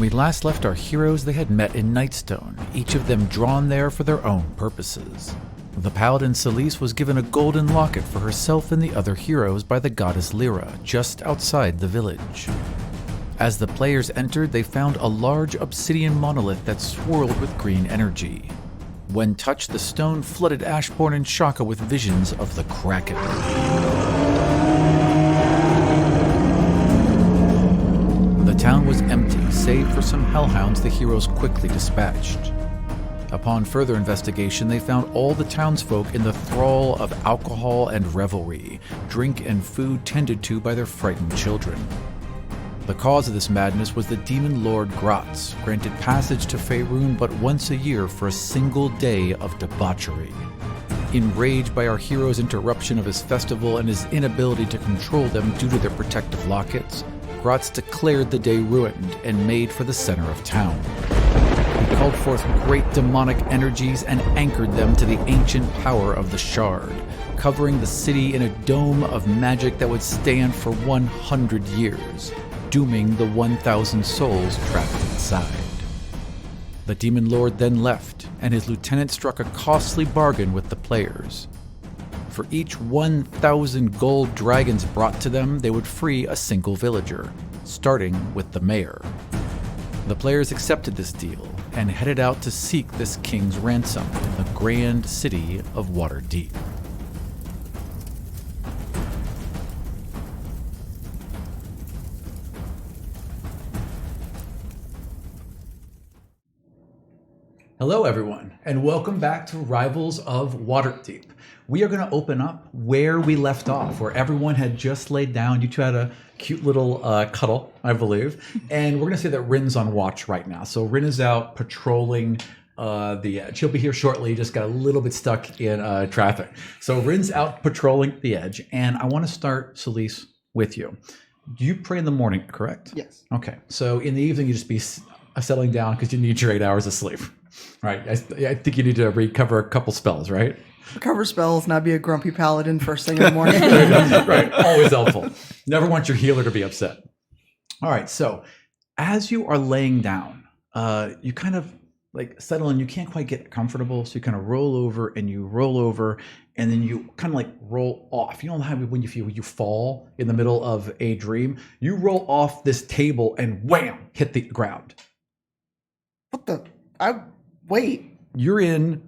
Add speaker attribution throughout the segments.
Speaker 1: we last left our heroes, they had met in Nightstone, each of them drawn there for their own purposes. The paladin Celise was given a golden locket for herself and the other heroes by the goddess Lyra, just outside the village. As the players entered, they found a large obsidian monolith that swirled with green energy. When touched, the stone flooded Ashbourne and Shaka with visions of the Kraken. The town was empty, save for some hellhounds the heroes quickly dispatched. Upon further investigation, they found all the townsfolk in the thrall of alcohol and revelry, drink and food tended to by their frightened children. The cause of this madness was the demon lord Gratz, granted passage to FAERUN but once a year for a single day of debauchery. Enraged by our hero's interruption of his festival and his inability to control them due to their protective lockets, Gratz declared the day ruined and made for the center of town. He called forth great demonic energies and anchored them to the ancient power of the Shard, covering the city in a dome of magic that would stand for 100 years, dooming the 1,000 souls trapped inside. The Demon Lord then left, and his lieutenant struck a costly bargain with the players. For each 1,000 gold dragons brought to them, they would free a single villager, starting with the mayor. The players accepted this deal and headed out to seek this king's ransom in the grand city of Waterdeep. Hello everyone, and welcome back to Rivals of Waterdeep. We are going to open up where we left off, where everyone had just laid down. You two had a cute little cuddle, I believe. And we're going to say that Rin's on watch right now. So Rin is out patrolling the edge. He'll be here shortly. He just got a little bit stuck in traffic. So Rin's out patrolling the edge. And I want to start, Celise, with you. You pray in the morning, correct?
Speaker 2: Yes.
Speaker 1: Okay. So in the evening, you just be settling down because you need your 8 hours of sleep. Right. I think you need to recover a couple spells, right?
Speaker 2: Recover spells, not be a grumpy paladin first thing in the morning.
Speaker 1: Right. Always helpful. Never want your healer to be upset. All right. So as you are laying down, you kind of like settle in. You can't quite get comfortable. So you kind of roll over and then you kind of like roll off. You know how when you feel you fall in the middle of a dream, you roll off this table and wham, hit the ground.
Speaker 2: What the? Wait.
Speaker 1: You're in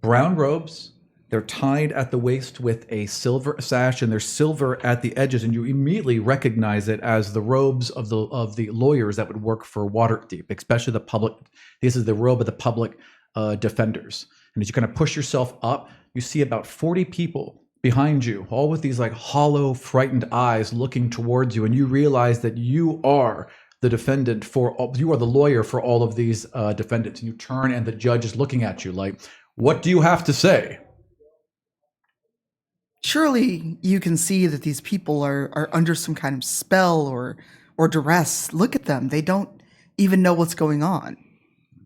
Speaker 1: brown robes. They're tied at the waist with a silver sash, and there's silver at the edges, and you immediately recognize it as the robes of the lawyers that would work for Waterdeep, especially the public. This is the robe of the public defenders. And as you kind of push yourself up, you see about 40 people behind you, all with these like hollow, frightened eyes looking towards you, and you realize that you are the defendant you are the lawyer for all of these defendants. And you turn, and the judge is looking at you like, "What do you have to say?"
Speaker 2: Surely you can see that these people are under some kind of spell or duress. Look at them. They don't even know what's going on.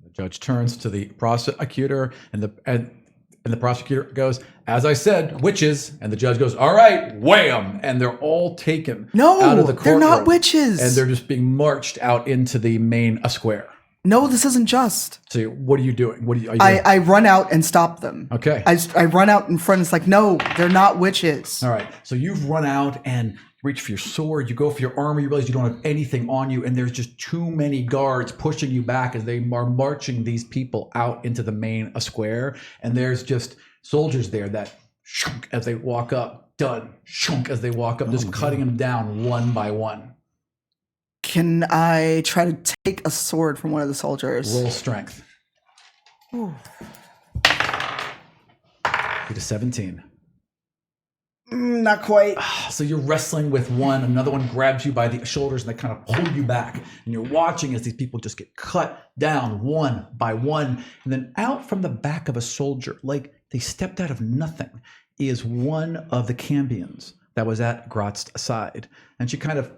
Speaker 1: The judge turns to the prosecutor, and the prosecutor goes, "As I said, witches." And the judge goes, "All right, wham!" And they're all taken out of the courtroom.
Speaker 2: They're not witches.
Speaker 1: And they're just being marched out into the main square.
Speaker 2: No, this isn't just.
Speaker 1: So what are you doing?
Speaker 2: I run out and stop them.
Speaker 1: Okay.
Speaker 2: I run out in front. It's like, no, they're not witches.
Speaker 1: All right. So you've run out and reach for your sword. You go for your armor. You realize you don't have anything on you. And there's just too many guards pushing you back as they are marching these people out into the main square. And there's just soldiers there that shunk as they walk up, done, shunk as they walk up, just cutting them down one by one.
Speaker 2: Can I try to take a sword from one of the soldiers?
Speaker 1: Roll strength.
Speaker 2: Ooh.
Speaker 1: Get a 17.
Speaker 2: Not quite.
Speaker 1: So you're wrestling with one, another one grabs you by the shoulders and they kind of pull you back. And you're watching as these people just get cut down one by one. And then out from the back of a soldier, like they stepped out of nothing, is one of the Cambions that was at Gratz's side. And she kind of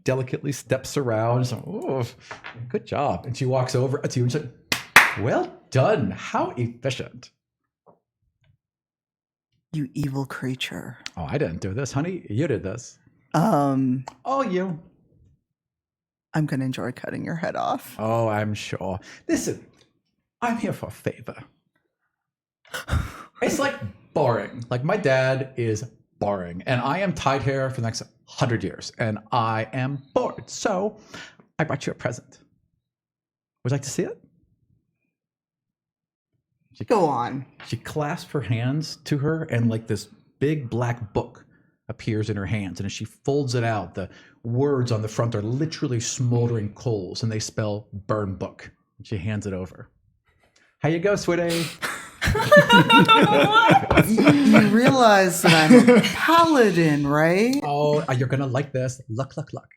Speaker 1: delicately steps around. So, oh, good job. And she walks over to you and said, "Well done. How efficient."
Speaker 2: You evil creature.
Speaker 1: Oh, I didn't do this, honey. You did this.
Speaker 2: Oh,
Speaker 1: Oh, you.
Speaker 2: I'm going to enjoy cutting your head off.
Speaker 1: Oh, I'm sure. Listen, I'm here for a favor. It's like boring. Like my dad is boring, and I am tied here for the next 100 years, and I am bored. So I brought you a present. Would you like to see it?
Speaker 2: Go on.
Speaker 1: She clasps her hands to her, and like this big black book appears in her hands. And as she folds it out, the words on the front are literally smoldering coals, and they spell burn book. And she hands it over. How you go, sweetie?
Speaker 2: You realize that I'm a paladin, right?
Speaker 1: Oh, you're going to like this. Luck, luck, luck.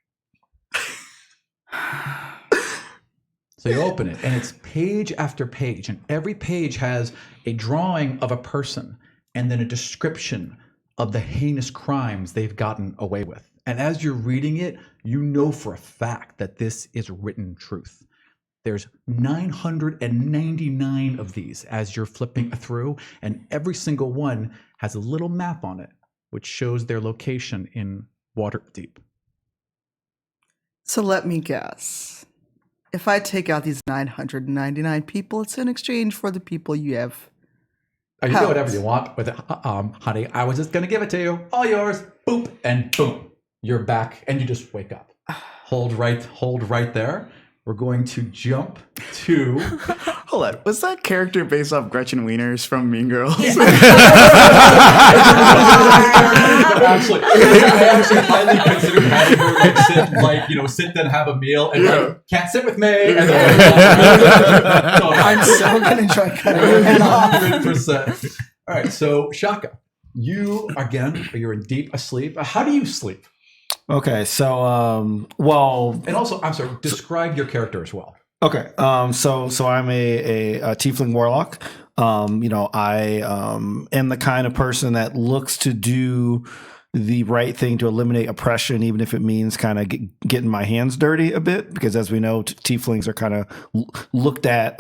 Speaker 1: So you open it, and it's page after page, and every page has a drawing of a person and then a description of the heinous crimes they've gotten away with. And as you're reading it, you know for a fact that this is written truth. There's 999 of these as you're flipping through, and every single one has a little map on it, which shows their location in Waterdeep.
Speaker 2: So let me guess. If I take out these 999 people, it's in exchange for the people you have.
Speaker 1: You can do whatever you want with it, honey. I was just going to give it to you. All yours. Boop, and boom. You're back, and you just wake up. Hold right there. We're going to jump to...
Speaker 3: Hold on. Was that character based off Gretchen Wieners from Mean Girls?
Speaker 1: Yeah. Actually, I actually highly considered having her sit and have a meal and can't sit with me. And
Speaker 2: I'm so going to try cutting your head off.
Speaker 1: 100%. All right, so Shaka, you're in deep asleep. How do you sleep?
Speaker 3: Okay, so
Speaker 1: and also, I'm sorry, describe your character as well.
Speaker 3: Okay, so I'm a tiefling warlock. I am the kind of person that looks to do the right thing to eliminate oppression, even if it means kind of getting my hands dirty a bit, because as we know, tieflings are kind of looked at,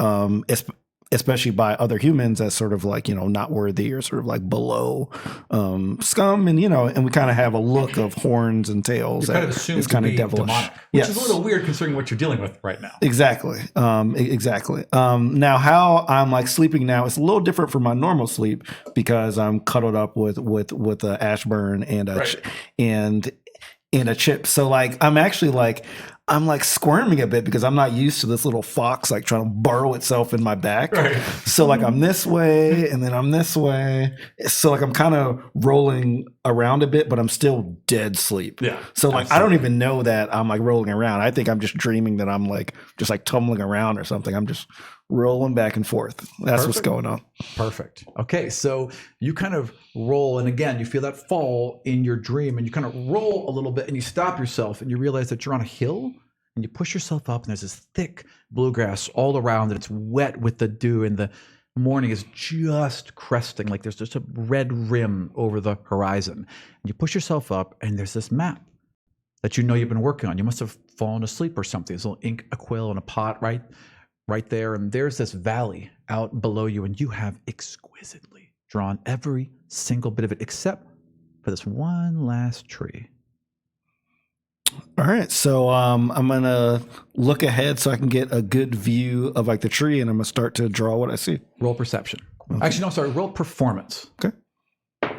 Speaker 3: especially by other humans, as sort of like, not worthy or sort of like below scum. And, and we kind of have a look of horns and tails.
Speaker 1: You're kind of assumed
Speaker 3: it's kind
Speaker 1: to
Speaker 3: of
Speaker 1: be
Speaker 3: devilish.
Speaker 1: Demonic, which is a little weird considering what you're dealing with right now.
Speaker 3: Exactly. Exactly. Now, how I'm like sleeping now is a little different from my normal sleep because I'm cuddled up with a Ashburn and a chip. So like, I'm like squirming a bit because I'm not used to this little fox like trying to burrow itself in my back. Right. So like I'm this way and then I'm this way. So like I'm kind of rolling around a bit, but I'm still dead sleep.
Speaker 1: Yeah.
Speaker 3: So like
Speaker 1: absolutely.
Speaker 3: I don't even know that I'm like rolling around. I think I'm just dreaming that I'm like just like tumbling around or something. I'm just rolling back and forth. That's what's going on.
Speaker 1: Perfect. Okay, so you kind of roll, and again, you feel that fall in your dream, and you kind of roll a little bit, and you stop yourself, and you realize that you're on a hill, and you push yourself up, and there's this thick bluegrass all around, and it's wet with the dew, and the morning is just cresting, like there's just a red rim over the horizon. And you push yourself up, and there's this map that you've been working on. You must have fallen asleep or something. There's a little ink, a quill, and a pot right there, and there's this valley out below you, and you have exquisitely drawn every single bit of it except for this one last tree.
Speaker 3: All right, so I'm gonna look ahead so I can get a good view of like the tree, and I'm gonna start to draw what I see.
Speaker 1: Roll perception. Okay. Actually, no, sorry. Roll performance.
Speaker 3: Okay. All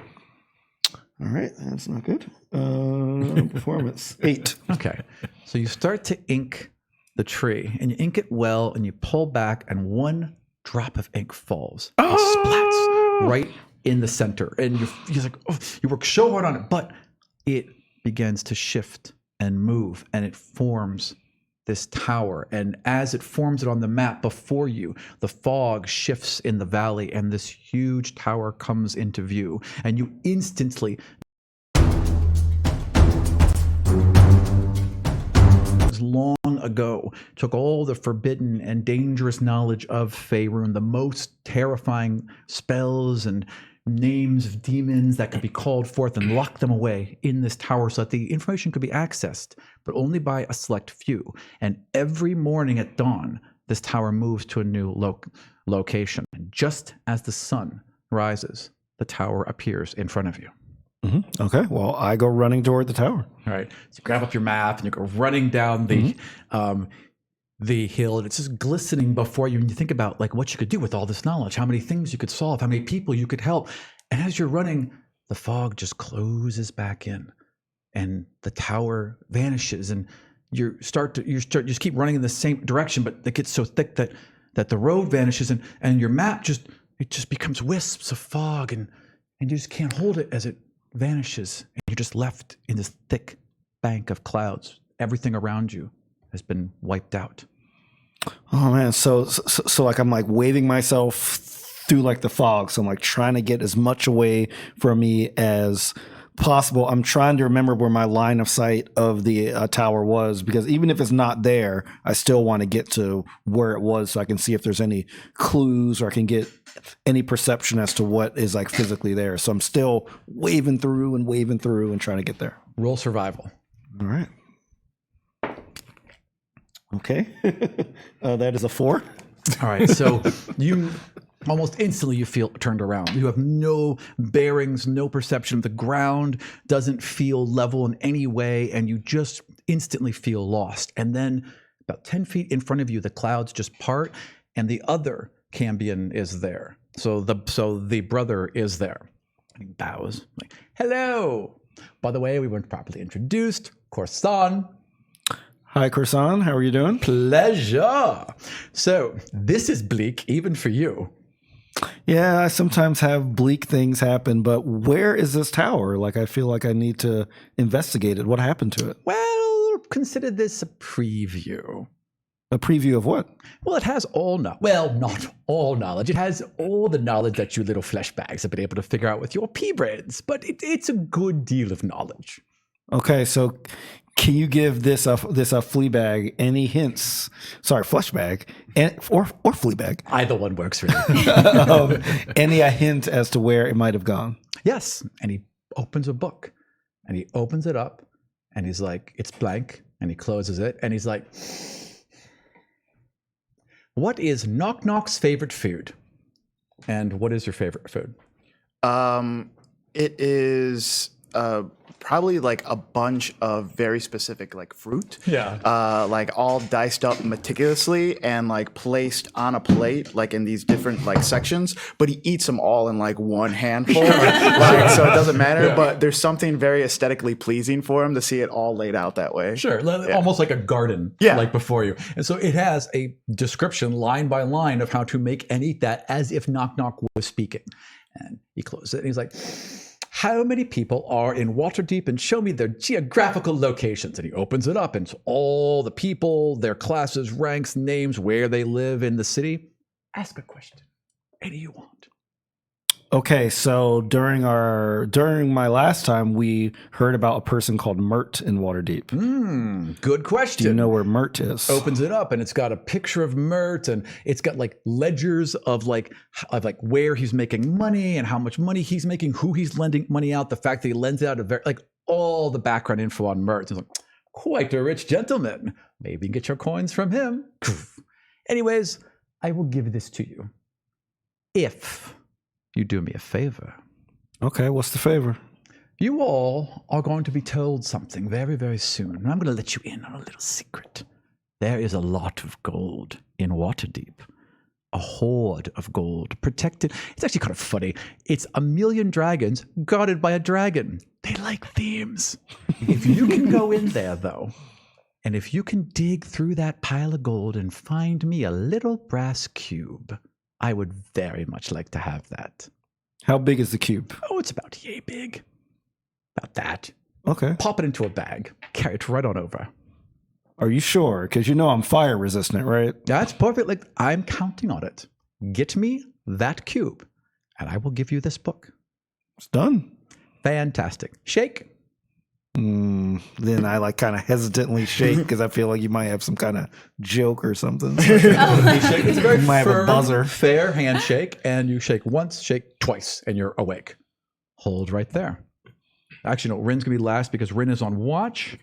Speaker 3: right, that's not good. Performance 8.
Speaker 1: Okay, so you start to ink the tree, and you ink it well, and you pull back, and one drop of ink falls and splats right in the center. And you're like, oh, you work so hard on it, but it begins to shift and move, and it forms this tower. And as it forms it on the map before you, the fog shifts in the valley, and this huge tower comes into view, and you instantly long ago took all the forbidden and dangerous knowledge of FAERUN, the most terrifying spells and names of demons that could be called forth, and locked them away in this tower so that the information could be accessed, but only by a select few. And every morning at dawn, this tower moves to a new location. And just as the sun rises, the tower appears in front of you.
Speaker 3: Okay. Well, I go running toward the tower.
Speaker 1: All right. So you grab up your map and you go running down the hill, and it's just glistening before you. And you think about like what you could do with all this knowledge, how many things you could solve, how many people you could help. And as you're running, the fog just closes back in, and the tower vanishes, and you just keep running in the same direction, but it gets so thick that the road vanishes, and your map just becomes wisps of fog, and you just can't hold it as it vanishes, and you're just left in this thick bank of clouds. Everything around you has been wiped out.
Speaker 3: Oh man, so like I'm like waving myself through like the fog, so I'm like trying to get as much away from me as possible. I'm trying to remember where my line of sight of the tower was, because even if it's not there, I still want to get to where it was so I can see if there's any clues or I can get any perception as to what is like physically there. So I'm still waving through and trying to get there.
Speaker 1: Roll survival.
Speaker 3: All right. Okay. That is a 4.
Speaker 1: All right. So you almost instantly you feel turned around. You have no bearings, no perception. The ground doesn't feel level in any way, and you just instantly feel lost. And then about 10 feet in front of you, the clouds just part, and the other Cambion is there. So the brother is there. He bows. Like, hello. By the way, we weren't properly introduced. Corson.
Speaker 3: Hi, Croissant. How are you doing?
Speaker 1: Pleasure. So this is bleak, even for you.
Speaker 3: Yeah, I sometimes have bleak things happen, but where is this tower? Like, I feel like I need to investigate it. What happened to it?
Speaker 1: Well, consider this a preview.
Speaker 3: A preview of what?
Speaker 1: Well, it has not all knowledge. It has all the knowledge that you little flesh bags have been able to figure out with your pea brains, but it's a good deal of knowledge.
Speaker 3: Okay, so can you give this flea bag any hints? Sorry, flesh bag or flea bag.
Speaker 1: Either one works really.
Speaker 3: Any hint as to where it might have gone?
Speaker 1: Yes, and he opens a book, and he opens it up, and he's like, it's blank, and he closes it, and he's like, what is Knock Knock's favorite food? And what is your favorite food?
Speaker 4: It is probably like a bunch of very specific like fruit.
Speaker 1: Yeah.
Speaker 4: Like all diced up meticulously and like placed on a plate, like in these different like sections. But he eats them all in like one handful, like, so it doesn't matter. Yeah. But there's something very aesthetically pleasing for him to see it all laid out that way.
Speaker 1: Sure, almost like a garden, like before you. And so it has a description line by line of how to make and eat that as if Knock Knock was speaking. And he closes it and he's like, how many people are in Waterdeep, and show me their geographical locations? And he opens it up, and it's all the people, their classes, ranks, names, where they live in the city. Ask a question. Any you want.
Speaker 3: Okay, so during my last time, we heard about a person called Mert in Waterdeep.
Speaker 1: Good question.
Speaker 3: Do you know where Mert is?
Speaker 1: Opens it up, and it's got a picture of Mert, and it's got like ledgers of like where he's making money and how much money he's making, who he's lending money out, the fact that he lends out like all the background info on Mert. It's like, quite a rich gentleman. Maybe you can get your coins from him. Anyways, I will give this to you if you do me a favor.
Speaker 3: Okay, what's the favor?
Speaker 1: You all are going to be told something very, very soon. And I'm going to let you in on a little secret. There is a lot of gold in Waterdeep. A hoard of gold protected. It's actually kind of funny. It's 1,000,000 dragons guarded by a dragon. They like themes. If you can go in there, though, and if you can dig through that pile of gold and find me a little brass cube, I would very much like to have that.
Speaker 3: How big is the cube?
Speaker 1: Oh, it's about yay big. About that.
Speaker 3: Okay.
Speaker 1: Pop it into a bag. Carry it right on over.
Speaker 3: Are you sure? Because you know I'm fire resistant, right?
Speaker 1: That's perfect. Like, I'm counting on it. Get me that cube, and I will give you this book.
Speaker 3: It's done.
Speaker 1: Fantastic. Shake.
Speaker 3: Then I like kind of hesitantly shake because I feel like you might have some kind of joke or something.
Speaker 1: It's a very
Speaker 3: you might have a buzzer.
Speaker 1: Fair handshake, and you shake once, shake twice, and you're awake. Hold right there. Actually, no, Rin's going to be last because Rin is on watch,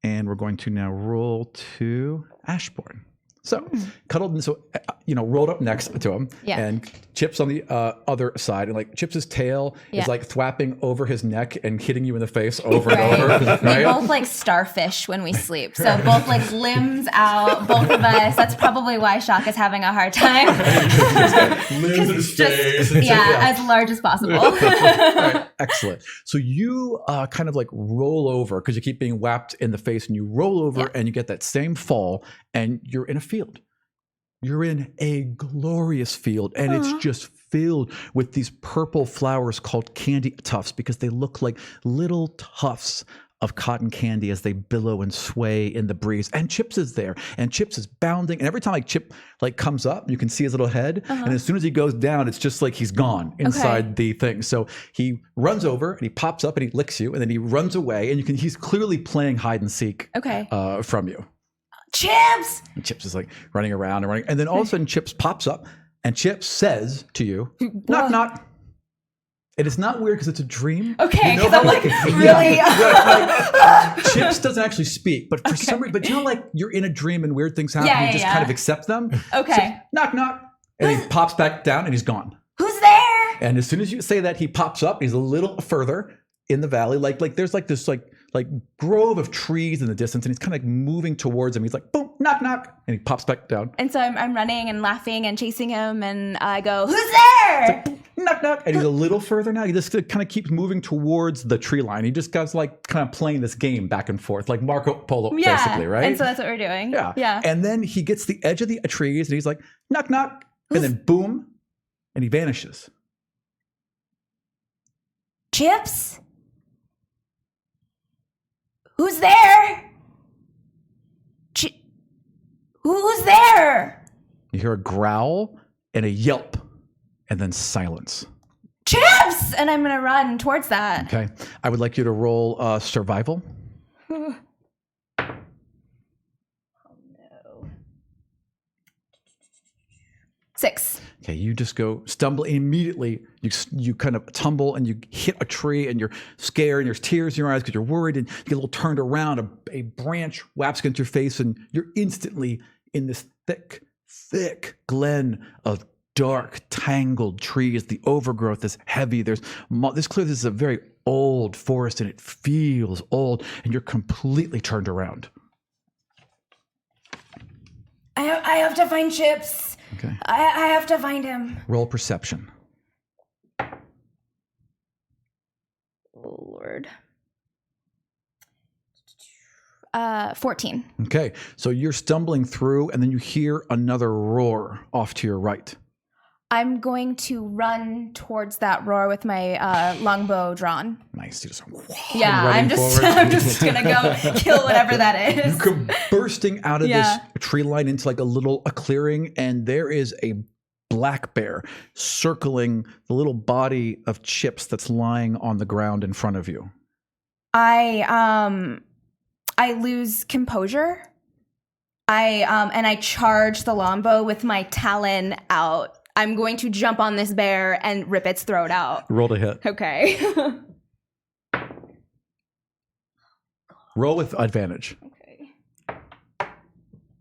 Speaker 1: and we're going to now roll to Ashbourne. So cuddled and rolled up next to him,
Speaker 5: Yeah.
Speaker 1: and Chips on the other side, and like Chips's tail
Speaker 5: Yeah.
Speaker 1: is like thwapping over his neck and hitting you in the face over
Speaker 5: Right.
Speaker 1: and over.
Speaker 5: We
Speaker 1: Right?
Speaker 5: both like starfish when we sleep. So both like limbs out, both of us. That's probably why Shock is having a hard time.
Speaker 1: Limbs in his face.
Speaker 5: As large as possible.
Speaker 1: Right. Excellent. So you kind of like roll over because you keep being whapped in the face, and you roll over and you get that same fall, and you're in a field. You're in a glorious field, and it's just filled with these purple flowers called candy tufts because they look like little tufts of cotton candy as they billow and sway in the breeze. And Chips is there, and Chips is bounding. And every time like Chip like comes up, you can see his little head. And as soon as he goes down, it's just like he's gone inside the thing. So he runs over and he pops up and he licks you, and then he runs away. And he's clearly playing hide and seek from you.
Speaker 5: Chips!
Speaker 1: And Chips is like running around and running. And then all of a sudden Chips pops up and Chips says to you, knock, knock. And it's not weird because it's a dream.
Speaker 5: Okay,
Speaker 1: You know
Speaker 5: because
Speaker 1: how,
Speaker 5: I'm like, really?
Speaker 1: Chips doesn't actually speak, but for some reason, but you know, like you're in a dream and weird things happen.
Speaker 5: Yeah,
Speaker 1: you
Speaker 5: yeah,
Speaker 1: just
Speaker 5: yeah.
Speaker 1: kind of accept them.
Speaker 5: Okay.
Speaker 1: So, knock, knock. And he pops back down and he's gone.
Speaker 5: Who's there?
Speaker 1: And as soon as you say that, he pops up. He's a little further in the valley. Like there's like this like grove of trees in the distance, and he's kind of like moving towards him. He's like, boom, knock, knock. And he pops back down.
Speaker 5: And so I'm running and laughing and chasing him, and I go, who's there?
Speaker 1: Knock, knock. And he's a little further now. He just kind of keeps moving towards the tree line. He just got like kind of playing this game back and forth, like Marco Polo, basically, right?
Speaker 5: And so that's what we're doing.
Speaker 1: Yeah.
Speaker 5: Yeah.
Speaker 1: And then he gets the edge of the trees and he's like, knock, knock. And then boom, and he vanishes.
Speaker 5: Chips? Who's there? Who's there?
Speaker 1: You hear a growl and a yelp and then silence.
Speaker 5: Chips! And I'm going to run towards that.
Speaker 1: Okay. I would like you to roll survival.
Speaker 5: 6.
Speaker 1: Okay, you just go stumble immediately. You kind of tumble and you hit a tree and you're scared and there's tears in your eyes because you're worried, and you get a little turned around. A branch whaps against your face and you're instantly in this thick glen of dark, tangled trees. The overgrowth is heavy. This is a very old forest and it feels old, and you're completely turned around.
Speaker 5: I have to find Chips.
Speaker 1: Okay.
Speaker 5: I have to find him.
Speaker 1: Roll perception.
Speaker 5: Oh, Lord. 14.
Speaker 1: Okay, so you're stumbling through, and then you hear another roar off to your right.
Speaker 5: I'm going to run towards that roar with my longbow drawn.
Speaker 1: Nice. You just
Speaker 5: Yeah,
Speaker 1: running forward.
Speaker 5: I'm just gonna go kill whatever that is.
Speaker 1: You come bursting out of
Speaker 5: Yeah.
Speaker 1: this tree line into like a clearing, and there is a black bear circling the little body of Chips that's lying on the ground in front of you.
Speaker 5: I lose composure. And I charge the longbow with my talon out. I'm going to jump on this bear and rip its throat out.
Speaker 1: Roll to hit.
Speaker 5: Okay.
Speaker 1: Roll with advantage.
Speaker 5: Okay.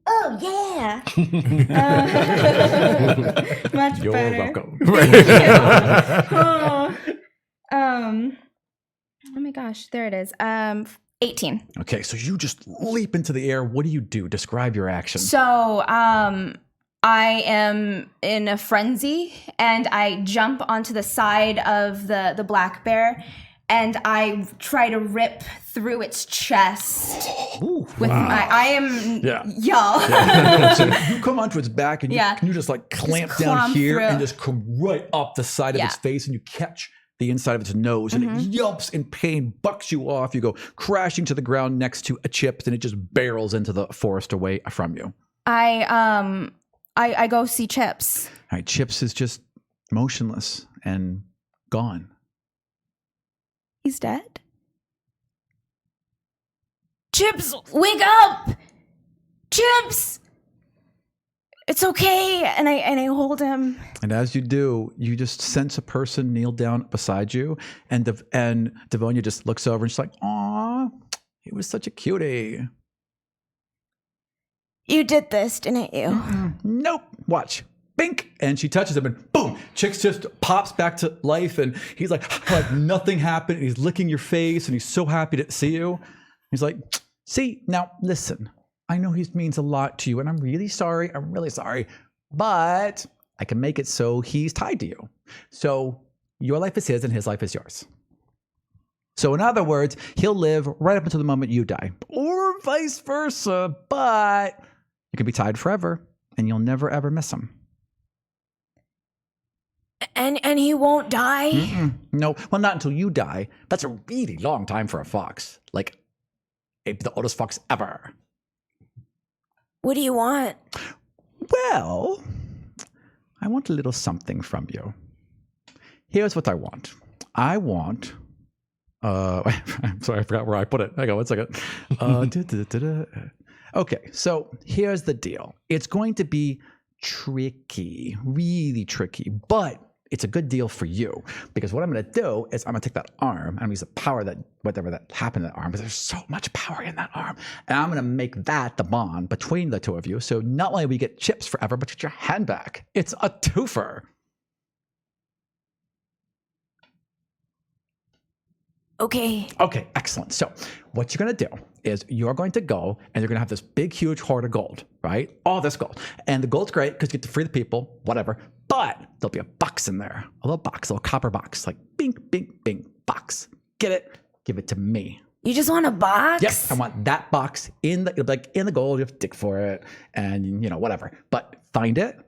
Speaker 5: Oh yeah. Much
Speaker 1: You're
Speaker 5: better.
Speaker 1: welcome.
Speaker 5: Oh my gosh, there it is. 18.
Speaker 1: Okay, so you just leap into the air. What do you do? Describe your action.
Speaker 5: So, I am in a frenzy, and I jump onto the side of the black bear, and I try to rip through its chest with my. I am y'all.
Speaker 1: So you come onto its back, and you just like clamp down
Speaker 5: clomp
Speaker 1: here
Speaker 5: through.
Speaker 1: and just come right up the side of its face, and you catch the inside of its nose, and it yelps in pain, bucks you off. You go crashing to the ground next to a Chips, and it just barrels into the forest away from you.
Speaker 5: I go see Chips.
Speaker 1: All right, Chips is just motionless and gone.
Speaker 5: He's dead? Chips, wake up! Chips! It's okay. And I hold him.
Speaker 1: And as you do, you just sense a person kneel down beside you, and Devonia just looks over and she's like, "Aw, he was such a cutie."
Speaker 6: You did this, didn't you?
Speaker 1: Nope. Watch. Bink. And she touches him and boom, Chicks just pops back to life. And he's like nothing happened. And he's licking your face and he's so happy to see you. He's like, see, now listen, I know he means a lot to you and I'm really sorry. But I can make it so he's tied to you. So your life is his and his life is yours. So in other words, he'll live right up until the moment you die, or vice versa, but you can be tied forever and you'll never ever miss him.
Speaker 6: And he won't die?
Speaker 1: No, well, not until you die. That's a really long time for a fox. Like the oldest fox ever.
Speaker 6: What do you want?
Speaker 1: Well, I want a little something from you. Here's what I want. I want... I'm sorry, I forgot where I put it. Hang on 1 second. Okay, so here's the deal. It's going to be tricky, really tricky, but it's a good deal for you because what I'm going to do is I'm going to take that arm. I'm going to use the power that whatever that happened in that arm, but there's so much power in that arm, and I'm going to make that the bond between the two of you. So not only we get chips forever, but get your hand back. It's a twofer.
Speaker 6: Okay,
Speaker 1: excellent. So what you're going to do is you're going to go and you're going to have this big, huge hoard of gold, right? All this gold. And the gold's great because you get to free the people, whatever. But there'll be a box in there, a little copper box, like bing, bing, bing, box. Get it? Give it to me.
Speaker 6: you just want a box?
Speaker 1: Yep, I want that box in the gold. You have to dig for it and, whatever. But find it,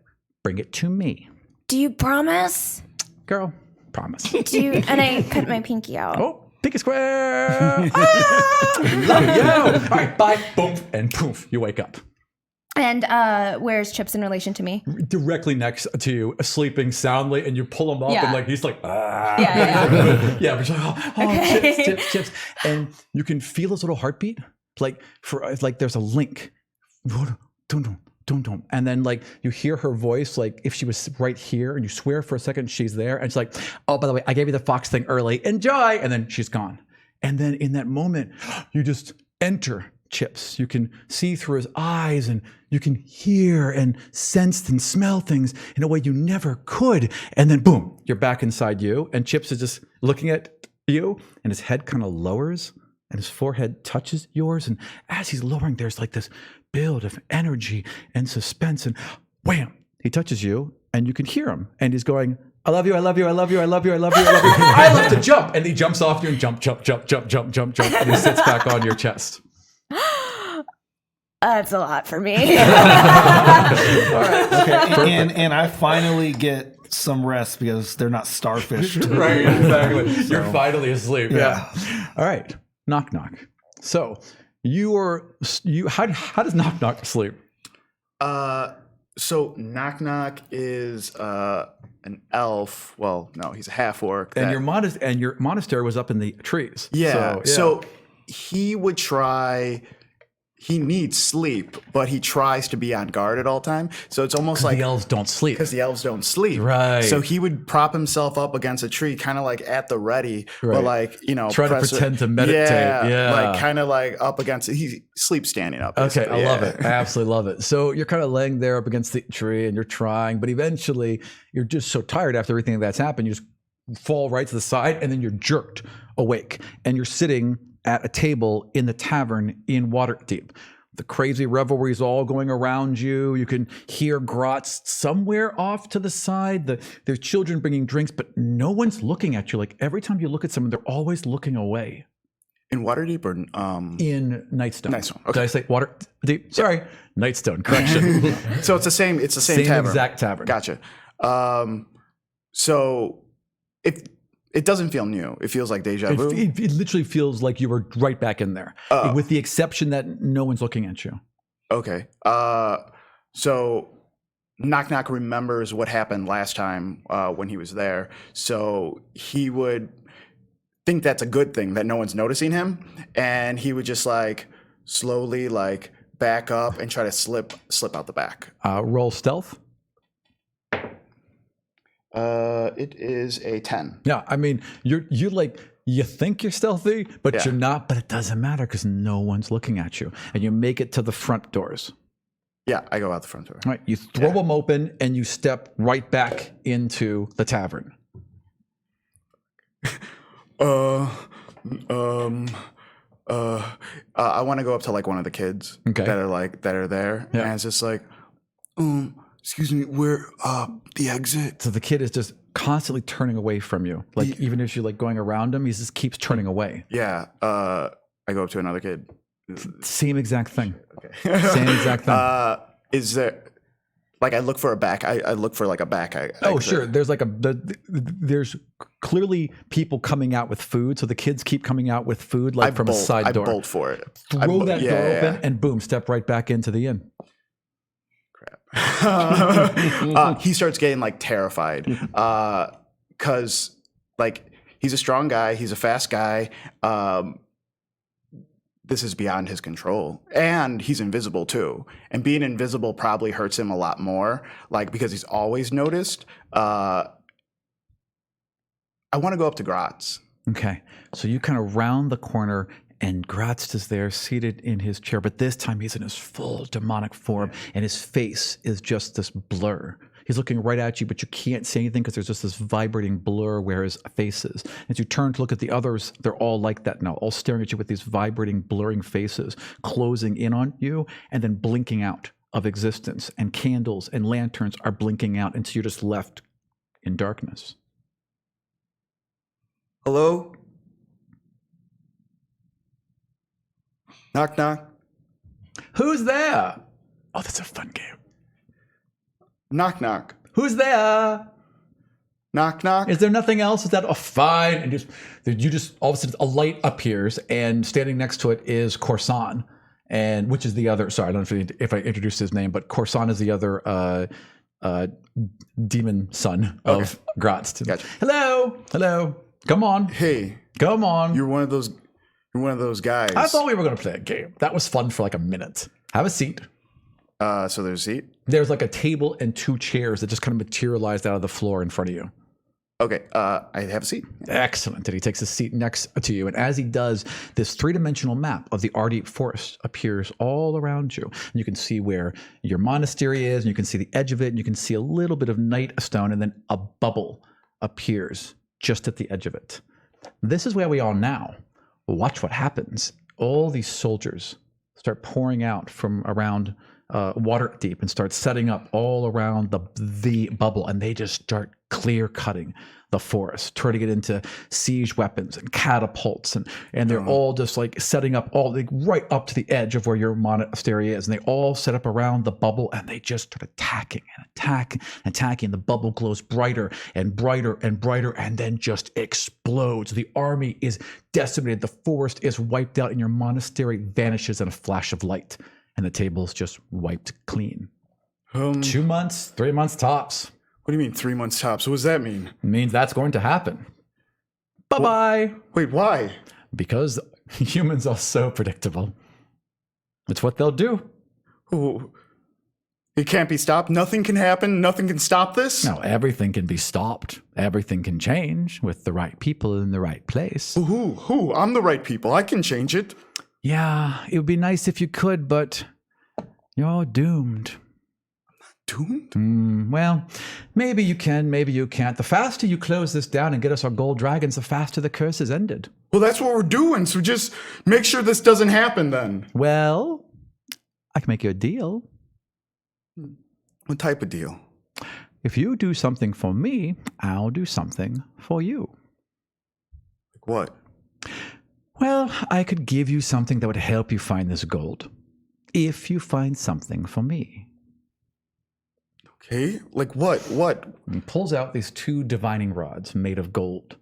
Speaker 1: bring it to me.
Speaker 6: Do you promise?
Speaker 1: Girl, promise.
Speaker 6: And I cut my pinky out.
Speaker 1: Oh. Pinky square. Love you. All right, bye. Boom. And poof, you wake up.
Speaker 5: And where's Chips in relation to me?
Speaker 1: Directly next to you, sleeping soundly, and you pull him up, and he's like, ah.
Speaker 5: Yeah.
Speaker 1: Yeah, but you're like, okay. Chips. And you can feel his little heartbeat, like there's a link. And then you hear her voice, like if she was right here, and you swear for a second she's there, and she's like, oh, by the way, I gave you the fox thing early, enjoy, and then she's gone. And then in that moment, you just enter Chips. You can see through his eyes, and you can hear and sense and smell things in a way you never could. And then boom, you're back inside you, and Chips is just looking at you, and his head kind of lowers, and his forehead touches yours. And as he's lowering, there's like this build of energy and suspense, and wham, he touches you, and you can hear him, and he's going, I love you, I love you, I love you, I love you, I love you, I love you. I love to jump. And he jumps off you and jump, and he sits back on your chest.
Speaker 6: That's a lot for me.
Speaker 3: All right. Okay. And I finally get some rest because they're not starfish.
Speaker 1: Right, exactly. So. You're finally asleep. Yeah. All right. Knock knock. So how does knock knock sleep?
Speaker 4: So knock knock is an elf. Well, no, he's a half orc.
Speaker 1: And your monastery was up in the trees.
Speaker 4: Yeah. So he would try. He needs sleep, but he tries to be on guard at all time. So it's almost like
Speaker 1: the elves don't sleep.
Speaker 4: Because the elves don't sleep.
Speaker 1: Right.
Speaker 4: So he would prop himself up against a tree, kind of like at the ready,
Speaker 1: right.
Speaker 4: but
Speaker 1: try to pretend to meditate. Yeah.
Speaker 4: Kind of like up against it. He sleeps standing up.
Speaker 1: Okay, I love it. I absolutely love it. So you're kind of laying there up against the tree and you're trying, but eventually you're just so tired after everything that's happened, you just fall right to the side and then you're jerked awake and you're sitting at a table in the tavern in Waterdeep. The crazy revelry is all going around you. You can hear grots somewhere off to the side. There's children bringing drinks, but no one's looking at you. Like every time you look at someone, they're always looking away.
Speaker 4: In Waterdeep or
Speaker 1: in Nightstone?
Speaker 4: Nightstone. Okay.
Speaker 1: Did I say Waterdeep? Sorry, Nightstone. Correction.
Speaker 4: So it's the same. It's the same tavern.
Speaker 1: Exact tavern.
Speaker 4: Gotcha. So it doesn't feel new. It feels like deja vu.
Speaker 1: It literally feels like you were right back in there, with the exception that no one's looking at you.
Speaker 4: Okay. So Knock Knock remembers what happened last time when he was there. So he would think that's a good thing that no one's noticing him, and he would just slowly back up and try to slip out the back.
Speaker 1: Roll stealth.
Speaker 4: It is a 10.
Speaker 1: Yeah, I mean, you think you're stealthy, but you're not. But it doesn't matter because no one's looking at you, and you make it to the front doors.
Speaker 4: Yeah, I go out the front door.
Speaker 1: All right, you throw them open and you step right back into the tavern.
Speaker 4: I want to go up to like one of the kids
Speaker 1: Okay.
Speaker 4: that are there,
Speaker 1: Yeah.
Speaker 4: and it's just like, excuse me, where the exit?
Speaker 1: So the kid is just constantly turning away from you. Like even if you're like going around him, he just keeps turning away.
Speaker 4: Yeah. I go up to another kid.
Speaker 1: Same exact thing. Okay. Same exact thing.
Speaker 4: Is there like I look for a back? I look for like a back.
Speaker 1: Sure. There's like there's clearly people coming out with food. So the kids keep coming out with food like from a side door.
Speaker 4: I bolt for it.
Speaker 1: Throw that door open and boom, step right back into the inn.
Speaker 4: He starts getting like terrified because like he's a strong guy, he's a fast guy. This is beyond his control, and he's invisible too, and being invisible probably hurts him a lot more, like because he's always noticed. I want to go up to Gratz.
Speaker 1: Okay, so you kind of round the corner and Gratz is there seated in his chair, but this time he's in his full demonic form and his face is just this blur. He's looking right at you, but you can't say anything because there's just this vibrating blur where his face is. As you turn to look at the others, they're all like that now, all staring at you with these vibrating, blurring faces, closing in on you and then blinking out of existence. And candles and lanterns are blinking out until you're just left in darkness.
Speaker 4: Hello? Knock, knock.
Speaker 1: Who's there? Oh, that's a fun game.
Speaker 4: Knock, knock.
Speaker 1: Who's there?
Speaker 4: Knock, knock.
Speaker 1: Is there nothing else? Is that fine? And just all of a sudden a light appears, and standing next to it is Corsan, and which is the other. Sorry, I don't know if I introduced his name, but Corsan is the other demon son of Gratz.
Speaker 4: Gotcha.
Speaker 1: Hello. Come on.
Speaker 4: Hey,
Speaker 1: Come on.
Speaker 4: you're one of those guys.
Speaker 1: I thought we were going to play a game. That was fun for like a minute. Have a seat.
Speaker 4: So there's a seat.
Speaker 1: There's like a table and two chairs that just kind of materialized out of the floor in front of you.
Speaker 4: Okay, I have a seat.
Speaker 1: Excellent. And he takes a seat next to you. And as he does, this three-dimensional map of the Waterdeep forest appears all around you. And you can see where your monastery is, and you can see the edge of it, and you can see a little bit of night stone, and then a bubble appears just at the edge of it. This is where we are now. Watch what happens. All these soldiers start pouring out from around Waterdeep and start setting up all around the bubble, and they just start clear cutting the forest, turning it into siege weapons and catapults, and they're all just like setting up all like right up to the edge of where your monastery is, and they all set up around the bubble, and they just start attacking. The bubble glows brighter and brighter and brighter, and then just explodes. The army is decimated. The forest is wiped out, and your monastery vanishes in a flash of light. And the table's just wiped clean. 2 months, 3 months tops.
Speaker 4: What do you mean 3 months tops? What does that mean?
Speaker 1: It means that's going to happen. Bye-bye.
Speaker 4: Wait, why?
Speaker 1: Because humans are so predictable. It's what they'll do.
Speaker 4: Oh, it can't be stopped. Nothing can happen. Nothing can stop this.
Speaker 1: No, everything can be stopped. Everything can change with the right people in the right place.
Speaker 4: Who? I'm the right people. I can change it.
Speaker 1: Yeah, it would be nice if you could, but you're doomed.
Speaker 4: Doomed?
Speaker 1: Well, maybe you can, maybe you can't. The faster you close this down and get us our gold dragons, the faster the curse is ended.
Speaker 4: Well, that's what we're doing. So just make sure this doesn't happen then.
Speaker 1: Well, I can make you a deal.
Speaker 4: What type of deal?
Speaker 1: If you do something for me, I'll do something for you.
Speaker 4: Like what?
Speaker 1: Well, I could give you something that would help you find this gold. If you find something for me.
Speaker 4: Okay, like what?
Speaker 1: And he pulls out these 2 divining rods made of gold.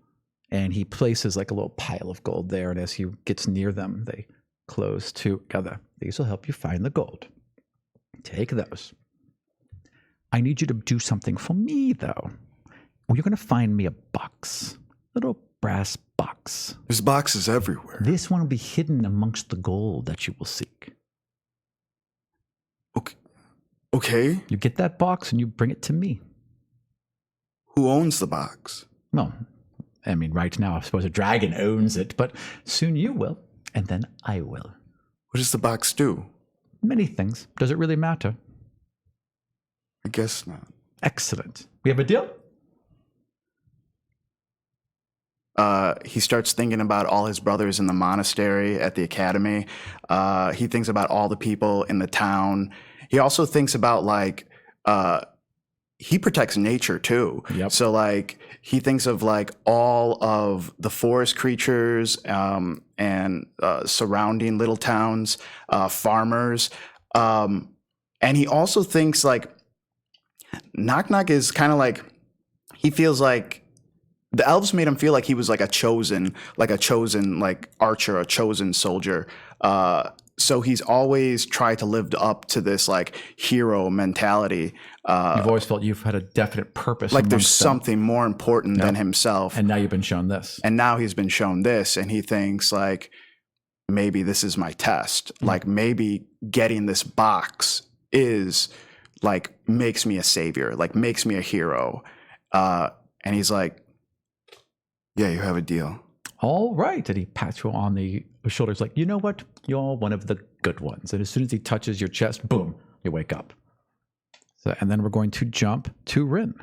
Speaker 1: And he places like a little pile of gold there. And as he gets near them, they close together. These will help you find the gold. Take those. I need you to do something for me, though. You're going to find me a box. Little brass box.
Speaker 4: There's boxes everywhere.
Speaker 1: This one will be hidden amongst the gold that you will seek.
Speaker 4: Okay.
Speaker 1: You get that box and you bring it to me.
Speaker 4: Who owns the box?
Speaker 1: Well, I mean, right now, I suppose a dragon owns it, but soon you will, and then I will.
Speaker 4: What does the box do?
Speaker 1: Many things. Does it really matter?
Speaker 4: I guess not.
Speaker 1: Excellent. We have a deal?
Speaker 4: He starts thinking about all his brothers in the monastery at the academy. He thinks about all the people in the town. He also thinks about like he protects nature too.
Speaker 1: Yep.
Speaker 4: So like he thinks of like all of the forest creatures and surrounding little towns, farmers, and he also thinks like Knock Knock is kind of like he feels like. The elves made him feel like he was like a chosen like archer, a chosen soldier. So he's always tried to live up to this like hero mentality.
Speaker 1: You've always felt you've had a definite purpose.
Speaker 4: Like there's
Speaker 1: amongst them.
Speaker 4: something more important than himself.
Speaker 1: And now you've been shown this.
Speaker 4: And now he's been shown this, and he thinks like maybe this is my test. Like maybe getting this box is like makes me a savior, like makes me a hero. And he's like, yeah, you have a deal.
Speaker 1: All right. And he pats you on the shoulders like, you know what? You're one of the good ones. And as soon as he touches your chest, boom, you wake up. So, and then we're going to jump to Rin.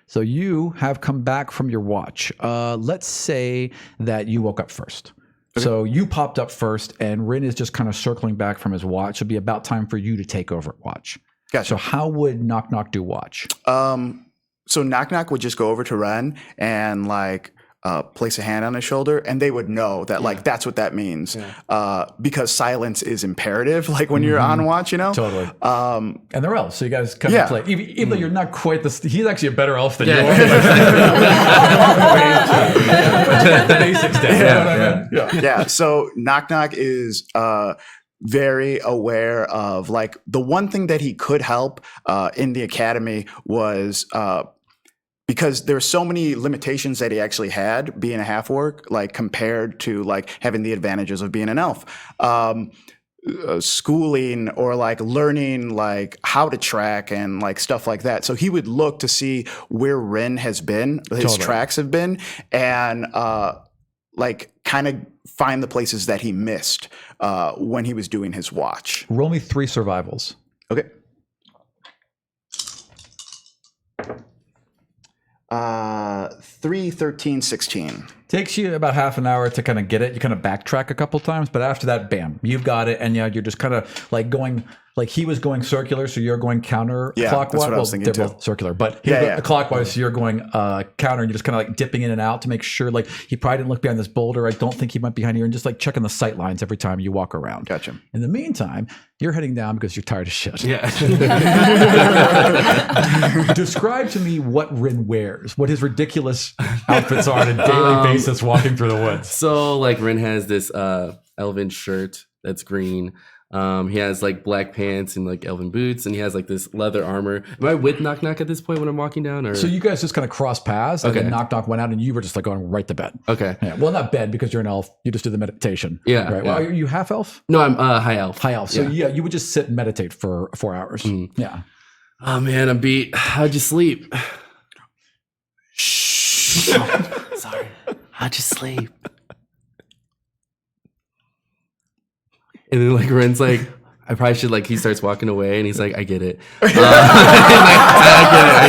Speaker 1: So you have come back from your watch. Let's say that you woke up first. Okay. So you popped up first, and Rin is just kind of circling back from his watch. It'll be about time for you to take over watch.
Speaker 4: Gotcha.
Speaker 1: So how would Knock Knock do watch?
Speaker 4: So Knock Knock would just go over to Ren and like place a hand on his shoulder, and they would know that like that's what that means. Because silence is imperative, like when you're on watch, you know?
Speaker 1: Totally. And they're elves, so you guys come
Speaker 4: Yeah.
Speaker 1: and play. Even though you're not quite he's actually a better elf than you are. The basics down. You know what I mean?
Speaker 4: Yeah. So Knock Knock is very aware of like the one thing that he could help in the academy was because there's so many limitations that he actually had being a half orc, like compared to like having the advantages of being an elf. Schooling or like learning like how to track and like stuff like that. So he would look to see where Rin has been, his tracks have been, and like kind of find the places that he missed when he was doing his watch.
Speaker 1: Roll me 3 survivals.
Speaker 4: Okay. 3, 13, 16.
Speaker 1: Takes you about half an hour to kind of get it. You kind of backtrack a couple times, but after that, bam, you've got it. And you're just kind of like going, like he was going circular, so you're going counter clockwise.
Speaker 4: That's what I was thinking
Speaker 1: they're
Speaker 4: too.
Speaker 1: both circular, but he was clockwise, so you're going counter, and you're just kind of like dipping in and out to make sure. Like he probably didn't look behind this boulder. I don't think he went behind here, and just like checking the sight lines every time you walk around.
Speaker 4: Gotcha.
Speaker 1: In the meantime, you're heading down because you're tired of shit.
Speaker 7: Yeah.
Speaker 1: Describe to me what Rin wears, what his ridiculous outfits are on a daily basis walking through the woods.
Speaker 7: So like Rin has this elven shirt that's green. He has like black pants and like elven boots, and he has like this leather armor. Am I with Knock Knock at this point when I'm walking down? Or
Speaker 1: so you guys just kind of cross paths, and
Speaker 7: Okay.
Speaker 1: then Knock Knock went out, and you were just like going right to bed.
Speaker 7: Okay.
Speaker 1: Yeah. Well, not bed because you're an elf. You just do the meditation.
Speaker 7: Yeah,
Speaker 1: Right.
Speaker 7: yeah.
Speaker 1: Well, are you half elf?
Speaker 7: No, I'm high elf.
Speaker 1: High elf. So yeah, you would just sit and meditate for 4 hours. Yeah.
Speaker 7: Oh man, I'm beat. How'd you sleep?
Speaker 4: Shh.
Speaker 7: Sorry. How'd you sleep? And then like Ren's like, I probably should like. He starts walking away, and he's like, I get it. I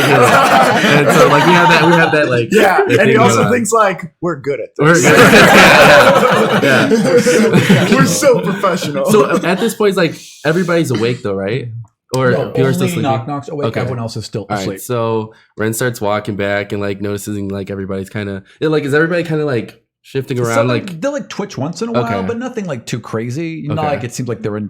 Speaker 7: get it. And so like we have that like
Speaker 4: Yeah,
Speaker 7: that
Speaker 4: and he
Speaker 7: thing
Speaker 4: also
Speaker 7: going on.
Speaker 4: thinks like we're good at
Speaker 7: We're
Speaker 4: this.
Speaker 7: good. Yeah.
Speaker 4: We're so professional.
Speaker 7: So at this point, it's like everybody's awake though, right? Or
Speaker 1: No,
Speaker 7: people are still
Speaker 1: only
Speaker 7: sleeping.
Speaker 1: Knock Knock's awake.
Speaker 7: Okay.
Speaker 1: Everyone else is still
Speaker 7: All
Speaker 1: asleep.
Speaker 7: right, so Ren starts walking back and like noticing like everybody's kind of like, is everybody kind of like shifting around?
Speaker 1: Some,
Speaker 7: Like
Speaker 1: they'll like twitch once in a while,
Speaker 7: Okay.
Speaker 1: but nothing like too crazy. Not
Speaker 7: Okay.
Speaker 1: like it seems like they're in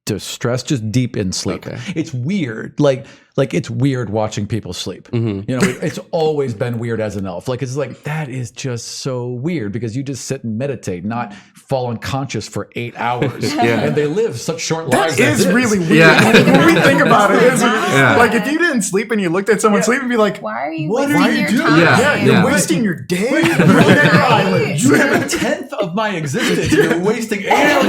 Speaker 1: distress, just deep in sleep.
Speaker 7: Okay.
Speaker 1: It's weird. Like it's weird watching people sleep.
Speaker 7: Mhm.
Speaker 1: You know, it's always been weird as an elf. Like it's like that is just so weird because you just sit and meditate, not fall unconscious for 8 hours.
Speaker 7: Yeah.
Speaker 1: And they live such short lives.
Speaker 4: That
Speaker 1: as
Speaker 4: is
Speaker 1: it
Speaker 4: really weird.
Speaker 7: Yeah.
Speaker 4: When we think about it, it's
Speaker 7: Yeah.
Speaker 4: like if you didn't sleep and you looked at someone sleeping, you'd be like,
Speaker 5: Why are you
Speaker 4: "What
Speaker 5: wasting
Speaker 4: are you
Speaker 5: your
Speaker 4: doing?
Speaker 5: time?
Speaker 7: Yeah,
Speaker 4: you're
Speaker 7: yeah.
Speaker 4: wasting your day. You're on an island.
Speaker 1: You have a 10th of my existence. You're wasting 8 hours.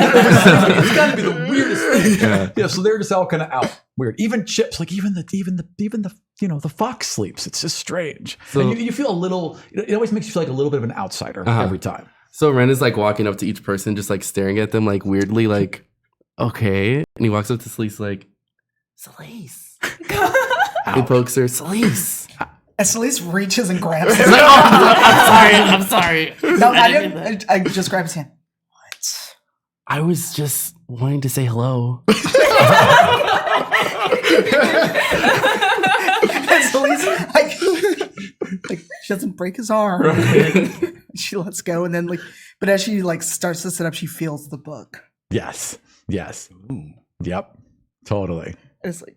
Speaker 1: It's got to be the weirdest thing. Yeah. So they're just all kind of out. Weird. Even Chips, like even the the fox sleeps. It's just strange.
Speaker 7: So-
Speaker 1: And you feel a little. It always makes you feel like a little bit of an outsider every time.
Speaker 7: So Ren is like walking up to each person, just like staring at them like weirdly, like, okay. And he walks up to Celeste like, Celeste. It pokes her. Celise.
Speaker 2: And Celeste reaches and grabs him.
Speaker 7: I'm sorry.
Speaker 2: No, I didn't. I just grabbed his hand. What?
Speaker 7: I was just wanting to say hello.
Speaker 2: And Celeste, like she doesn't break his arm. She lets go, and then but as she starts to sit up, she feels the book.
Speaker 8: Yes. Ooh. Yep. Totally.
Speaker 2: And it's like,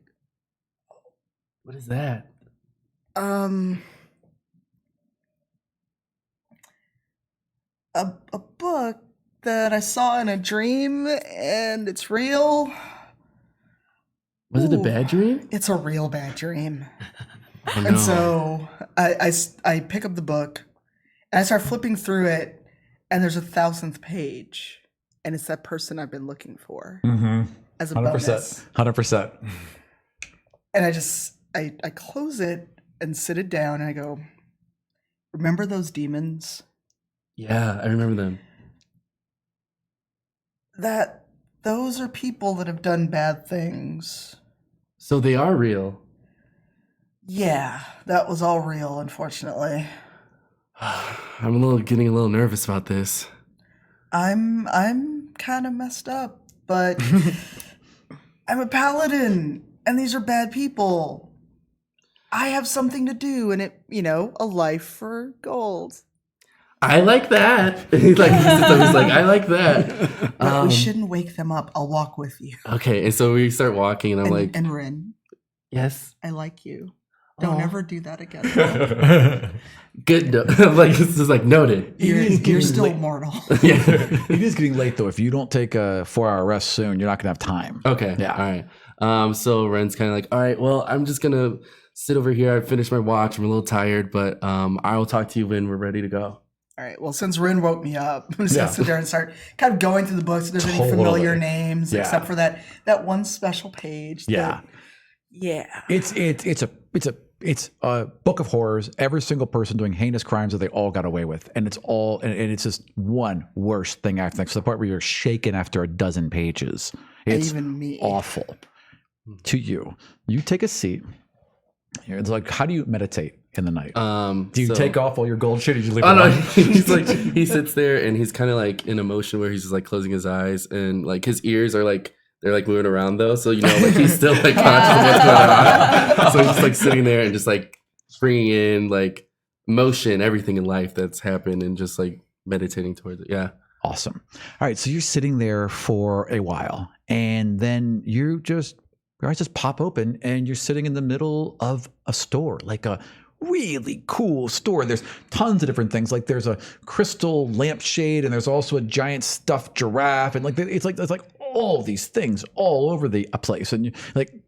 Speaker 7: What is that?
Speaker 2: a book that I saw in a dream, and it's real.
Speaker 7: Was it a
Speaker 2: Ooh.
Speaker 7: bad dream?
Speaker 2: It's a real bad dream.
Speaker 7: Oh, no.
Speaker 2: And so I pick up the book and I start flipping through it, and there's a 1,000th page, and it's that person I've been looking for as a
Speaker 8: 100%.
Speaker 2: bonus.
Speaker 8: 100%.
Speaker 2: And I close it and sit it down, and I go, remember those demons?
Speaker 7: Yeah, I remember them.
Speaker 2: Those are people that have done bad things.
Speaker 7: So they are real.
Speaker 2: Yeah, that was all real, unfortunately.
Speaker 7: I'm getting a little nervous about this.
Speaker 2: I'm kind of messed up, but I'm a paladin, and these are bad people. I have something to do, and a life for gold.
Speaker 7: I like that. He's like, I like that.
Speaker 2: But we shouldn't wake them up. I'll walk with you.
Speaker 7: Okay, and so we start walking, and I'm like,
Speaker 2: and Rin,
Speaker 7: yes,
Speaker 2: I like you. Don't ever do that again.
Speaker 7: good. This is noted.
Speaker 2: You're still mortal.
Speaker 7: Yeah.
Speaker 8: It is getting late though. If you don't take a 4-hour rest soon, you're not gonna have time.
Speaker 7: Okay.
Speaker 8: Yeah.
Speaker 7: All right. So Ren's kind of like, all right, well, I'm just gonna sit over here. I finished my watch. I'm a little tired, but I will talk to you when we're ready to go.
Speaker 2: All right. Well, since Rin woke me up, I'm just gonna sit there and start kind of going through the books. If there's any familiar names, except for that one special page.
Speaker 8: Yeah.
Speaker 2: Yeah.
Speaker 8: It's a book of horrors. Every single person doing heinous crimes that they all got away with, and it's just one worse thing after next to the point where you're shaken after a dozen pages. It's
Speaker 2: even me.
Speaker 8: awful. To you, you take a seat. It's like, how do you meditate in the night? Do you take off all your gold shit? Or do you leave it
Speaker 7: no,
Speaker 8: alone?
Speaker 7: he's he sits there and he's kind of in a motion where he's just closing his eyes, and his ears are they're moving around though, so he's still conscious of what's going on. So he's just sitting there and just bringing in motion, everything in life that's happened, and just meditating towards it. Yeah.
Speaker 8: Awesome. All right, so you're sitting there for a while, and then your eyes just pop open, and you're sitting in the middle of a store, a really cool store. There's tons of different things. There's a crystal lampshade, and there's also a giant stuffed giraffe, and it's all these things all over the place, and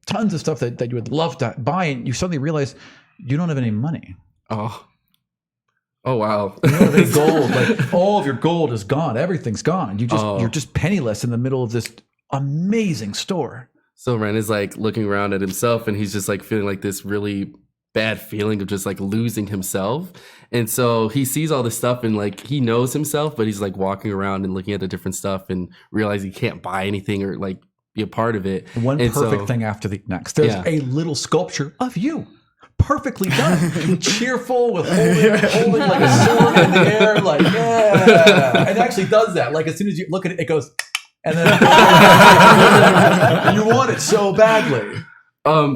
Speaker 8: tons of stuff that you would love to buy, and you suddenly realize you don't have any money.
Speaker 7: Oh wow.
Speaker 8: You don't have any gold. All of your gold is gone. Everything's gone. You're just penniless in the middle of this amazing store.
Speaker 7: So Ren is looking around at himself, and he's just feeling this really bad feeling of just losing himself. And so he sees all this stuff, and he knows himself, but he's walking around and looking at the different stuff and realizing he can't buy anything or be a part of it.
Speaker 8: One perfect thing after the next. There's a little sculpture of you. Perfectly done. Cheerful with holding a sword in the air, yeah. It actually does that. As soon as you look at it, it goes, and then you want it so badly.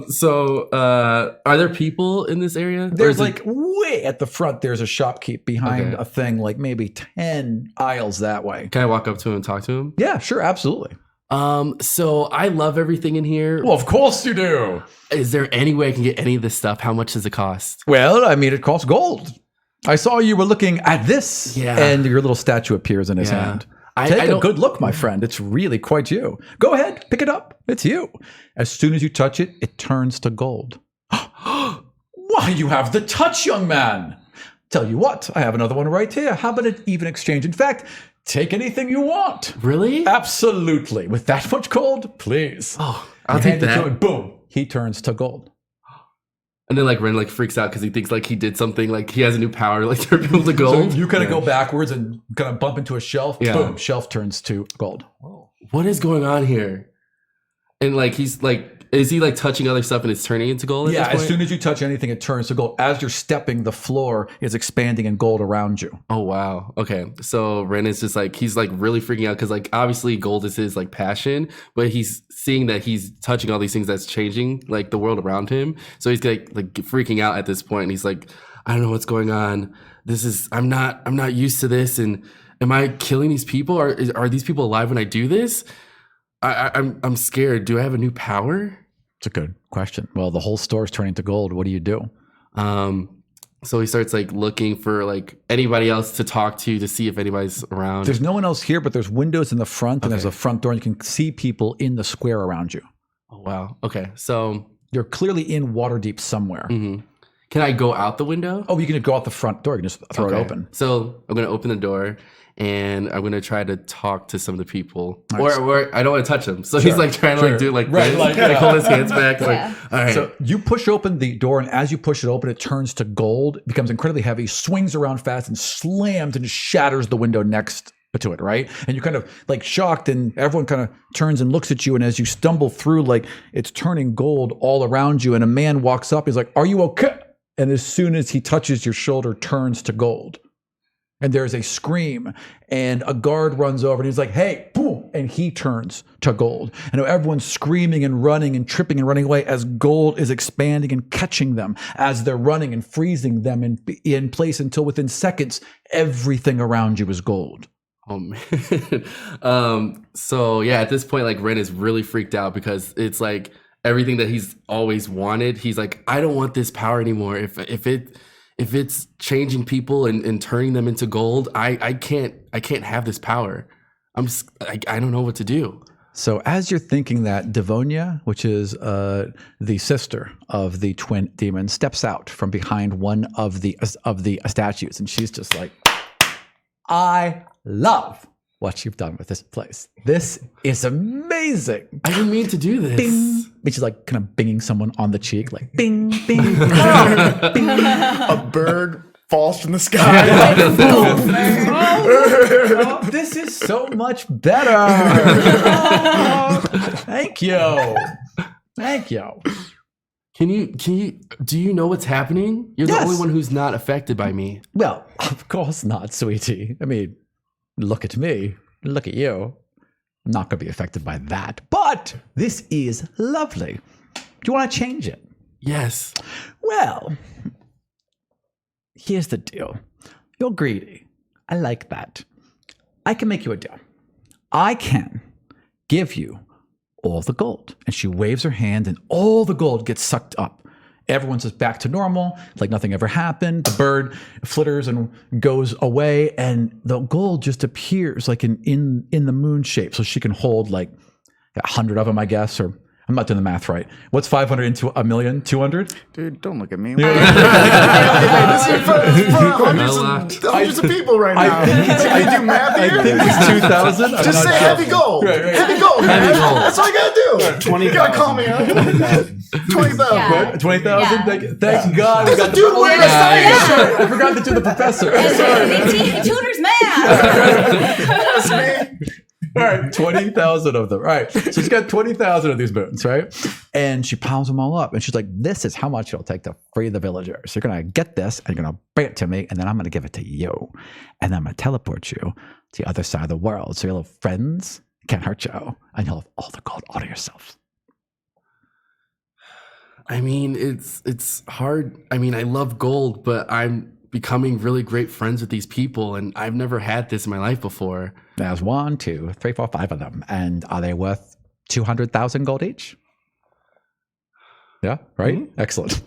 Speaker 7: So are there people in this area?
Speaker 8: There's way at the front, there's a shopkeep behind a thing, maybe 10 aisles that way.
Speaker 7: Can I walk up to him and talk to him?
Speaker 8: Yeah, sure, absolutely.
Speaker 7: So I love everything in here.
Speaker 8: Well, of course you do.
Speaker 7: Is there any way I can get any of this stuff? How much does it cost?
Speaker 8: Well, it costs gold. I saw you were looking at this, and your little statue appears in his hand. Take a good look, my friend. It's really quite you. Go ahead, pick it up. It's you. As soon as you touch it, it turns to gold. Why, you have the touch, young man. Tell you what, I have another one right here. How about an even exchange? In fact, take anything you want.
Speaker 7: Really?
Speaker 8: Absolutely. With that much gold, please.
Speaker 7: Oh, I'll take that.
Speaker 8: And boom, he turns to gold.
Speaker 7: And then Ren freaks out because he thinks he did something, he has a new power to turn people to gold.
Speaker 8: So you kind of go backwards and kind of bump into a shelf.
Speaker 7: Yeah.
Speaker 8: Boom, shelf turns to gold.
Speaker 7: What is going on here? And he's Is he like touching other stuff and it's turning into gold? At
Speaker 8: Yeah,
Speaker 7: this
Speaker 8: as
Speaker 7: point?
Speaker 8: soon as you touch anything, it turns to gold. As you're stepping, the floor is expanding in gold around you.
Speaker 7: Oh wow. Okay. So Ren is just like he's like really freaking out because like obviously gold is his like passion, but he's seeing that he's touching all these things that's changing like the world around him. So he's like freaking out at this point, and he's like, I don't know what's going on. I'm not used to this, and am I killing these people? Are these people alive when I do this? I'm scared. Do I have a new power?
Speaker 8: It's a good question. Well, the whole store is turning to gold. What do you do?
Speaker 7: So he starts like looking for like anybody else to talk to see if anybody's around.
Speaker 8: There's no one else here, but there's windows in the front, and there's a front door, and you can see people in the square around you.
Speaker 7: Oh wow. Okay. So
Speaker 8: You're clearly in Waterdeep somewhere.
Speaker 7: can I go out the window?
Speaker 8: Oh, you can go out the front door. You can just throw it open.
Speaker 7: So I'm gonna open the door. And I'm gonna try to talk to some of the people,
Speaker 8: Nice.
Speaker 7: or I don't want to touch them. So he's like trying to like do it like
Speaker 8: Right,
Speaker 7: this,
Speaker 8: like,
Speaker 7: like hold his hands back.
Speaker 5: Yeah.
Speaker 7: Like, all right.
Speaker 8: So you push open the door, and as you push it open, it turns to gold, becomes incredibly heavy, swings around fast, and slams and shatters the window next to it, right? And you're kind of like shocked, and everyone kind of turns and looks at you. And as you stumble through, like it's turning gold all around you, and a man walks up. He's like, "Are you okay?" And as soon as he touches your shoulder, turns to gold. And there's a scream, and a guard runs over, and he's like, "Hey, boom!" And he turns to gold. And everyone's screaming and running and tripping and running away as gold is expanding and catching them as they're running and freezing them in place until within seconds, everything around you is gold.
Speaker 7: Oh man. So yeah, at this point, like Ren is really freaked out because it's like everything that he's always wanted. He's like, I don't want this power anymore. If it's changing people and turning them into gold, I can't have this power. I don't know what to do.
Speaker 8: So as you're thinking that, Devonia, which is the sister of the twin demon, steps out from behind one of the statues, and she's just like, I love what you've done with this place. This is amazing.
Speaker 7: I didn't mean to do this.
Speaker 8: Bing. And she's like kind of binging someone on the cheek, like bing, bing. Oh, bing.
Speaker 4: A bird falls from the sky.
Speaker 8: Oh, this is so much better. Oh, thank you. Thank you.
Speaker 7: Can you do you know what's happening? You're
Speaker 8: Yes.
Speaker 7: the only one who's not affected by me.
Speaker 8: Well, of course not, sweetie. I mean, look at me. Look at you. I'm not going to be affected by that. But this is lovely. Do you want to change it?
Speaker 7: Yes.
Speaker 8: Well, here's the deal. You're greedy. I like that. I can make you a deal. I can give you all the gold. And she waves her hand, and all the gold gets sucked up. Everyone's just back to normal, like nothing ever happened. The bird flitters and goes away, and the gold just appears like in the moon shape. So she can hold like 100 of them, I guess, or I'm not doing the math right. What's 500 into a million? 200?
Speaker 4: Dude, don't look at me. This is for hundreds of people right now. Can you do math here?
Speaker 8: I think it's 2,000.
Speaker 4: Just say heavy gold.
Speaker 8: Right.
Speaker 4: Heavy gold, man.
Speaker 7: Heavy gold.
Speaker 4: That's all you gotta do.
Speaker 3: 20,000.
Speaker 4: You gotta call me out. 20,000.
Speaker 5: Yeah.
Speaker 8: 20,000?
Speaker 5: Yeah.
Speaker 8: Thank God. We
Speaker 4: There's
Speaker 8: got
Speaker 4: a dude wearing a science shirt.
Speaker 8: I forgot that you're the professor. I'm sorry.
Speaker 5: Tutor's math.
Speaker 4: That's me.
Speaker 8: All right, 20,000 of them. All right. So she's got 20,000 of these moons, right? And she pounds them all up. And she's like, this is how much it'll take to free the villagers. You're going to get this, and you're going to bring it to me, and then I'm going to give it to you. And then I'm going to teleport you to the other side of the world. So you'll have friends, can't hurt you, and you'll have all the gold out of yourself.
Speaker 7: I mean, it's hard. I mean, I love gold, but I'm becoming really great friends with these people, and I've never had this in my life before.
Speaker 8: There's 1, 2, 3, 4, 5 of them. And are they worth 200,000 gold each? Yeah, right? Mm-hmm. Excellent.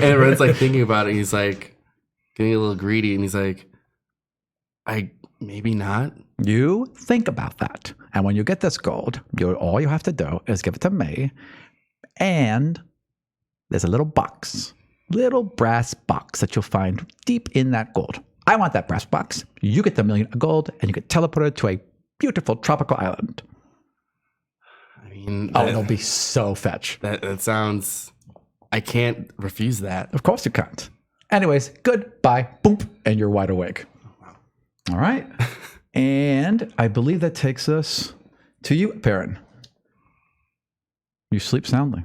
Speaker 7: And Ren's like thinking about it. He's like getting a little greedy, and he's like, maybe not.
Speaker 8: You think about that. And when you get this gold, all you have to do is give it to me. And there's a little box, little brass box that you'll find deep in that gold. I want that brass box. You get the million of gold, and you get teleported to a beautiful tropical island.
Speaker 7: I mean,
Speaker 8: It'll be so fetch.
Speaker 7: that sounds. I can't refuse that.
Speaker 8: Of course you can't. Anyways, goodbye. Boom. And you're wide awake. All right. And I believe that takes us to you, FAERUN. You sleep soundly.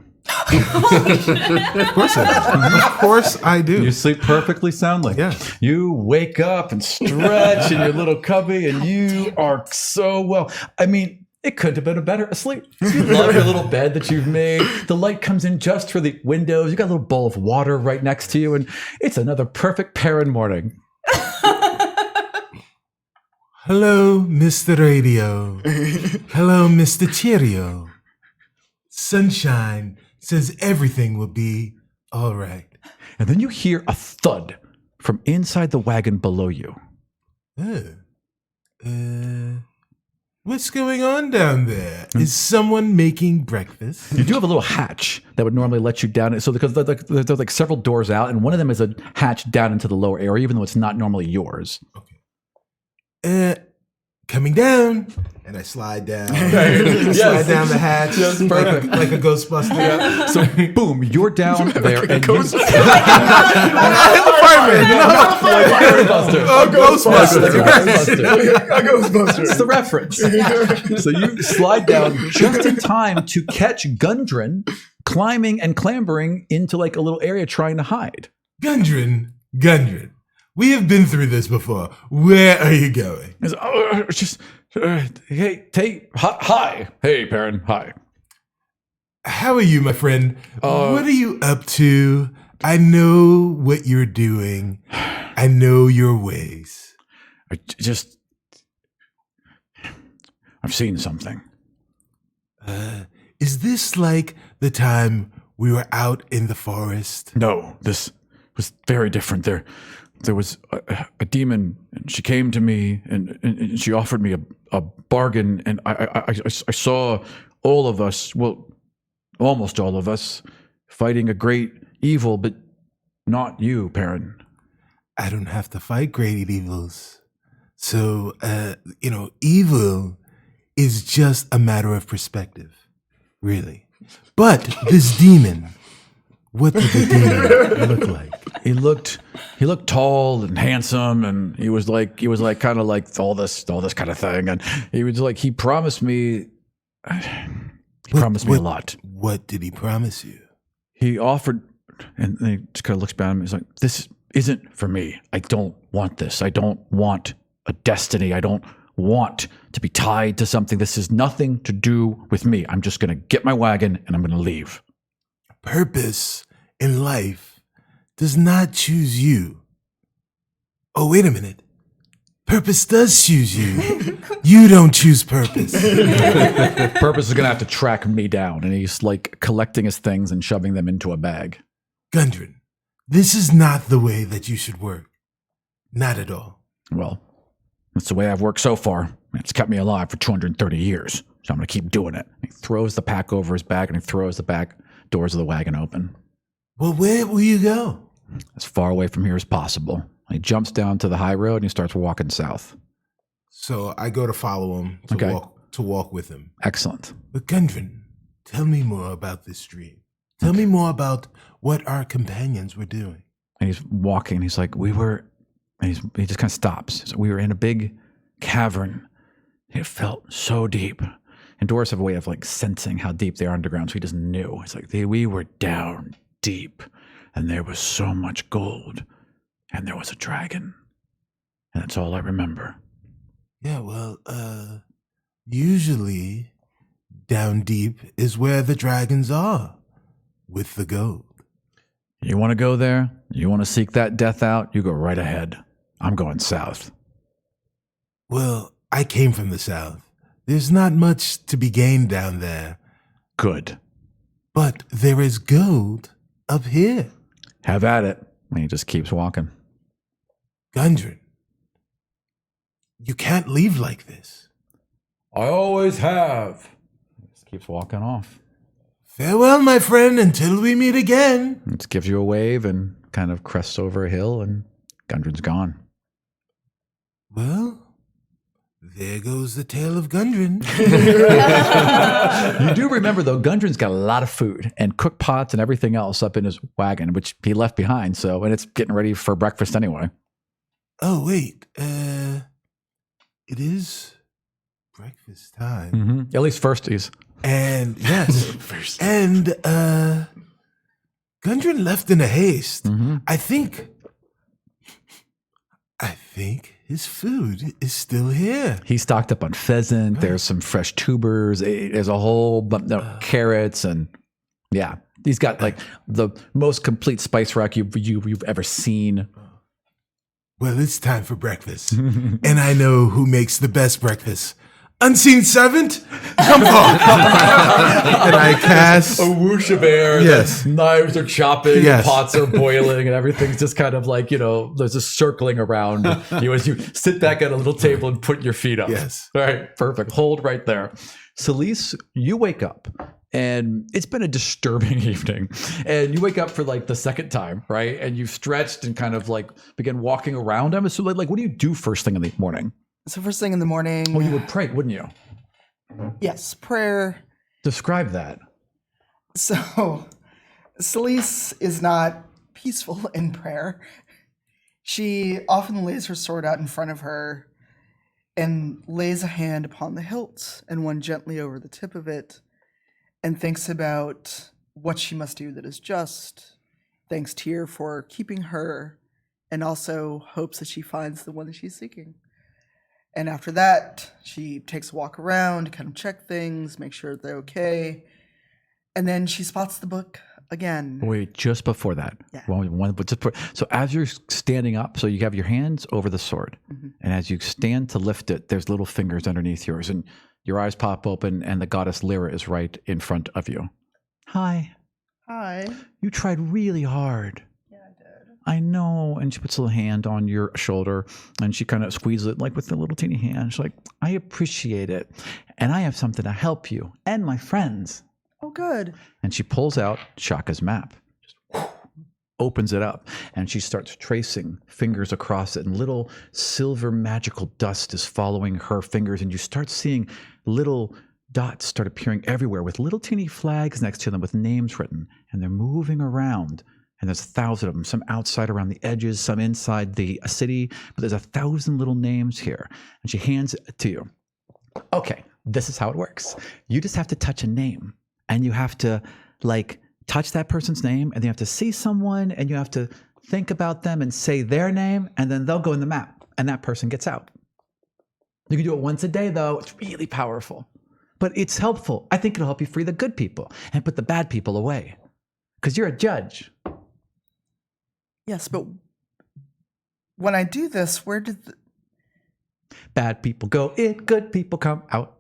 Speaker 9: Of course I do. Of course I do.
Speaker 8: You sleep perfectly soundly.
Speaker 9: Yeah.
Speaker 8: You wake up and stretch in your little cubby, and you are so well. I mean, it couldn't have been a better asleep. You love your little bed that you've made. The light comes in just through the windows. You got a little bowl of water right next to you, and it's another perfect FAERUN morning.
Speaker 9: Hello, Mr. Radio. Hello, Mr. Cheerio. Sunshine says everything will be all right.
Speaker 8: And then you hear a thud from inside the wagon below you.
Speaker 9: What's going on down there? Is someone making breakfast?
Speaker 8: You do have a little hatch that would normally let you down. So because there's like several doors out, and one of them is a hatch down into the lower area, even though it's not normally yours.
Speaker 9: Coming down. And I slide down. Slide down the hatch.
Speaker 8: Yes, perfect.
Speaker 9: Like a Ghostbuster.
Speaker 8: So boom, you're down there. And you,
Speaker 9: Fireman.
Speaker 8: A Ghostbuster. It's the reference. So you slide down just in time to catch Gundren climbing and clambering into like a little area trying to hide.
Speaker 9: Gundren. We have been through this before. Where are you going?
Speaker 8: Hey, hi. Hey, Perrin, hi.
Speaker 9: How are you, my friend? What are you up to? I know what you're doing. I know your ways.
Speaker 8: I've seen something.
Speaker 9: Is this like the time we were out in the forest?
Speaker 8: No, this was very different. There was a demon, and she came to me, and she offered me a bargain, and I saw all of us, well, almost all of us, fighting a great evil, but not you, Perrin.
Speaker 9: I don't have to fight great evils. So, evil is just a matter of perspective, really. But this demon, what did the demon look like?
Speaker 8: He looked tall and handsome, and he was like kind of like all this kind of thing, and he promised me a lot.
Speaker 9: What did he promise you?
Speaker 8: He offered, and he just kind of looks back at me. He's like, "This isn't for me. I don't want this. I don't want a destiny. I don't want to be tied to something. This has nothing to do with me. I'm just going to get my wagon and I'm going to leave."
Speaker 9: Purpose in life does not choose you. Oh, wait a minute. Purpose does choose you. You don't choose purpose.
Speaker 8: Purpose is going to have to track me down, and he's like collecting his things and shoving them into a bag.
Speaker 9: Gundren, this is not the way that you should work. Not at all.
Speaker 8: Well, that's the way I've worked so far. It's kept me alive for 230 years, so I'm going to keep doing it. He throws the pack over his back, and he throws the back doors of the wagon open.
Speaker 9: Well, where will you go?
Speaker 8: As far away from here as possible. He jumps down to the high road and he starts walking south.
Speaker 9: So I go to follow him to walk with him.
Speaker 8: Excellent.
Speaker 9: But Gundren, tell me more about this dream. Tell me more about what our companions were doing.
Speaker 8: And he's walking and he's like, he just kind of stops. So we were in a big cavern. It felt so deep. And dwarves have a way of like sensing how deep they are underground. So he just knew. It's like we were down deep. And there was so much gold. And there was a dragon. And that's all I remember.
Speaker 9: Yeah, well, usually down deep is where the dragons are, with the gold.
Speaker 8: You want to go there? You want to seek that death out? You go right ahead. I'm going south.
Speaker 9: Well, I came from the south. There's not much to be gained down there.
Speaker 8: Good.
Speaker 9: But there is gold up here.
Speaker 8: Have at it. And he just keeps walking.
Speaker 9: Gundren, you can't leave like this.
Speaker 8: I always have. He just keeps walking off.
Speaker 9: Farewell, my friend, until we meet again.
Speaker 8: He just gives you a wave and kind of crests over a hill, and Gundren's gone.
Speaker 9: Well, there goes the tale of Gundren.
Speaker 8: You do remember, though, Gundren's got a lot of food and cook pots and everything else up in his wagon, which he left behind. So, and it's getting ready for breakfast anyway.
Speaker 9: Oh, wait. It is breakfast time.
Speaker 8: Mm-hmm. At least first he's
Speaker 9: And yes, and Gundren left in a haste. I think his food is still here.
Speaker 8: He stocked up on pheasant. There's some fresh tubers. There's a whole bunch of carrots, and yeah, he's got like the most complete spice rack you've ever seen.
Speaker 9: Well, it's time for breakfast, and I know who makes the best breakfast. Unseen servant, come forth. And I cast
Speaker 8: A whoosha bear.
Speaker 9: Yes.
Speaker 8: Knives are chopping,
Speaker 9: Yes.
Speaker 8: pots are boiling, and everything's just kind of like, there's a circling around you as you sit back at a little table and put your feet up.
Speaker 9: Yes.
Speaker 8: All right, perfect. Hold right there. Celise, you wake up. And it's been a disturbing evening. And you wake up for like the second time, right? And you've stretched and kind of like begin walking around. I'm assuming, like, what do you do first thing in the morning?
Speaker 2: So first thing in the morning,
Speaker 8: Well, you would pray, wouldn't you?
Speaker 2: yes, prayer.
Speaker 8: Describe that.
Speaker 2: So Celise is not peaceful in prayer. She often lays her sword out in front of her and lays a hand upon the hilt and one gently over the tip of it, and thinks about what she must do that is just, thanks Tyr for keeping her, and also hopes that she finds the one that she's seeking. And after that, she takes a walk around, kind of check things, make sure they're okay, and then she spots the book again.
Speaker 8: Wait, just before that.
Speaker 2: Yeah.
Speaker 8: So as you're standing up, so you have your hands over the sword, and as you stand to lift it, there's little fingers underneath yours, and your eyes pop open, and the goddess Lyra is right in front of you. Hi.
Speaker 2: Hi.
Speaker 8: You tried really hard. Yeah, I did. I know. And she puts a little hand on your shoulder, and she kind of squeezes it like with a little teeny hand. She's like, I appreciate it. And I have something to help you and my friends.
Speaker 2: Oh, good.
Speaker 8: And she pulls out Shaka's map, just opens it up, and she starts tracing fingers across it, and little silver magical dust is following her fingers, and you start seeing little dots start appearing everywhere with little teeny flags next to them with names written, and they're moving around. And there's 1,000 of them, some outside around the edges, some inside the city, but there's 1,000 little names here. And she hands it to you. Okay, this is how it works. You just have to touch a name, and you have to like touch that person's name, and you have to see someone, and you have to think about them and say their name, and then they'll go in the map, and that person gets out. You can do it once a day, though. It's really powerful, but it's helpful. I think it'll help you free the good people and put the bad people away, because you're a judge.
Speaker 2: Yes, but when I do this, where did the...
Speaker 8: Bad people go in, good people come out.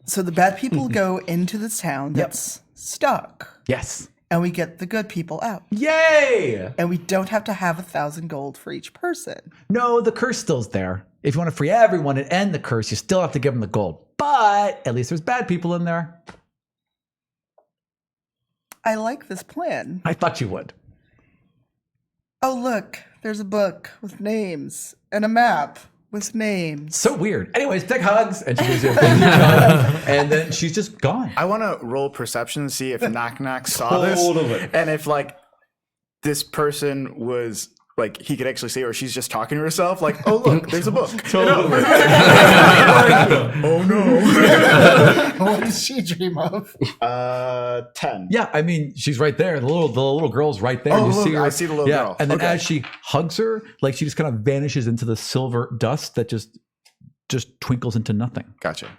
Speaker 2: So the bad people go into the town that's stuck,
Speaker 8: Yes.
Speaker 2: and we get the good people out.
Speaker 8: Yay!
Speaker 2: And we don't have to have 1,000 gold for each person.
Speaker 8: No, the curse still's there. If you want to free everyone and end the curse, you still have to give them the gold. But at least there's bad people in there.
Speaker 2: I like this plan.
Speaker 8: I thought you would.
Speaker 2: Oh, look, there's a book with names and a map with names.
Speaker 8: So weird. Anyways, big hugs. And she gives you a big hug. And then she's just gone.
Speaker 4: I want to roll perception and see if Knock Knock saw this.
Speaker 8: Totally.
Speaker 4: And if, like, this person was, like, he could actually see her, or she's just talking to herself. Like, oh, look, there's a book.
Speaker 8: Totally.
Speaker 4: Oh, no.
Speaker 2: What does she dream of?
Speaker 4: 10.
Speaker 8: Yeah, I mean, she's right there. The little girl's right there.
Speaker 4: Oh,
Speaker 8: you
Speaker 4: look,
Speaker 8: see her.
Speaker 4: I see the little girl.
Speaker 8: And then
Speaker 4: Okay.
Speaker 8: as she hugs her, like she just kind of vanishes into the silver dust that just twinkles into nothing.
Speaker 4: Gotcha.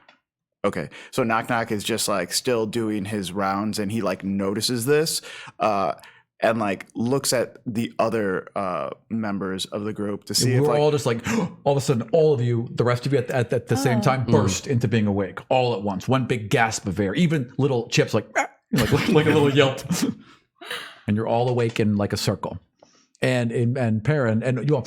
Speaker 4: Okay. So Knock Knock is just, like, still doing his rounds, and he, like, notices this. And like looks at the other members of the group to see if
Speaker 8: We're
Speaker 4: like,
Speaker 8: all just like, all of a sudden, all of you, the rest of you at the same time, burst into being awake all at once. One big gasp of air. Even little Chips like a little yelp. And you're all awake in like a circle. And Perrin, and you all,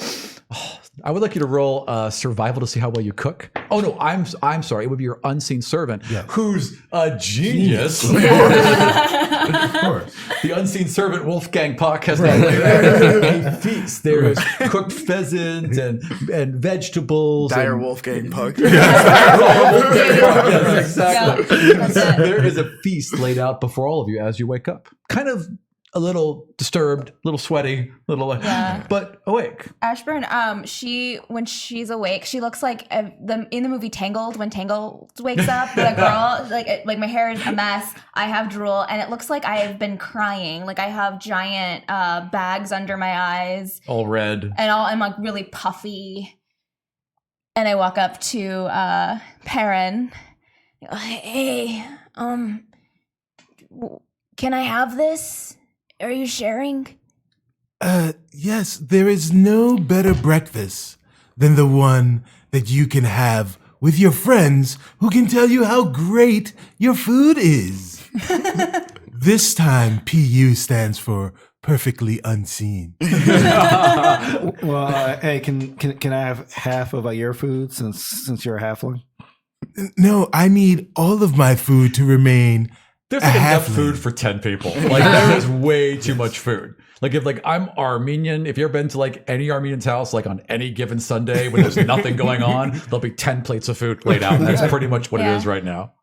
Speaker 8: I would like you to roll survival to see how well you cook. Oh no, I'm sorry. It would be your unseen servant, who's a genius.
Speaker 9: Of course.
Speaker 8: The Unseen Servant Wolfgang podcast. A feast. There is cooked pheasant and vegetables.
Speaker 4: Dire
Speaker 8: and,
Speaker 4: Wolfgang Pug.
Speaker 8: Yes, exactly.
Speaker 5: Yeah, that's it.
Speaker 8: There is a feast laid out before all of you as you wake up. Kind of a little disturbed, a little sweaty, but awake.
Speaker 5: Ashburn, when she's awake, she looks like in the movie Tangled, when Tangled wakes up, the girl, like my hair is a mess, I have drool, and it looks like I have been crying. Like I have giant bags under my eyes.
Speaker 8: All red.
Speaker 5: And I'm like really puffy. And I walk up to FAERUN. Hey, can I have this? Are you sharing?
Speaker 9: Yes, there is no better breakfast than the one that you can have with your friends who can tell you how great your food is. This time, PU stands for perfectly unseen.
Speaker 3: Well, hey, can I have half of your food since you're a halfling?
Speaker 9: No, I need all of my food to remain.
Speaker 8: There's like enough food for 10 people. Like there is way too much food. Like if I'm Armenian, if you've ever been to like any Armenian's house, like on any given Sunday when there's nothing going on, there'll be 10 plates of food laid out. And that's pretty much what it is right now.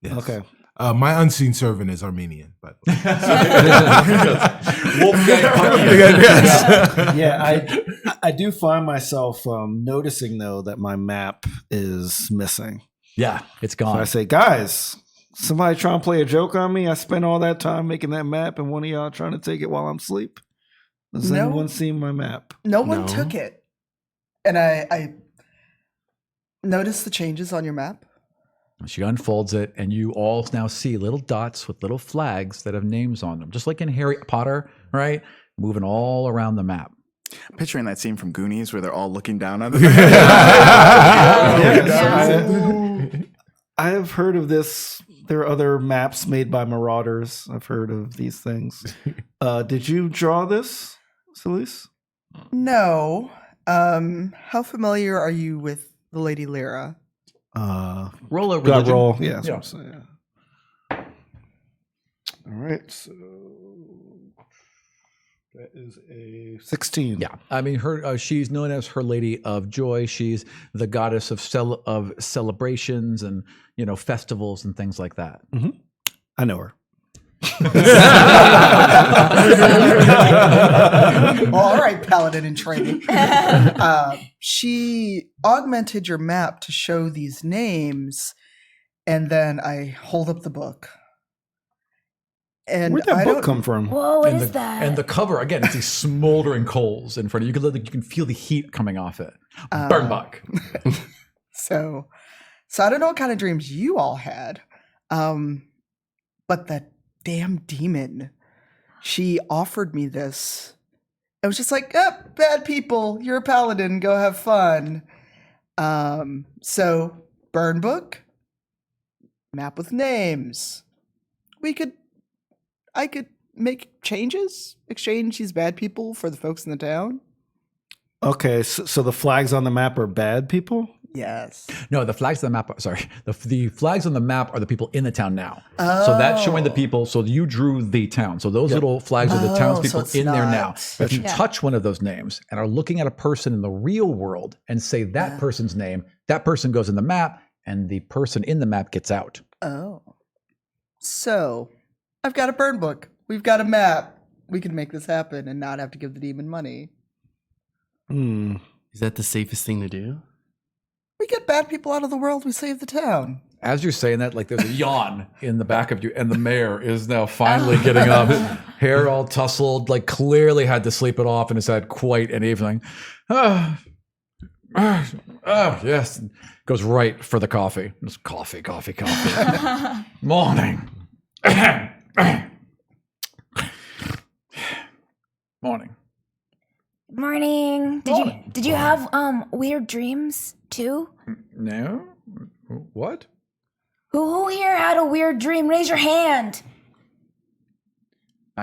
Speaker 9: Yes.
Speaker 3: Okay.
Speaker 9: My unseen servant is Armenian, but
Speaker 3: I do find myself noticing though that my map is missing.
Speaker 8: Yeah, it's gone.
Speaker 3: So I say, guys, somebody trying to play a joke on me? I spent all that time making that map, and one of y'all trying to take it while I'm asleep. Has anyone seen my map?
Speaker 2: No one took it. And I noticed the changes on your map.
Speaker 8: She unfolds it, and you all now see little dots with little flags that have names on them, just like in Harry Potter, right? Moving all around the map.
Speaker 4: I'm picturing that scene from Goonies where they're all looking down on the
Speaker 3: I have heard of this. There are other maps made by marauders. I've heard of these things. Did you draw this, Celise?
Speaker 2: No. How familiar are you with the Lady Lyra?
Speaker 8: Roll a religion.
Speaker 3: Roll. Yeah.
Speaker 8: Yeah.
Speaker 3: All right. So that is a 16.
Speaker 8: Yeah, I mean, she's known as Her Lady of Joy. She's the goddess of celebrations and festivals and things like that.
Speaker 3: Mm-hmm. I know her.
Speaker 2: All right, paladin in training. She augmented your map to show these names, and then I hold up the book. And
Speaker 3: Where'd that book come from?
Speaker 6: Whoa, what is that?
Speaker 8: And the cover, again, it's these smoldering coals in front of you. You can feel the heat coming off it. Burn buck.
Speaker 2: So I don't know what kind of dreams you all had, but that damn demon, she offered me this. It was just like, bad people, you're a paladin, go have fun. So burn book, map with names. I could make changes, exchange these bad people for the folks in the town.
Speaker 3: Okay, so the flags on the map are bad people?
Speaker 2: Yes.
Speaker 8: No, the flags on the map. Sorry, the flags on the map are the people in the town now. Oh. So that's showing the people. So you drew the town. So those little flags are the townspeople in there now. If you touch one of those names and are looking at a person in the real world and say that person's name, that person goes in the map, and the person in the map gets out.
Speaker 2: Oh. So I've got a burn book. We've got a map. We can make this happen and not have to give the demon money.
Speaker 7: Is that the safest thing to do?
Speaker 2: We get bad people out of the world. We save the town.
Speaker 8: As you're saying that, like there's a yawn in the back of you, and the mayor is now finally getting up, hair all tousled, like clearly had to sleep it off and has had quite an evening. Yes. Goes right for the coffee. Just coffee. Morning. Morning.
Speaker 6: Morning. Did you have weird dreams too?
Speaker 8: No. What?
Speaker 6: Who here had a weird dream? Raise your hand.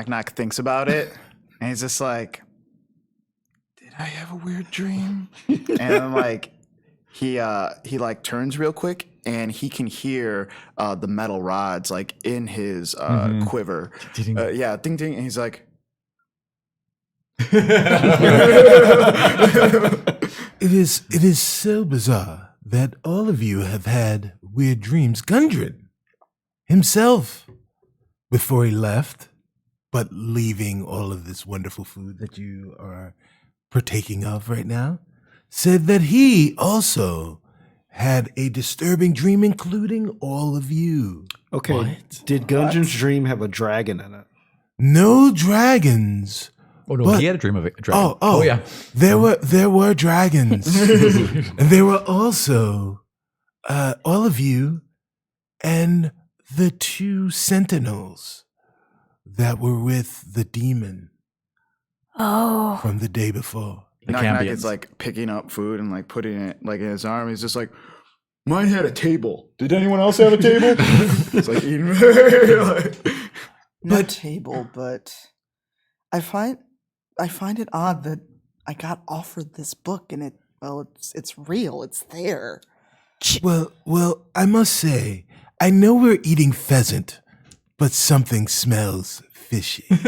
Speaker 4: Knock thinks about it, and he's just like, "Did I have a weird dream?" And then like he like turns real quick, and he can hear the metal rods like in his quiver. Yeah, ding ding, and he's like.
Speaker 9: It is so bizarre that all of you have had weird dreams. Gundren himself, before he left, but leaving all of this wonderful food that you are partaking of right now, said that he also had a disturbing dream, including all of you.
Speaker 3: Okay.
Speaker 7: What?
Speaker 3: Did Gungeon's dream have a dragon in it?
Speaker 9: No dragons.
Speaker 8: Oh no,
Speaker 9: But-
Speaker 8: he had a dream of a dragon.
Speaker 9: Oh,
Speaker 8: yeah.
Speaker 9: There were dragons. And there were also all of you and the 2 sentinels that were with the demon
Speaker 6: Oh.
Speaker 9: from the day before.
Speaker 8: The
Speaker 4: Knock Knock
Speaker 8: Cambions.
Speaker 4: is like picking up food and like putting it like in his arm. He's just like, mine had a table. Did anyone else have a table? It's like eating.
Speaker 2: No table, but I find it odd that I got offered this book and it's real. It's there.
Speaker 9: Well, I must say, I know we're eating pheasant, but something smells fishy.
Speaker 2: And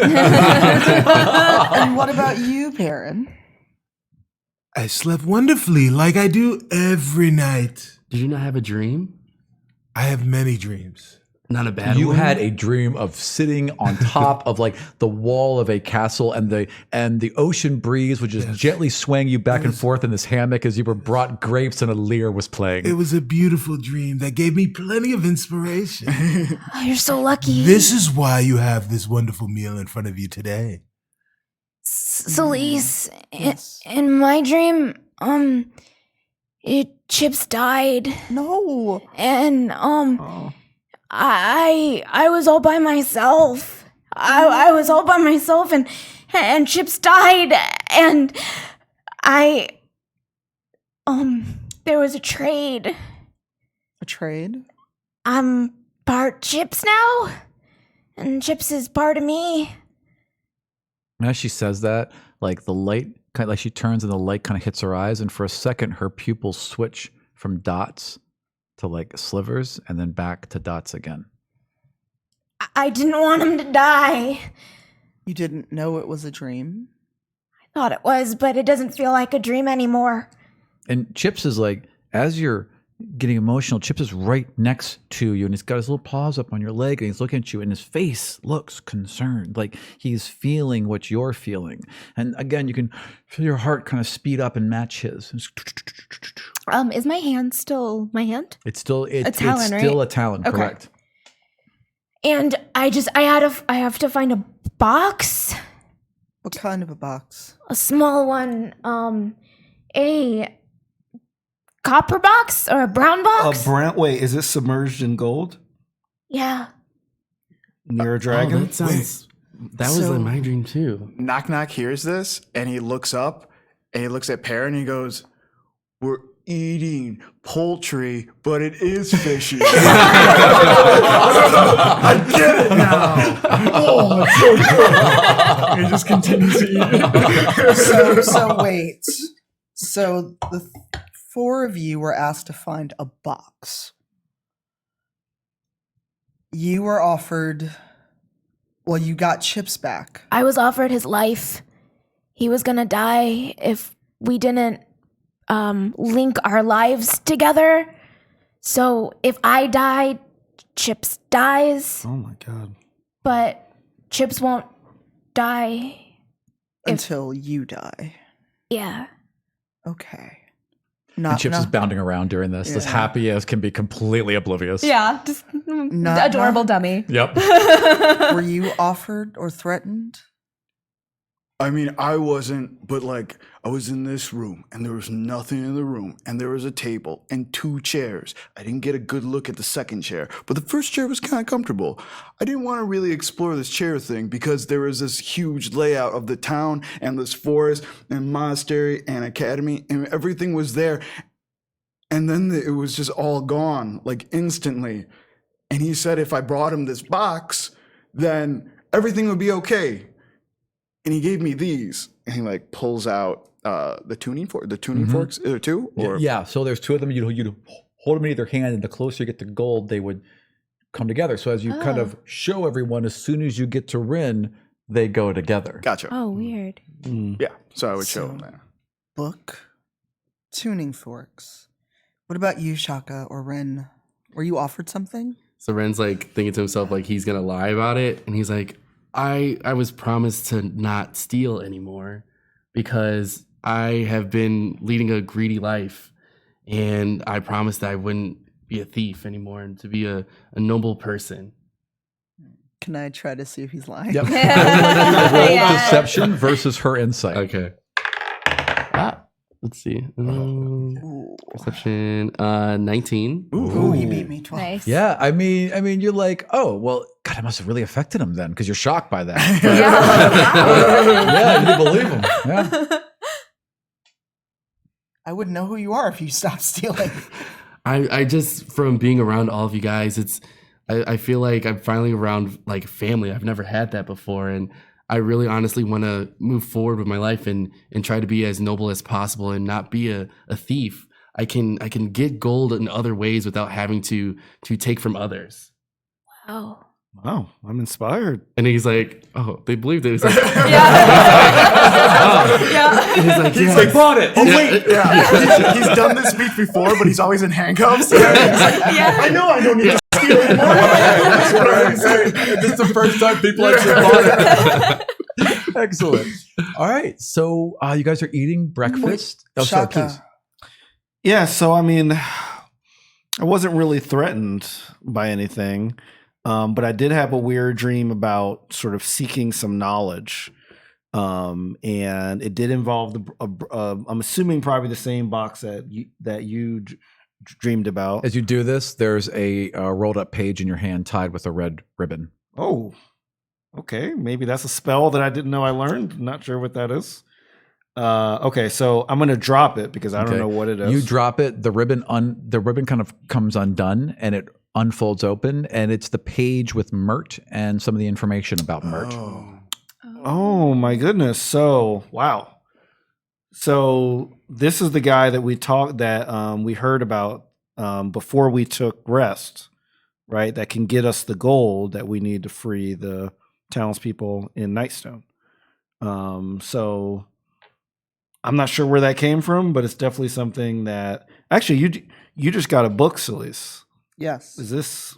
Speaker 2: what about you, Perrin?
Speaker 9: I slept wonderfully, like I do every night.
Speaker 7: Did you not have a dream?
Speaker 9: I have many dreams.
Speaker 7: Not a bad
Speaker 8: You
Speaker 7: one?
Speaker 8: had a dream of sitting on top of like the wall of a castle, and the ocean breeze would just gently swaying you back and forth in this hammock as you were brought grapes and a lyre was playing.
Speaker 9: It was a beautiful dream that gave me plenty of inspiration.
Speaker 6: Oh, you're so lucky.
Speaker 9: This is why you have this wonderful meal in front of you today.
Speaker 6: Celise,
Speaker 2: Yes.
Speaker 6: in my dream, Chips died,
Speaker 2: No.
Speaker 6: and I was all by myself. I was all by myself, and Chips died, and there was a trade.
Speaker 2: A trade?
Speaker 6: I'm part Chips now, and Chips is part of me.
Speaker 8: And as she says that, like the light, kind of like she turns and the light kind of hits her eyes, and for a second her pupils switch from dots to like slivers, and then back to dots again.
Speaker 6: I didn't want him to die.
Speaker 2: You didn't know it was a dream?
Speaker 6: I thought it was, but it doesn't feel like a dream anymore.
Speaker 8: And Chips is like, as you're getting emotional, Chips is right next to you, and he's got his little paws up on your leg, and he's looking at you, and his face looks concerned, like he's feeling what you're feeling. And again, you can feel your heart kind of speed up and match his.
Speaker 5: Is my hand still my hand?
Speaker 8: It's still
Speaker 5: talon,
Speaker 8: it's still
Speaker 5: right?
Speaker 8: a talon,
Speaker 5: Okay.
Speaker 8: correct?
Speaker 6: And I have to find a box,
Speaker 2: What kind of a box?
Speaker 6: a small one, a copper box or a brown box.
Speaker 3: Wait, is it submerged in gold
Speaker 6: Yeah.
Speaker 3: near a
Speaker 7: Oh,
Speaker 3: dragon?
Speaker 7: that sounds. That was
Speaker 2: So-
Speaker 7: in my dream too.
Speaker 4: Knock Knock hears this and he looks up and he looks at Perrin and he goes, "We're eating poultry, but it is fishy." I get it now. Oh, it's so good. And he just continues to eat.
Speaker 2: So wait. So the 4 of you were asked to find a box. You were offered. Well, you got Chips back.
Speaker 6: I was offered his life. He was gonna die if we didn't link our lives together. So if I die, Chips dies,
Speaker 3: Oh my god.
Speaker 6: but Chips won't die.
Speaker 2: Until you die.
Speaker 6: Yeah.
Speaker 2: Okay.
Speaker 8: And Chips is bounding around during this, as
Speaker 2: Yeah.
Speaker 8: happy as can be, completely oblivious.
Speaker 5: Yeah, just adorable dummy.
Speaker 8: Yep.
Speaker 2: Were you offered or threatened?
Speaker 4: I mean, I wasn't, but like, I was in this room and there was nothing in the room and there was a table and 2 chairs. I didn't get a good look at the second chair, but the first chair was kind of comfortable. I didn't want to really explore this chair thing because there was this huge layout of the town and this forest and monastery and academy and everything was there. And then it was just all gone, like instantly. And he said if I brought him this box, then everything would be okay. And he gave me these, and he like pulls out the tuning forks. Are there 2? Or
Speaker 8: Yeah. So there's 2 of them. You'd hold them in either hand, and the closer you get to gold, they would come together. So as you kind of show everyone, as soon as you get to Rin, they go together.
Speaker 4: Gotcha.
Speaker 5: Oh, weird.
Speaker 4: Yeah. So I would show him that.
Speaker 2: Book, tuning forks. What about you, Shaka or Ren? Were you offered something?
Speaker 7: So Ren's like thinking to himself like he's gonna lie about it, and he's like, I was promised to not steal anymore because I have been leading a greedy life, and I promised that I wouldn't be a thief anymore and to be a noble person.
Speaker 2: Can I try to see if he's lying?
Speaker 8: Yep. I would like you to roll
Speaker 5: Yeah.
Speaker 8: deception versus her insight.
Speaker 7: Okay. Let's see. Perception 19.
Speaker 2: Ooh, he beat me twice.
Speaker 5: Nice.
Speaker 8: Yeah, I mean, you're like, oh, well, God, it must have really affected him then, because you're shocked by that. Yeah, you didn't believe him. Yeah.
Speaker 2: I wouldn't know who you are if you stopped stealing.
Speaker 7: I just, from being around all of you guys, I feel like I'm finally around like family. I've never had that before, and I really honestly want to move forward with my life and try to be as noble as possible and not be a thief. I can get gold in other ways without having to take from others.
Speaker 6: Oh.
Speaker 3: Wow, I'm inspired.
Speaker 7: And he's like, oh, they believed it. He's like,
Speaker 5: Yeah.
Speaker 7: he's like, yeah.
Speaker 8: They bought it.
Speaker 4: Oh wait, yeah. He's done this speech before, but he's always in handcuffs. He's like, I know I don't need to steal anymore.
Speaker 8: This is the first time people actually bought it. Excellent. All right, so you guys are eating breakfast. Oh, sorry,
Speaker 2: Shaka.
Speaker 8: please.
Speaker 3: Yeah, so I mean, I wasn't really threatened by anything, but I did have a weird dream about sort of seeking some knowledge, and it did involve I'm assuming probably the same box that you dreamed about.
Speaker 8: As you do this, there's a rolled up page in your hand tied with a red ribbon.
Speaker 3: Oh, okay, maybe that's a spell that I didn't know I learned. Not sure what that is. Okay, so I'm gonna drop it because I don't know what it is.
Speaker 8: You drop it. The ribbon kind of comes undone, and it unfolds open, and it's the page with Mert and some of the information about Mert.
Speaker 3: Oh my goodness! So wow. So this is the guy that we heard about before we took rest, right? That can get us the gold that we need to free the townspeople in Nightstone. So I'm not sure where that came from, but it's definitely something that actually you just got a book, Celise.
Speaker 2: Yes.
Speaker 3: Is this?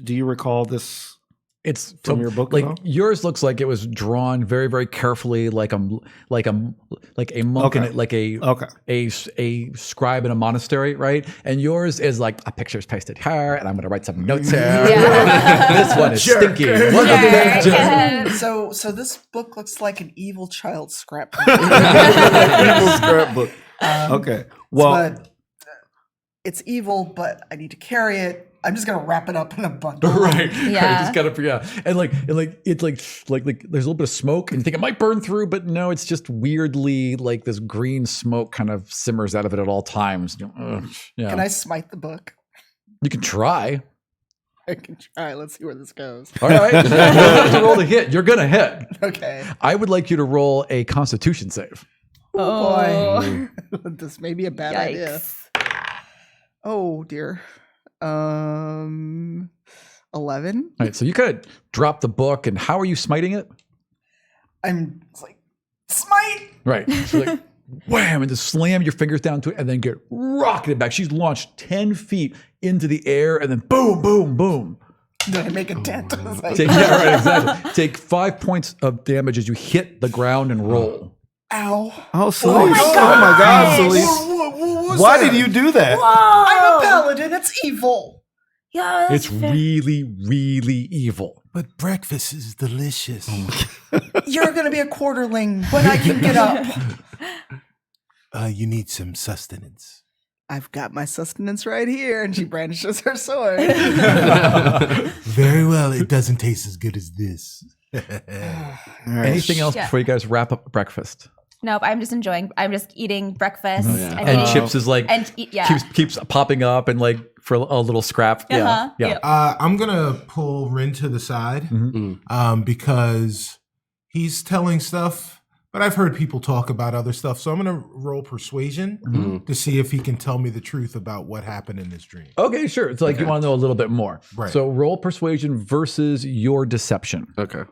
Speaker 3: Do you recall this?
Speaker 8: It's
Speaker 3: From your book,
Speaker 8: like
Speaker 3: though?
Speaker 8: yours looks like it was drawn very, very carefully, like a monk
Speaker 3: Okay.
Speaker 8: in it, like a scribe in a monastery, right? And yours is like a picture's pasted here, and I'm going to write some notes here. This one is stinky. What a big jerk.
Speaker 5: Yeah.
Speaker 2: So this book looks like an evil child scrapbook.
Speaker 3: Evil scrapbook. Okay. Well,
Speaker 2: but it's evil, but I need to carry it. I'm just gonna wrap it up in a bundle.
Speaker 8: Right.
Speaker 5: Yeah.
Speaker 8: Just gotta, and it's like there's a little bit of smoke, and you think it might burn through, but no, it's just weirdly like this green smoke kind of simmers out of it at all times. Yeah.
Speaker 2: Can I smite the book?
Speaker 8: You can try.
Speaker 2: I can try. Let's see where this goes.
Speaker 8: All right. You have to roll to hit. You're gonna hit.
Speaker 2: Okay.
Speaker 8: I would like you to roll a Constitution save.
Speaker 2: Oh boy. This may be a bad idea.
Speaker 5: Yikes.
Speaker 2: Oh dear. 11.
Speaker 8: All right. So you could drop the book, and how are you smiting it?
Speaker 2: It's like smite.
Speaker 8: Right. So like wham, and just slam your fingers down to it, and then get rocketed back. She's launched 10 feet into the air, and then boom, boom, boom.
Speaker 2: Did I make a dent? It's like,
Speaker 8: Yeah, right, exactly. Take 5 points of damage as you hit the ground and roll.
Speaker 2: ow.
Speaker 3: oh, Celise. Oh my God, Celise.
Speaker 2: What was
Speaker 3: Why
Speaker 2: that?
Speaker 3: did you do that?
Speaker 2: I'm a paladin. It's evil.
Speaker 6: Yeah, that's
Speaker 8: It's
Speaker 6: fair.
Speaker 8: really, really evil.
Speaker 9: But breakfast is delicious.
Speaker 2: You're gonna be a quarterling when I can get up.
Speaker 9: You need some sustenance.
Speaker 2: I've got my sustenance right here, and she brandishes her sword.
Speaker 9: Very well. It doesn't taste as good as this.
Speaker 3: All right.
Speaker 8: Anything else
Speaker 5: Yeah.
Speaker 8: before you guys wrap up breakfast?
Speaker 5: Nope, I'm just eating breakfast.
Speaker 7: yeah.
Speaker 5: And,
Speaker 8: And
Speaker 5: eating-
Speaker 8: Chips is like
Speaker 5: and yeah.
Speaker 8: keeps popping up and like for a little scrap.
Speaker 5: Uh-huh.
Speaker 8: Yeah.
Speaker 9: I'm gonna pull Rin to the side because he's telling stuff, but I've heard people talk about other stuff. So I'm gonna roll persuasion to see if he can tell me the truth about what happened in this dream.
Speaker 8: Okay, sure. It's like you want to know a little bit more.
Speaker 9: Right.
Speaker 8: So roll persuasion versus your deception.
Speaker 7: Okay.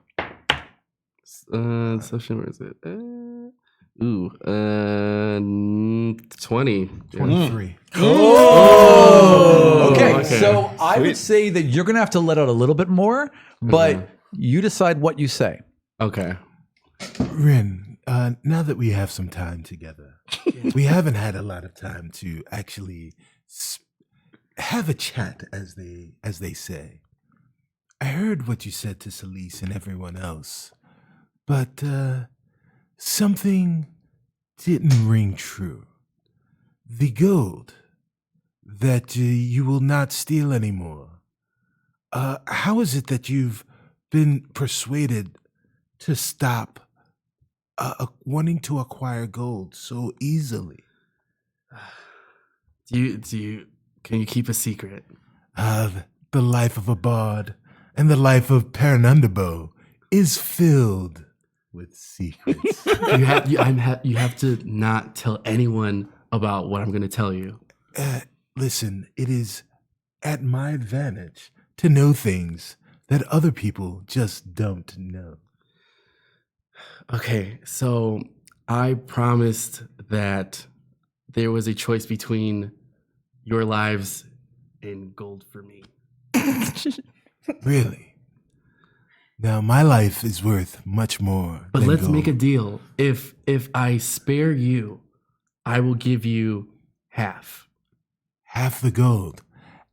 Speaker 7: Deception, where is it? 20.
Speaker 9: 23.
Speaker 8: Oh. Okay,
Speaker 7: Okay.
Speaker 8: so I would say that you're gonna have to let out a little bit more, but You decide what you say.
Speaker 7: Okay.
Speaker 9: Rin, now that we have some time together, we haven't had a lot of time to actually have a chat, as they say. I heard what you said to Celise and everyone else, but something didn't ring true. The gold that you will not steal anymore. How is it that you've been persuaded to stop wanting to acquire gold so easily?
Speaker 7: Can you keep a secret?
Speaker 9: The life of a bard and the life of FAERUN is filled with secrets.
Speaker 7: You have to not tell anyone about what I'm going to tell you.
Speaker 9: Listen, it is at my advantage to know things that other people just don't know.
Speaker 7: Okay, so I promised that there was a choice between your lives and gold for me.
Speaker 9: Really? Now, my life is worth much more.
Speaker 7: But
Speaker 9: than
Speaker 7: let's
Speaker 9: gold.
Speaker 7: make a deal. If I spare you, I will give you half.
Speaker 9: Half the gold.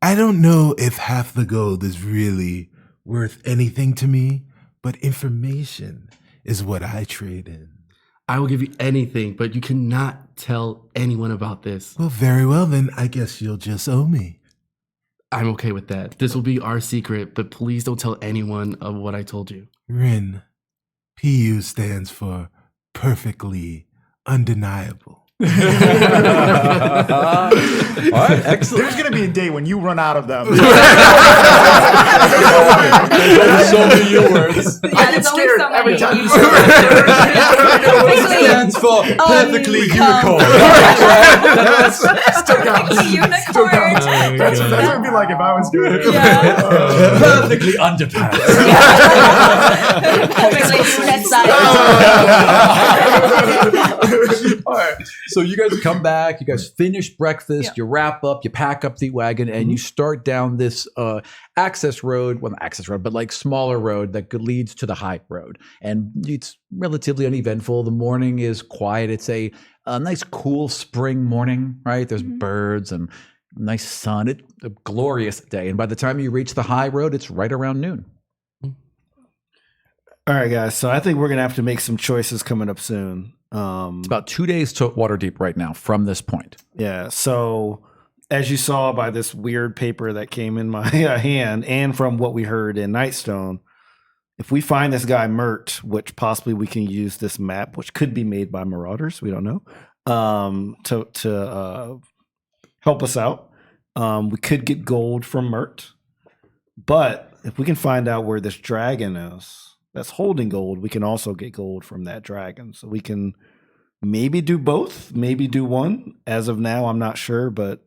Speaker 9: I don't know if half the gold is really worth anything to me, but information is what I trade in.
Speaker 7: I will give you anything, but you cannot tell anyone about this.
Speaker 9: Well, very well, then I guess you'll just owe me.
Speaker 7: I'm okay with that. This will be our secret, but please don't tell anyone of what I told you.
Speaker 9: Rin. PU stands for perfectly undeniable.
Speaker 8: All right, excellent.
Speaker 4: There's gonna be a day when you run out of them.
Speaker 8: So many your words.
Speaker 5: Yeah, there's only so many.
Speaker 4: every time you
Speaker 8: Stands for perfectly unicorn.
Speaker 5: Unicorn.
Speaker 4: That's what it'd be like if I was doing it.
Speaker 8: Perfectly underpants. All right. So you guys come back, you guys finish breakfast, you wrap up, you pack up the wagon, and you start down this access road, well, not access road, but like smaller road that leads to the high road. And it's relatively uneventful. The morning is quiet. It's a nice, cool spring morning, right? There's birds and nice sun. It's a glorious day. And by the time you reach the high road, it's right around noon.
Speaker 3: All right, guys. So I think we're going to have to make some choices coming up soon.
Speaker 8: It's about 2 days to Waterdeep right now from this point.
Speaker 3: Yeah. So as you saw by this weird paper that came in my hand and from what we heard in Nightstone, if we find this guy Mert, which possibly we can use this map, which could be made by Marauders, we don't know, to help us out. We could get gold from Mert. But if we can find out where this dragon is that's holding gold, we can also get gold from that dragon. So we can maybe do both, maybe do one. As of now, I'm not sure, but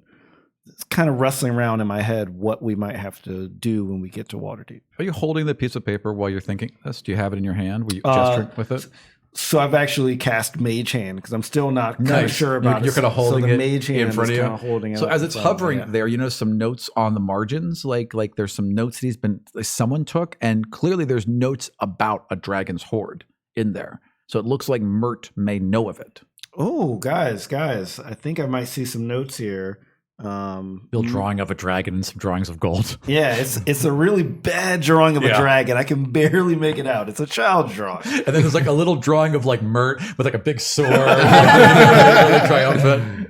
Speaker 3: it's kind of wrestling around in my head what we might have to do when we get to Waterdeep.
Speaker 8: Are you holding the piece of paper while you're thinking this? Do you have it in your hand? Were you gesturing with it?
Speaker 3: So I've actually cast Mage Hand because I'm still not kind of
Speaker 8: Nice.
Speaker 3: sure about
Speaker 8: You're
Speaker 3: it.
Speaker 8: kind of holding
Speaker 3: so the
Speaker 8: it
Speaker 3: Mage Hand
Speaker 8: in front of
Speaker 3: is
Speaker 8: you.
Speaker 3: kind of holding it.
Speaker 8: So
Speaker 3: up
Speaker 8: as
Speaker 3: in
Speaker 8: it's
Speaker 3: front of me,
Speaker 8: hovering there, you notice some notes on the margins, like there's some notes that someone took, and clearly there's notes about a dragon's hoard in there. So it looks like Mert may know of it.
Speaker 3: Oh, guys, I think I might see some notes here.
Speaker 8: Bill drawing of a dragon and some drawings of gold.
Speaker 3: Yeah, it's a really bad drawing of a
Speaker 8: Yeah.
Speaker 3: dragon. I can barely make it out. It's a child's drawing.
Speaker 8: And then there's like a little drawing of like Mert with like a big sword, really triumphant.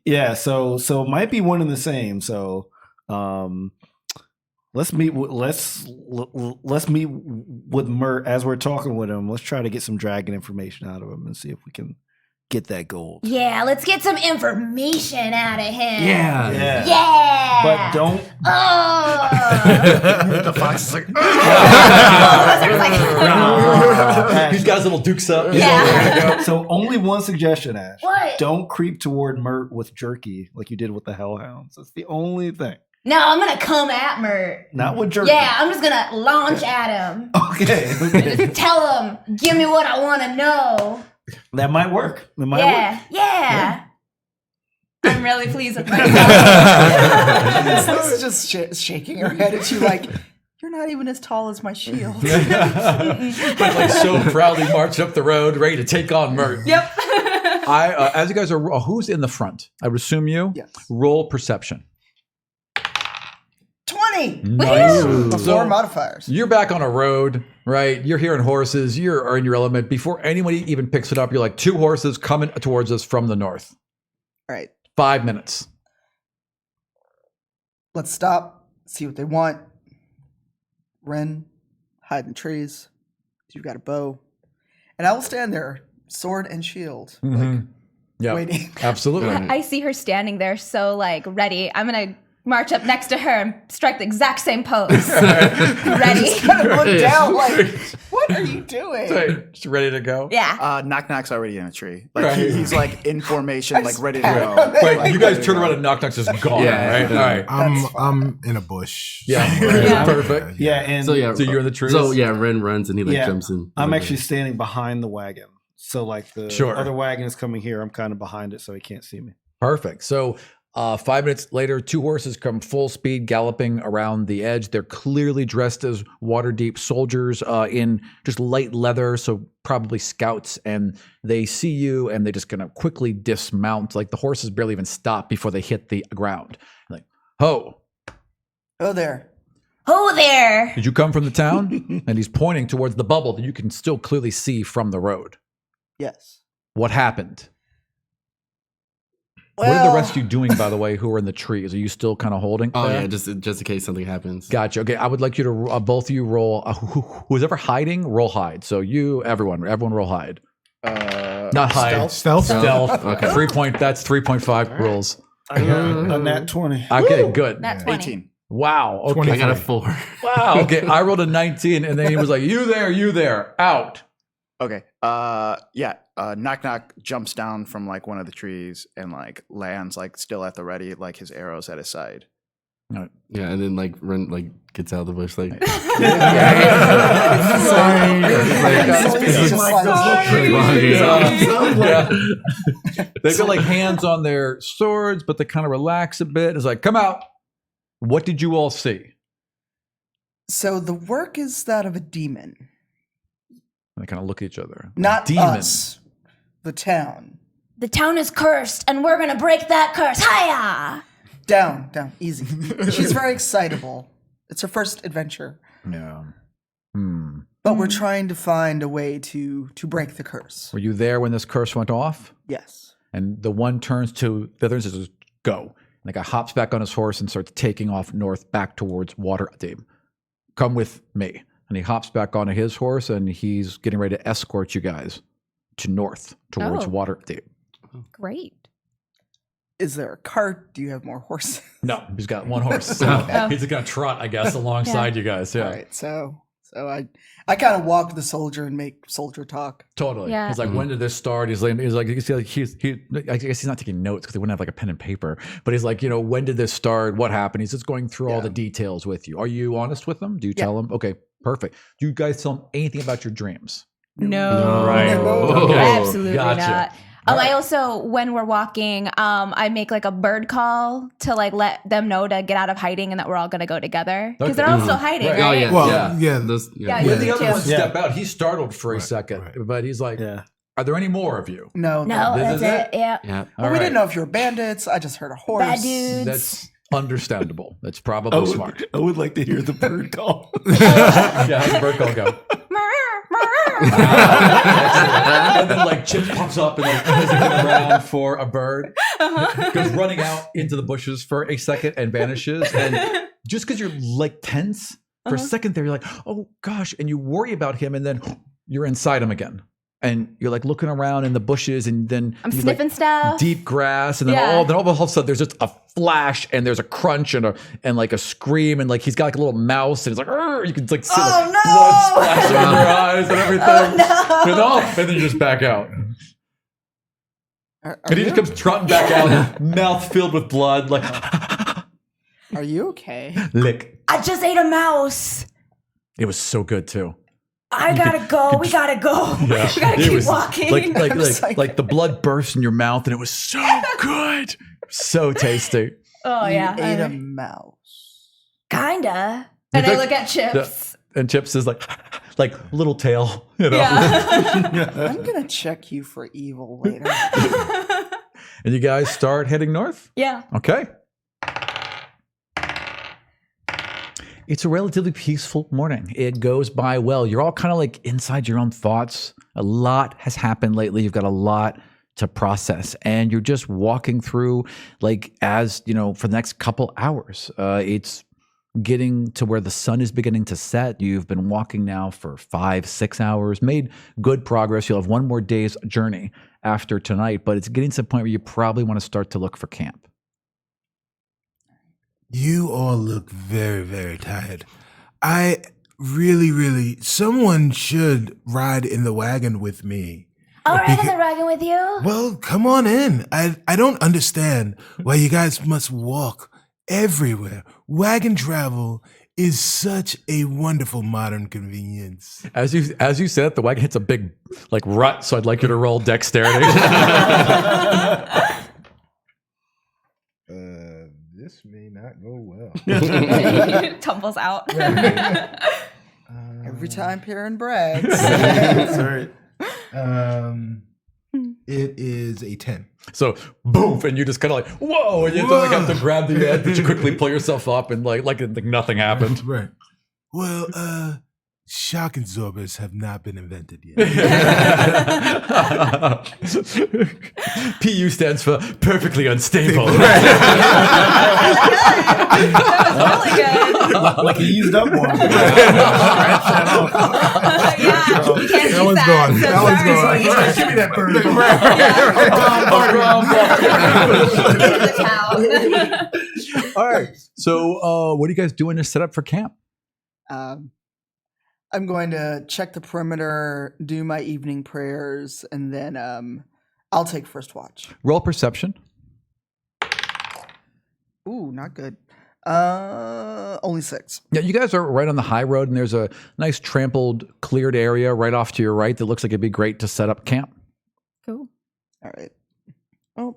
Speaker 3: Yeah, so it might be one and the same. So let's meet with Mert as we're talking with him. Let's try to get some dragon information out of him and see if we can get that gold.
Speaker 6: Yeah, let's get some information out of him.
Speaker 3: Yeah.
Speaker 6: Yeah.
Speaker 3: But don't.
Speaker 6: Oh.
Speaker 4: The fox is like,
Speaker 8: He's got his little dukes up.
Speaker 6: Yeah.
Speaker 3: So only one suggestion, Ash.
Speaker 6: What?
Speaker 3: Don't creep toward Mert with jerky like you did with the Hellhounds. That's the only thing.
Speaker 6: No, I'm gonna come at Mert.
Speaker 3: Not with jerky.
Speaker 6: Yeah, I'm just gonna launch at him.
Speaker 3: Okay.
Speaker 6: Just tell him, give me what I want to know.
Speaker 3: That might work. That might work.
Speaker 6: Yeah.
Speaker 5: I'm really pleased with myself.
Speaker 2: Celeste is just shaking her head at you like, You're not even as tall as my shield.
Speaker 8: But like so proudly march up the road, ready to take on Mert.
Speaker 5: Yep.
Speaker 8: As you guys are, who's in the front? I would assume you.
Speaker 2: Yes.
Speaker 8: Roll perception.
Speaker 2: 20!
Speaker 8: Nice.
Speaker 2: Before modifiers.
Speaker 8: You're back on a road, right? You're hearing horses. You're in your element. Before anybody even picks it up, you're like 2 horses coming towards us from the north.
Speaker 2: All right.
Speaker 8: 5 minutes.
Speaker 2: Let's stop, see what they want. Ren, hide in trees. You've got a bow. And I will stand there, sword and shield.
Speaker 8: Yeah,
Speaker 2: Waiting.
Speaker 8: absolutely.
Speaker 5: I see her standing there, so like ready. I'm gonna march up next to her and strike the exact same pose. Ready?
Speaker 2: Kind of look down like, what are you doing?
Speaker 8: Just ready to go.
Speaker 5: Yeah.
Speaker 4: Knock Knock's already in a tree. Like he's like in formation, like ready to go.
Speaker 8: Right, you guys turn around and Knock Knock's just gone, right? All right.
Speaker 9: I'm in a bush.
Speaker 8: Yeah, perfect.
Speaker 3: Yeah, and
Speaker 7: So yeah,
Speaker 8: So you're in the trees?
Speaker 7: So yeah, Ren runs and he like
Speaker 3: Yeah.
Speaker 7: jumps in.
Speaker 3: I'm actually standing behind the wagon. So like the
Speaker 8: Sure.
Speaker 3: other wagon is coming here. I'm kind of behind it, so he can't see me.
Speaker 8: Perfect. So 5 minutes later, 2 horses come full speed galloping around the edge. They're clearly dressed as Waterdeep soldiers in just light leather, so probably scouts. And they see you and they just gonna quickly dismount. Like the horses barely even stop before they hit the ground. Like, ho,
Speaker 2: Oh, there.
Speaker 5: Oh there.
Speaker 8: did you come from the town? And he's pointing towards the bubble that you can still clearly see from the road.
Speaker 2: Yes.
Speaker 8: What happened?
Speaker 2: Well,
Speaker 8: What are the rest of you doing, by the way, who are in the trees? Are you still kind of holding?
Speaker 7: Oh
Speaker 8: there?
Speaker 7: yeah, just in case something happens.
Speaker 8: Gotcha. Okay, I would like you to both of you roll. Who's ever hiding, roll hide. So you, everyone roll hide. Not hide.
Speaker 9: Stealth?
Speaker 8: Stealth.
Speaker 7: Okay.
Speaker 8: 3 point. That's 3.5 rules.
Speaker 3: I got a nat 20.
Speaker 8: Okay, good.
Speaker 5: That's 20.
Speaker 4: 18.
Speaker 8: Wow. Okay.
Speaker 7: I got a 4.
Speaker 8: Wow. Okay, I rolled a 19, and then he was like, "You there, out."
Speaker 4: Okay. Knock Knock jumps down from like one of the trees and like lands like still at the ready, like his arrows at his side.
Speaker 7: Yeah, and then like Ren like gets out of the bush like.
Speaker 8: They've got like hands on their swords, but they kind of relax a bit. It's like, come out. What did you all see?
Speaker 2: So the work is that of a demon.
Speaker 8: They kind of look at each other.
Speaker 2: Not
Speaker 8: Demon.
Speaker 2: us. The town.
Speaker 6: The town is cursed, and we're gonna break that curse. Hiya!
Speaker 2: Down, easy. She's very excitable. It's her first adventure.
Speaker 8: Yeah.
Speaker 2: But we're trying to find a way to break the curse.
Speaker 8: Were you there when this curse went off?
Speaker 2: Yes.
Speaker 8: And the one turns to the other and says, "Go." And the guy hops back on his horse and starts taking off north back towards Waterdeep. Come with me. And he hops back onto his horse and he's getting ready to escort you guys to north towards
Speaker 5: Oh.
Speaker 8: Waterdeep.
Speaker 5: Great.
Speaker 2: Is there a cart? Do you have more horses?
Speaker 8: No, he's got one horse. So he's just gonna trot, I guess, alongside you guys. Yeah.
Speaker 2: All right. So I kind of walk the soldier and make soldier talk.
Speaker 8: Totally.
Speaker 5: Yeah.
Speaker 8: He's like, when did this start? He's like, you can see, like, I guess he's not taking notes because he wouldn't have like a pen and paper. But he's like, when did this start? What happened? He's just going through all the details with you. Are you honest with him? Do you tell him? Okay, perfect. Do you guys tell him anything about your dreams?
Speaker 5: No.
Speaker 8: Right.
Speaker 5: Okay. Absolutely
Speaker 8: Gotcha.
Speaker 5: not. I also, when we're walking, I make like a bird call to like let them know to get out of hiding and that we're all gonna go together because they're all still hiding,
Speaker 8: Right.
Speaker 5: right?
Speaker 7: Oh yeah.
Speaker 9: Well, yeah.
Speaker 7: Those,
Speaker 5: Yeah,
Speaker 8: When
Speaker 5: you
Speaker 8: the
Speaker 5: do
Speaker 8: other
Speaker 5: too.
Speaker 8: ones step out, he's startled for a second, but he's like,
Speaker 3: Yeah.
Speaker 8: are there any more of you?
Speaker 2: No.
Speaker 6: No,
Speaker 8: This
Speaker 6: that's
Speaker 8: is
Speaker 6: it. Yeah.
Speaker 7: Yeah.
Speaker 2: Well, we didn't know if you were bandits. I just heard a horse.
Speaker 6: Bad dudes.
Speaker 8: That's understandable. That's probably smart.
Speaker 3: I would like to hear the bird call.
Speaker 8: Yeah, how's the bird call go? And then like Chip pops up and like is looking around for a bird, goes running out into the bushes for a second and vanishes. And just because you're like tense for a second there, you're like, oh gosh, and you worry about him, and then you're inside him again, and you're like looking around in the bushes, and then
Speaker 5: I'm
Speaker 8: you,
Speaker 5: sniffing
Speaker 8: like,
Speaker 5: stuff.
Speaker 8: deep grass, and then
Speaker 5: Yeah.
Speaker 8: all of a sudden there's just a flash, and there's a crunch and like a scream, and like he's got like a little mouse, and it's like, "Arr!" You can like see like blood splashing in your eyes and everything. And then you just back out. And he just comes trotting back out, mouth filled with blood, like
Speaker 2: Are you okay?
Speaker 8: lick.
Speaker 6: I just ate a mouse.
Speaker 8: It was so good too.
Speaker 6: I gotta go. We gotta go. We gotta
Speaker 8: It
Speaker 6: keep
Speaker 8: was
Speaker 6: walking.
Speaker 8: like the blood burst in your mouth, and it was so good, so tasty.
Speaker 5: Oh yeah.
Speaker 2: You ate a mouse.
Speaker 6: Kinda.
Speaker 5: And I look at Chips.
Speaker 8: And Chips is like little tail,
Speaker 5: Yeah.
Speaker 2: I'm gonna check you for evil later.
Speaker 8: And you guys start heading north?
Speaker 5: Yeah.
Speaker 8: Okay. It's a relatively peaceful morning. It goes by well. You're all kind of like inside your own thoughts. A lot has happened lately. You've got a lot to process, and you're just walking through as for the next couple hours. It's getting to where the sun is beginning to set. You've been walking now for 5-6 hours, made good progress. You'll have one more day's journey after tonight, but it's getting to the point where you probably want to start to look for camp.
Speaker 9: You all look very, very tired. I really, someone should ride in the wagon with me.
Speaker 6: I'll ride in the wagon with you.
Speaker 9: Well, come on in. I don't understand why you guys must walk everywhere. Wagon travel is such a wonderful modern convenience.
Speaker 8: As you said, the wagon hits a big rut, so I'd like you to roll dexterity.
Speaker 9: This may not go well.
Speaker 5: Tumbles out.
Speaker 2: Every time Perrin brags.
Speaker 9: Sorry. It is a 10.
Speaker 8: So boom, and you just kind of whoa, and you have to grab the end, but you quickly pull yourself up, and like nothing happened.
Speaker 9: Right. Well, shock absorbers have not been invented yet.
Speaker 8: PU stands for perfectly unstable.
Speaker 5: That was really good.
Speaker 3: Like he used up one.
Speaker 5: Yeah, you can't
Speaker 9: That
Speaker 5: use
Speaker 9: one's
Speaker 5: that.
Speaker 9: gone.
Speaker 5: So
Speaker 9: That one's
Speaker 5: sorry.
Speaker 9: gone.
Speaker 3: Give me that bird.
Speaker 5: Into the town.
Speaker 8: All right. So, what are you guys doing to set up for camp?
Speaker 2: I'm going to check the perimeter, do my evening prayers, and then I'll take first watch.
Speaker 8: Roll perception.
Speaker 2: Ooh, not good. Only 6.
Speaker 8: Yeah, you guys are right on the high road, and there's a nice trampled, cleared area right off to your right that looks like it'd be great to set up camp.
Speaker 5: Cool.
Speaker 2: All right. Oh,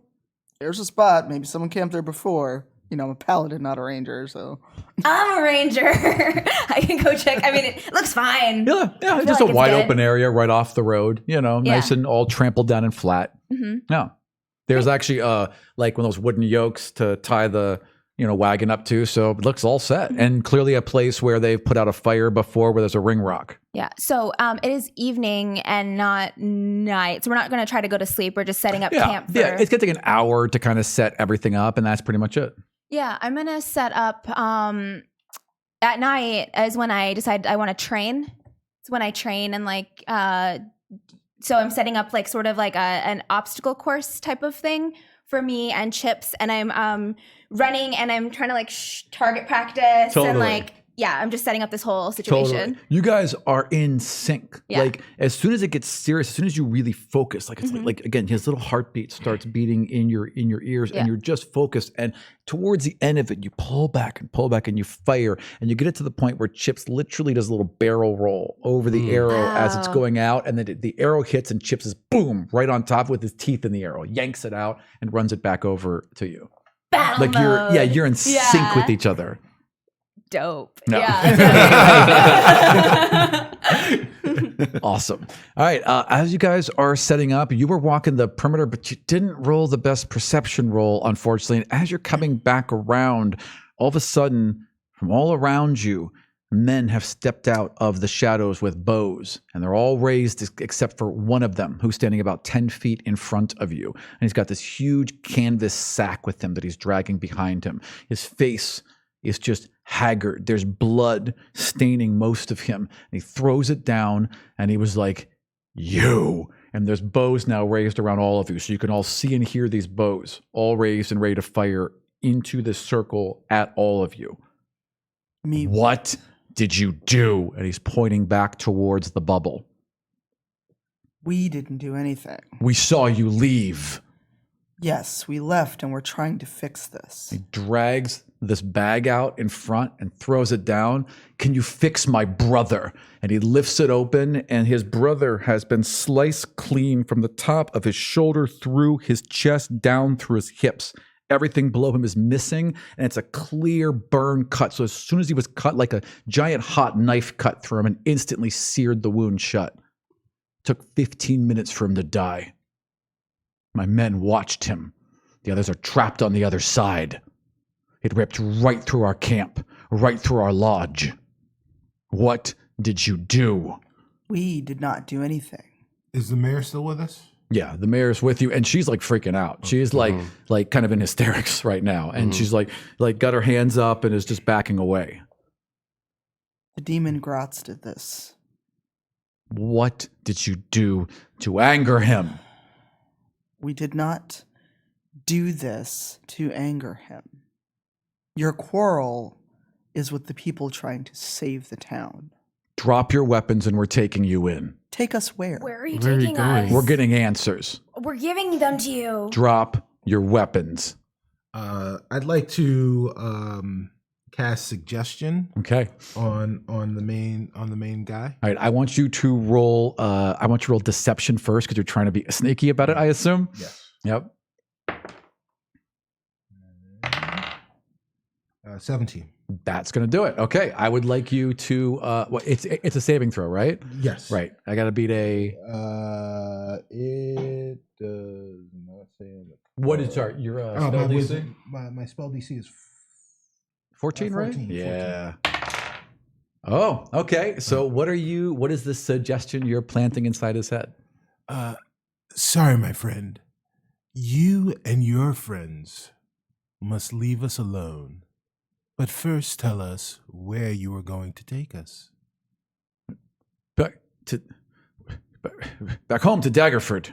Speaker 2: there's a spot. Maybe someone camped there before. I'm a paladin, not a ranger, so.
Speaker 5: I'm a ranger. I can go check. I mean, it looks fine.
Speaker 8: Yeah, it's just
Speaker 5: like
Speaker 8: a
Speaker 5: it's
Speaker 8: wide
Speaker 5: good.
Speaker 8: open area right off the road. Nice and all trampled down and flat.
Speaker 5: Mm-hmm.
Speaker 8: Yeah, there's actually one of those wooden yokes to tie the wagon up to, so it looks all set, and clearly a place where they've put out a fire before, where there's a ring rock.
Speaker 5: Yeah. So it is evening and not night. So we're not going to try to go to sleep. We're just setting up camp.
Speaker 8: Yeah, it's going to take an hour to kind of set everything up, and that's pretty much it.
Speaker 5: Yeah, I'm going to set up at night is when I decide I want to train. It's when I train and so I'm setting up sort of an obstacle course type of thing for me and Chips, and I'm running and I'm trying to target practice
Speaker 8: Totally.
Speaker 5: and I'm just setting up this whole situation.
Speaker 8: Totally. You guys are in sync.
Speaker 5: Yeah.
Speaker 8: As soon as it gets serious, as soon as you really focus, it's again, his little heartbeat starts beating in your ears, and you're just focused. And towards the end of it, you pull back and you fire, and you get it to the point where Chips literally does a little barrel roll over the arrow as it's going out, and then the arrow hits, and Chips is boom right on top with his teeth in the arrow, yanks it out, and runs it back over to you.
Speaker 5: Battle mode.
Speaker 8: You're in sync with each other.
Speaker 5: Dope.
Speaker 8: No.
Speaker 5: Yeah.
Speaker 8: Awesome. All right. As you guys are setting up, you were walking the perimeter, but you didn't roll the best perception roll, unfortunately. And as you're coming back around, all of a sudden, from all around you, men have stepped out of the shadows with bows, and they're all raised except for one of them, who's standing about 10 feet in front of you. And he's got this huge canvas sack with him that he's dragging behind him. His face is just haggard. There's blood staining most of him. And he throws it down, and he was like, "You." And there's bows now raised around all of you. So you can all see and hear these bows all raised and ready to fire into this circle at all of you.
Speaker 2: Me.
Speaker 8: What did you do? And he's pointing back towards the bubble.
Speaker 2: We didn't do anything.
Speaker 8: We saw you leave.
Speaker 2: Yes, we left and we're trying to fix this.
Speaker 8: He drags this bag out in front and throws it down. "Can you fix my brother?" And he lifts it open, and his brother has been sliced clean from the top of his shoulder through his chest down through his hips. Everything below him is missing, and it's a clear burn cut. So as soon as he was cut, like a giant hot knife cut through him and instantly seared the wound shut. Took 15 minutes for him to die. My men watched him. The others are trapped on the other side. It ripped right through our camp, right through our lodge. What did you do?
Speaker 2: We did not do anything.
Speaker 9: Is the mayor still with us?
Speaker 8: Yeah, the mayor's with you, and she's like freaking out. She's like kind of in hysterics right now, and she's like got her hands up and is just backing away.
Speaker 2: The demon Gratz did this.
Speaker 8: What did you do to anger him?
Speaker 2: We did not do this to anger him. Your quarrel is with the people trying to save the town.
Speaker 8: Drop your weapons and we're taking you in.
Speaker 2: Take us where?
Speaker 6: Where are you
Speaker 10: Where are you
Speaker 6: taking
Speaker 10: going?
Speaker 6: us?
Speaker 8: We're getting answers.
Speaker 6: We're giving them to you.
Speaker 8: Drop your weapons.
Speaker 9: I'd like to cast suggestion
Speaker 8: Okay.
Speaker 9: on the main guy.
Speaker 8: All right. I want you to roll. I want you to roll deception first because you're trying to be sneaky about it. I assume.
Speaker 9: Yes.
Speaker 8: Yep.
Speaker 9: 17.
Speaker 8: That's gonna do it. Okay. I would like you to. It's a saving throw, right?
Speaker 9: Yes.
Speaker 8: Right. I got to beat a.
Speaker 9: It does not say in the.
Speaker 8: What is our your
Speaker 9: Oh,
Speaker 8: spell
Speaker 9: my,
Speaker 8: DC?
Speaker 9: my spell DC is
Speaker 8: 14, right?
Speaker 9: 14,
Speaker 8: Yeah. Oh, okay. So what is the suggestion you're planting inside his head?
Speaker 9: sorry, my friend. You and your friends must leave us alone. But first tell us where you are going to take us.
Speaker 8: Back home to Daggerford,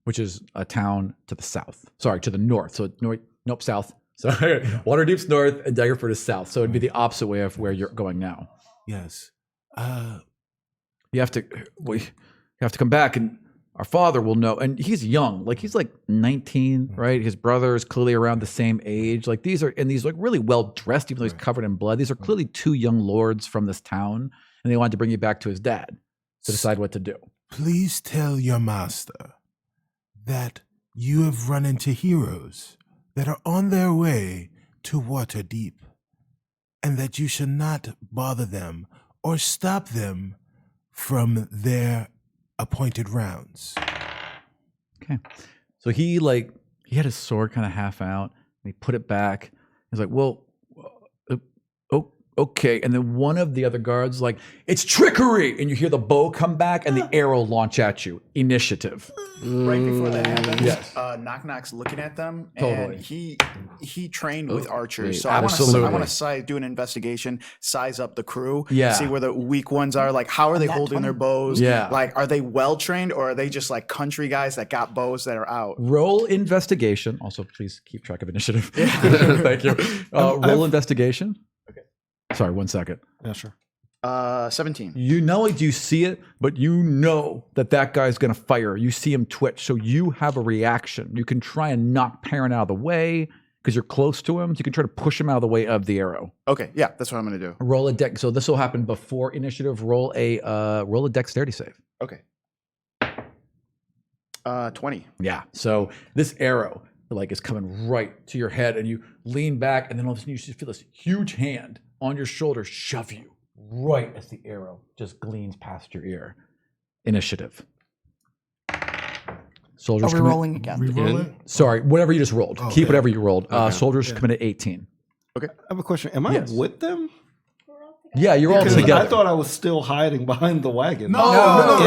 Speaker 8: which is a town to the south. Sorry, to the north. So south. Sorry, Waterdeep's north and Daggerford is south. So it'd be the opposite way of where you're going now.
Speaker 9: Yes.
Speaker 8: You have to come back, and our father will know. And he's young, like he's like 19, right? His brother is clearly around the same age. Like these like really well dressed, even though he's covered in blood. These are clearly two young lords from this town, and they wanted to bring you back to his dad to decide what to do.
Speaker 9: Please tell your master that you have run into heroes that are on their way to Waterdeep, and that you should not bother them or stop them from their appointed rounds.
Speaker 8: Okay. So he had his sword kind of half out, and he put it back. He's like, well, okay. And then one of the other guards like, it's trickery. And you hear the bow come back and the arrow launch at you. Initiative.
Speaker 4: Right before that happens,
Speaker 8: Yes.
Speaker 4: Knock Knock's looking at them,
Speaker 8: Totally.
Speaker 4: and he trained with archers, so
Speaker 8: absolutely.
Speaker 4: I want to do an investigation, size up the crew,
Speaker 8: Yeah.
Speaker 4: see where the weak ones are. Like, how are they holding their bows?
Speaker 8: Yeah.
Speaker 4: Like, are they well trained, or are they just like country guys that got bows that are out?
Speaker 8: Roll investigation. Also, please keep track of initiative. Thank you. Roll investigation. Okay. Sorry, 1 second.
Speaker 3: Yeah, sure.
Speaker 4: 17.
Speaker 8: You not only do you see it, but you know that guy's going to fire. You see him twitch, so you have a reaction. You can try and knock Perrin out of the way because you're close to him. So you can try to push him out of the way of the arrow.
Speaker 4: Okay, yeah, that's what I'm gonna do.
Speaker 8: Roll a dex. So this will happen before initiative. Roll a dexterity save.
Speaker 4: Okay. 20.
Speaker 8: Yeah. So this arrow is coming right to your head, and you lean back, and then all of a sudden you just feel this huge hand on your shoulder shove you right as the arrow just gleams past your ear. Initiative. Soldiers
Speaker 2: Are we
Speaker 8: come in-
Speaker 2: rolling again?
Speaker 9: Reroll it?
Speaker 8: Sorry, whatever you just rolled.
Speaker 9: Okay.
Speaker 8: Keep whatever you rolled. Soldiers come in at 18.
Speaker 3: I have a question. Am I
Speaker 8: Yes.
Speaker 3: with them?
Speaker 8: Yeah, you're all
Speaker 3: Because
Speaker 8: together.
Speaker 3: I thought I was still hiding behind the wagon.
Speaker 9: No,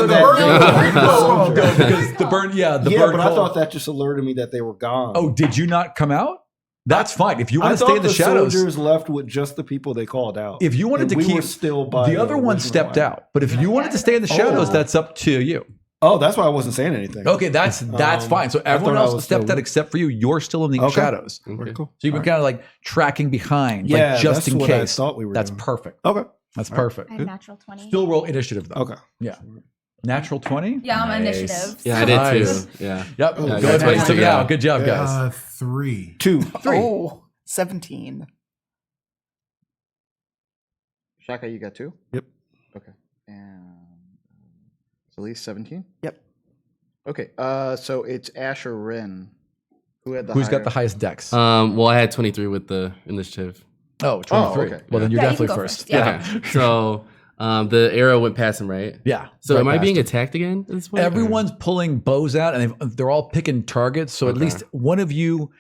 Speaker 3: In that
Speaker 8: Oh,
Speaker 3: danger.
Speaker 8: no, because the burn. Yeah, the
Speaker 3: Yeah,
Speaker 8: burn.
Speaker 3: but I
Speaker 8: call-
Speaker 3: thought that just alerted me that they were gone.
Speaker 8: Oh, did you not come out? That's fine. If you want
Speaker 3: I
Speaker 8: to stay
Speaker 3: thought
Speaker 8: in the
Speaker 3: the
Speaker 8: shadows.
Speaker 3: soldiers left with just the people they called out.
Speaker 8: If you wanted
Speaker 3: And
Speaker 8: to
Speaker 3: we
Speaker 8: keep
Speaker 3: were still by
Speaker 8: the other one
Speaker 3: original
Speaker 8: stepped
Speaker 3: wagon.
Speaker 8: out, but if you wanted to stay in the shadows, that's up to you.
Speaker 3: Oh, that's why I wasn't saying anything.
Speaker 8: Okay, that's fine. So everyone
Speaker 3: thought I
Speaker 8: else
Speaker 3: was
Speaker 8: stepped
Speaker 3: still-
Speaker 8: out except for you. You're still in the
Speaker 3: Okay.
Speaker 8: shadows.
Speaker 3: Okay, cool.
Speaker 8: So you've been kind of tracking behind,
Speaker 3: Yeah,
Speaker 8: just
Speaker 3: that's
Speaker 8: in
Speaker 3: what I
Speaker 8: case.
Speaker 3: thought we were
Speaker 8: That's
Speaker 3: doing.
Speaker 8: perfect.
Speaker 3: Okay.
Speaker 8: That's perfect.
Speaker 5: I have natural 20.
Speaker 8: Still roll initiative though.
Speaker 3: Okay.
Speaker 8: Yeah. Natural 20?
Speaker 5: Yeah, I'm
Speaker 8: Nice.
Speaker 5: initiative.
Speaker 7: Yeah, I did
Speaker 8: Nice.
Speaker 7: too. Yeah.
Speaker 8: Yep.
Speaker 7: Yeah,
Speaker 8: Go ahead
Speaker 7: that's
Speaker 8: and
Speaker 7: what
Speaker 8: stick it
Speaker 7: I
Speaker 8: out. Good job, guys.
Speaker 9: 3.
Speaker 3: 2.
Speaker 8: 3.
Speaker 2: Oh, 17.
Speaker 4: Shaka, you got 2?
Speaker 3: Yep.
Speaker 4: Okay. And it's at least 17?
Speaker 2: Yep.
Speaker 4: Okay, so it's Asher Rin
Speaker 8: Who's got the highest dex?
Speaker 7: Well, I had 23 with the initiative.
Speaker 8: Oh, 23.
Speaker 4: okay.
Speaker 8: Well, then you're
Speaker 5: Yeah, you can
Speaker 8: definitely
Speaker 5: go
Speaker 8: first.
Speaker 5: first. Yeah.
Speaker 7: Okay. So the arrow went past him, right?
Speaker 8: Yeah.
Speaker 7: So
Speaker 8: right
Speaker 7: am I
Speaker 8: past
Speaker 7: being
Speaker 8: him.
Speaker 7: attacked again at this point?
Speaker 8: Everyone's pulling bows out, and they're all picking targets. So at
Speaker 7: Okay.
Speaker 8: least one of you,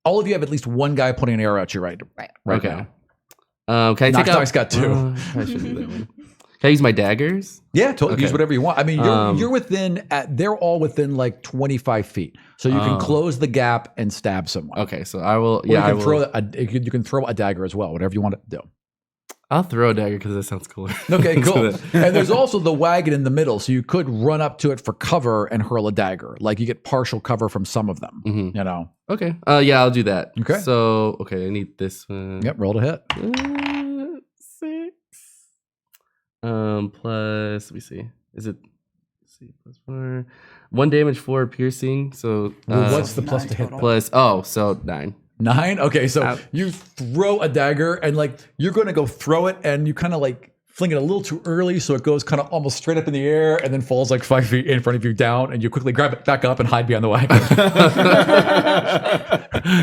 Speaker 8: all of you have at least one guy putting an arrow at you right
Speaker 7: Okay.
Speaker 8: now.
Speaker 7: Can I take out?
Speaker 8: Knock's got 2.
Speaker 7: I should do that one. Can I use my daggers?
Speaker 8: Yeah, totally.
Speaker 7: Okay.
Speaker 8: Use whatever you want. I mean, you're within. They're all within like 25 feet, so you can close the gap and stab someone.
Speaker 7: Okay, so I will.
Speaker 8: Or
Speaker 7: Yeah, I
Speaker 8: you can
Speaker 7: will.
Speaker 8: you can throw a dagger as well. Whatever you want to do.
Speaker 7: I'll throw a dagger because that sounds cooler.
Speaker 8: Okay,
Speaker 7: Let's do
Speaker 8: cool.
Speaker 7: that.
Speaker 8: And there's also the wagon in the middle, so you could run up to it for cover and hurl a dagger. Like you get partial cover from some of them.
Speaker 7: Mhm.
Speaker 8: You know.
Speaker 7: Okay. Yeah, I'll do that.
Speaker 8: Okay.
Speaker 7: So I need this one.
Speaker 8: Yep. Roll to hit.
Speaker 7: 6. Plus, let me see. Is it? Let's see, plus 4. 1 damage, 4 piercing. So
Speaker 8: Well, what's the plus
Speaker 2: 9
Speaker 8: to hit?
Speaker 2: total.
Speaker 7: plus? so 9.
Speaker 8: 9? Okay, so
Speaker 7: Ouch.
Speaker 8: you throw a dagger and like you're going to go throw it and you kind of like fling it a little too early so it goes kind of almost straight up in the air and then falls like 5 feet in front of you down and you quickly grab it back up and hide behind the wagon.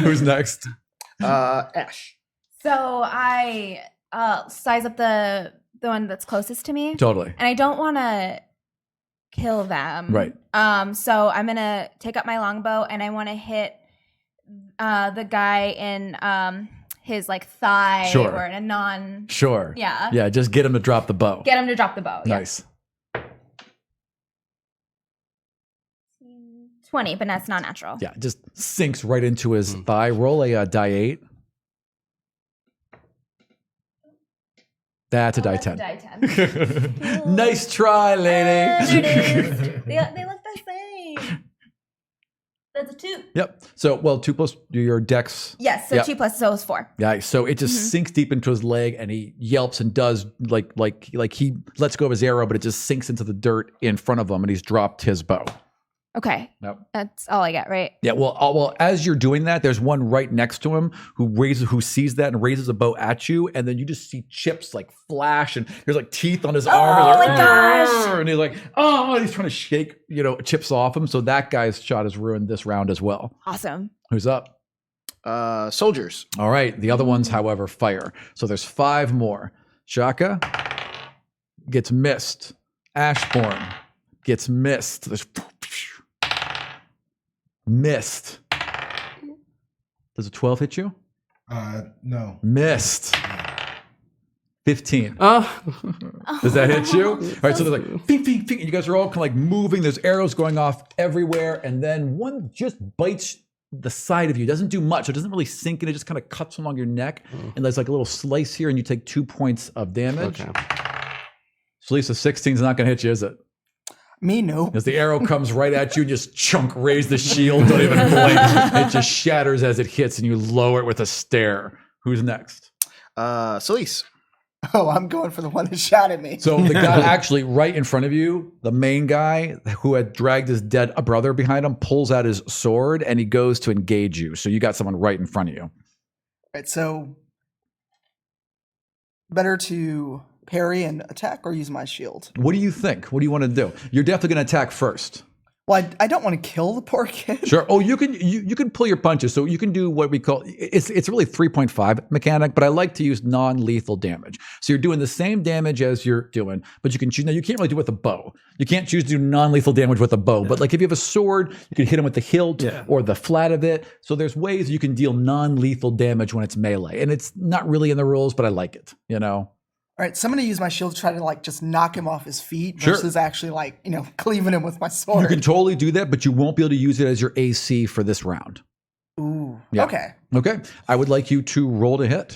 Speaker 8: Who's next?
Speaker 4: Ash.
Speaker 5: So I size up the one that's closest to me,
Speaker 8: Totally.
Speaker 5: and I don't want to kill them.
Speaker 8: Right.
Speaker 5: So I'm gonna take up my longbow and I want to hit the guy in his like thigh
Speaker 8: Sure.
Speaker 5: or in a non.
Speaker 8: Sure.
Speaker 5: Yeah.
Speaker 8: Yeah, just get him to drop the bow.
Speaker 5: Get him to drop the bow. Yeah.
Speaker 8: Nice.
Speaker 5: 20, but that's not natural.
Speaker 8: Yeah, it just sinks right into his thigh. Roll a die 8. That's a die
Speaker 5: That's a
Speaker 8: 10.
Speaker 5: die 10.
Speaker 8: Nice try, lady.
Speaker 5: There it is. They look the same. That's a 2.
Speaker 8: Yep. So, well, 2 plus your dex.
Speaker 5: Yes, so
Speaker 8: Yep.
Speaker 5: 2 plus, so it's 4.
Speaker 8: Yeah. So it just sinks deep into his leg, and he yelps and does like he lets go of his arrow, but it just sinks into the dirt in front of him, and he's dropped his bow.
Speaker 5: Okay.
Speaker 8: Yep.
Speaker 5: That's all I get, right?
Speaker 8: Yeah. Well, as you're doing that, there's one right next to him who sees that and raises a bow at you, and then you just see chips like flash, and there's like teeth on his arm.
Speaker 5: Oh
Speaker 8: He's like,
Speaker 5: my gosh.
Speaker 8: "Arr!" And he's like, oh, he's trying to shake chips off him. So that guy's shot is ruined this round as well.
Speaker 5: Awesome.
Speaker 8: Who's up?
Speaker 4: Soldiers.
Speaker 8: All right. The other ones, however, fire. So there's 5 more. Shaka gets missed. Ashbourne gets missed. There's missed. Does a 12 hit you?
Speaker 9: No.
Speaker 8: Missed. 15.
Speaker 7: Oh.
Speaker 8: Does that hit you? All right, so there's like ping, ping, ping. You guys are all kind of like moving. There's arrows going off everywhere. And then one just bites the side of you. It doesn't do much. It doesn't really sink in. It just kind of cuts along your neck. And there's like a little slice here, and you take 2 points of damage.
Speaker 7: Okay.
Speaker 8: So Lisa, 16 is not going to hit you, is it?
Speaker 2: Me, no.
Speaker 8: As the arrow comes right at you, and just raise the shield, don't even blink. It just shatters as it hits, and you lower it with a stare. Who's next?
Speaker 4: Solis.
Speaker 2: Oh, I'm going for the one that shot at me.
Speaker 8: So the guy actually right in front of you, the main guy who had dragged his dead brother behind him, pulls out his sword and he goes to engage you. So you got someone right in front of you.
Speaker 2: Right, so better to parry and attack or use my shield?
Speaker 8: What do you think? What do you want to do? You're definitely going to attack first.
Speaker 2: Well, I don't want to kill the poor kid.
Speaker 8: Sure. Oh, you can pull your punches. So you can do what we call it's really 3.5 mechanic, but I like to use non-lethal damage. So you're doing the same damage as you're doing, but you can choose. Now you can't really do it with a bow. You can't choose to do non-lethal damage with a bow. But like if you have a sword, you can hit him with the hilt or the flat of it. So there's ways you can deal non-lethal damage when it's melee, and it's not really in the rules, but I like it.
Speaker 2: All right, so I'm going to use my shield to try to like just knock him off his feet
Speaker 8: Sure.
Speaker 2: versus actually like, cleaving him with my sword.
Speaker 8: You can totally do that, but you won't be able to use it as your AC for this round.
Speaker 2: Ooh,
Speaker 8: Yeah.
Speaker 2: okay.
Speaker 8: Okay. I would like you to roll to hit.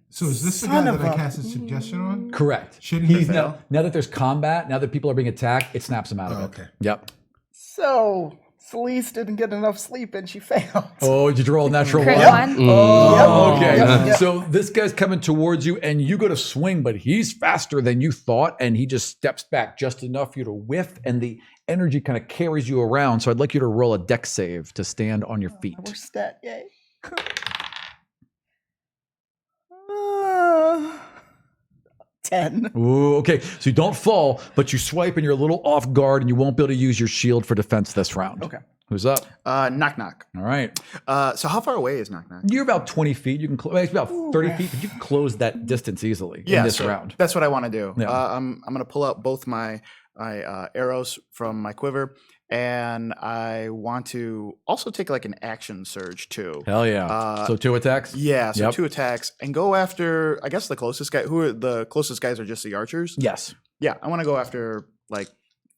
Speaker 9: So is this the
Speaker 2: Son
Speaker 9: guy
Speaker 2: of
Speaker 9: that I
Speaker 2: a-
Speaker 9: casted suggestion on?
Speaker 8: Correct.
Speaker 9: Shouldn't he fail?
Speaker 8: now that there's combat, now that people are being attacked, it snaps them out of it.
Speaker 9: Okay.
Speaker 8: Yep.
Speaker 2: So Celeste didn't get enough sleep and she failed.
Speaker 8: Oh, did you roll a natural
Speaker 5: Crit
Speaker 8: one?
Speaker 5: one.
Speaker 8: Oh,
Speaker 2: Yep.
Speaker 8: okay.
Speaker 2: Yep.
Speaker 8: So this guy's coming towards you, and you go to swing, but he's faster than you thought, and he just steps back just enough for you to whiff, and the energy kind of carries you around. So I'd like you to roll a dex save to stand on your feet.
Speaker 2: We're stat, yay. 10.
Speaker 8: Ooh, okay. So you don't fall, but you swipe and you're a little off guard and you won't be able to use your shield for defense this round.
Speaker 2: Okay.
Speaker 8: Who's up?
Speaker 4: Knock knock.
Speaker 8: All right.
Speaker 4: So how far away is knock knock?
Speaker 8: You're about 20 feet. You can it's about 30 feet, but you can close that distance easily in this
Speaker 4: so
Speaker 8: round.
Speaker 4: That's what I want to do.
Speaker 8: Yeah.
Speaker 4: I'm gonna pull out both my arrows from my quiver, and I want to also take like an action surge too.
Speaker 8: Hell yeah. So 2 attacks?
Speaker 4: Yeah, so
Speaker 8: Yep.
Speaker 4: 2 attacks and go after, I guess, the closest guy. Who are the closest guys? Are just the archers?
Speaker 8: Yes.
Speaker 4: Yeah, I want to go after like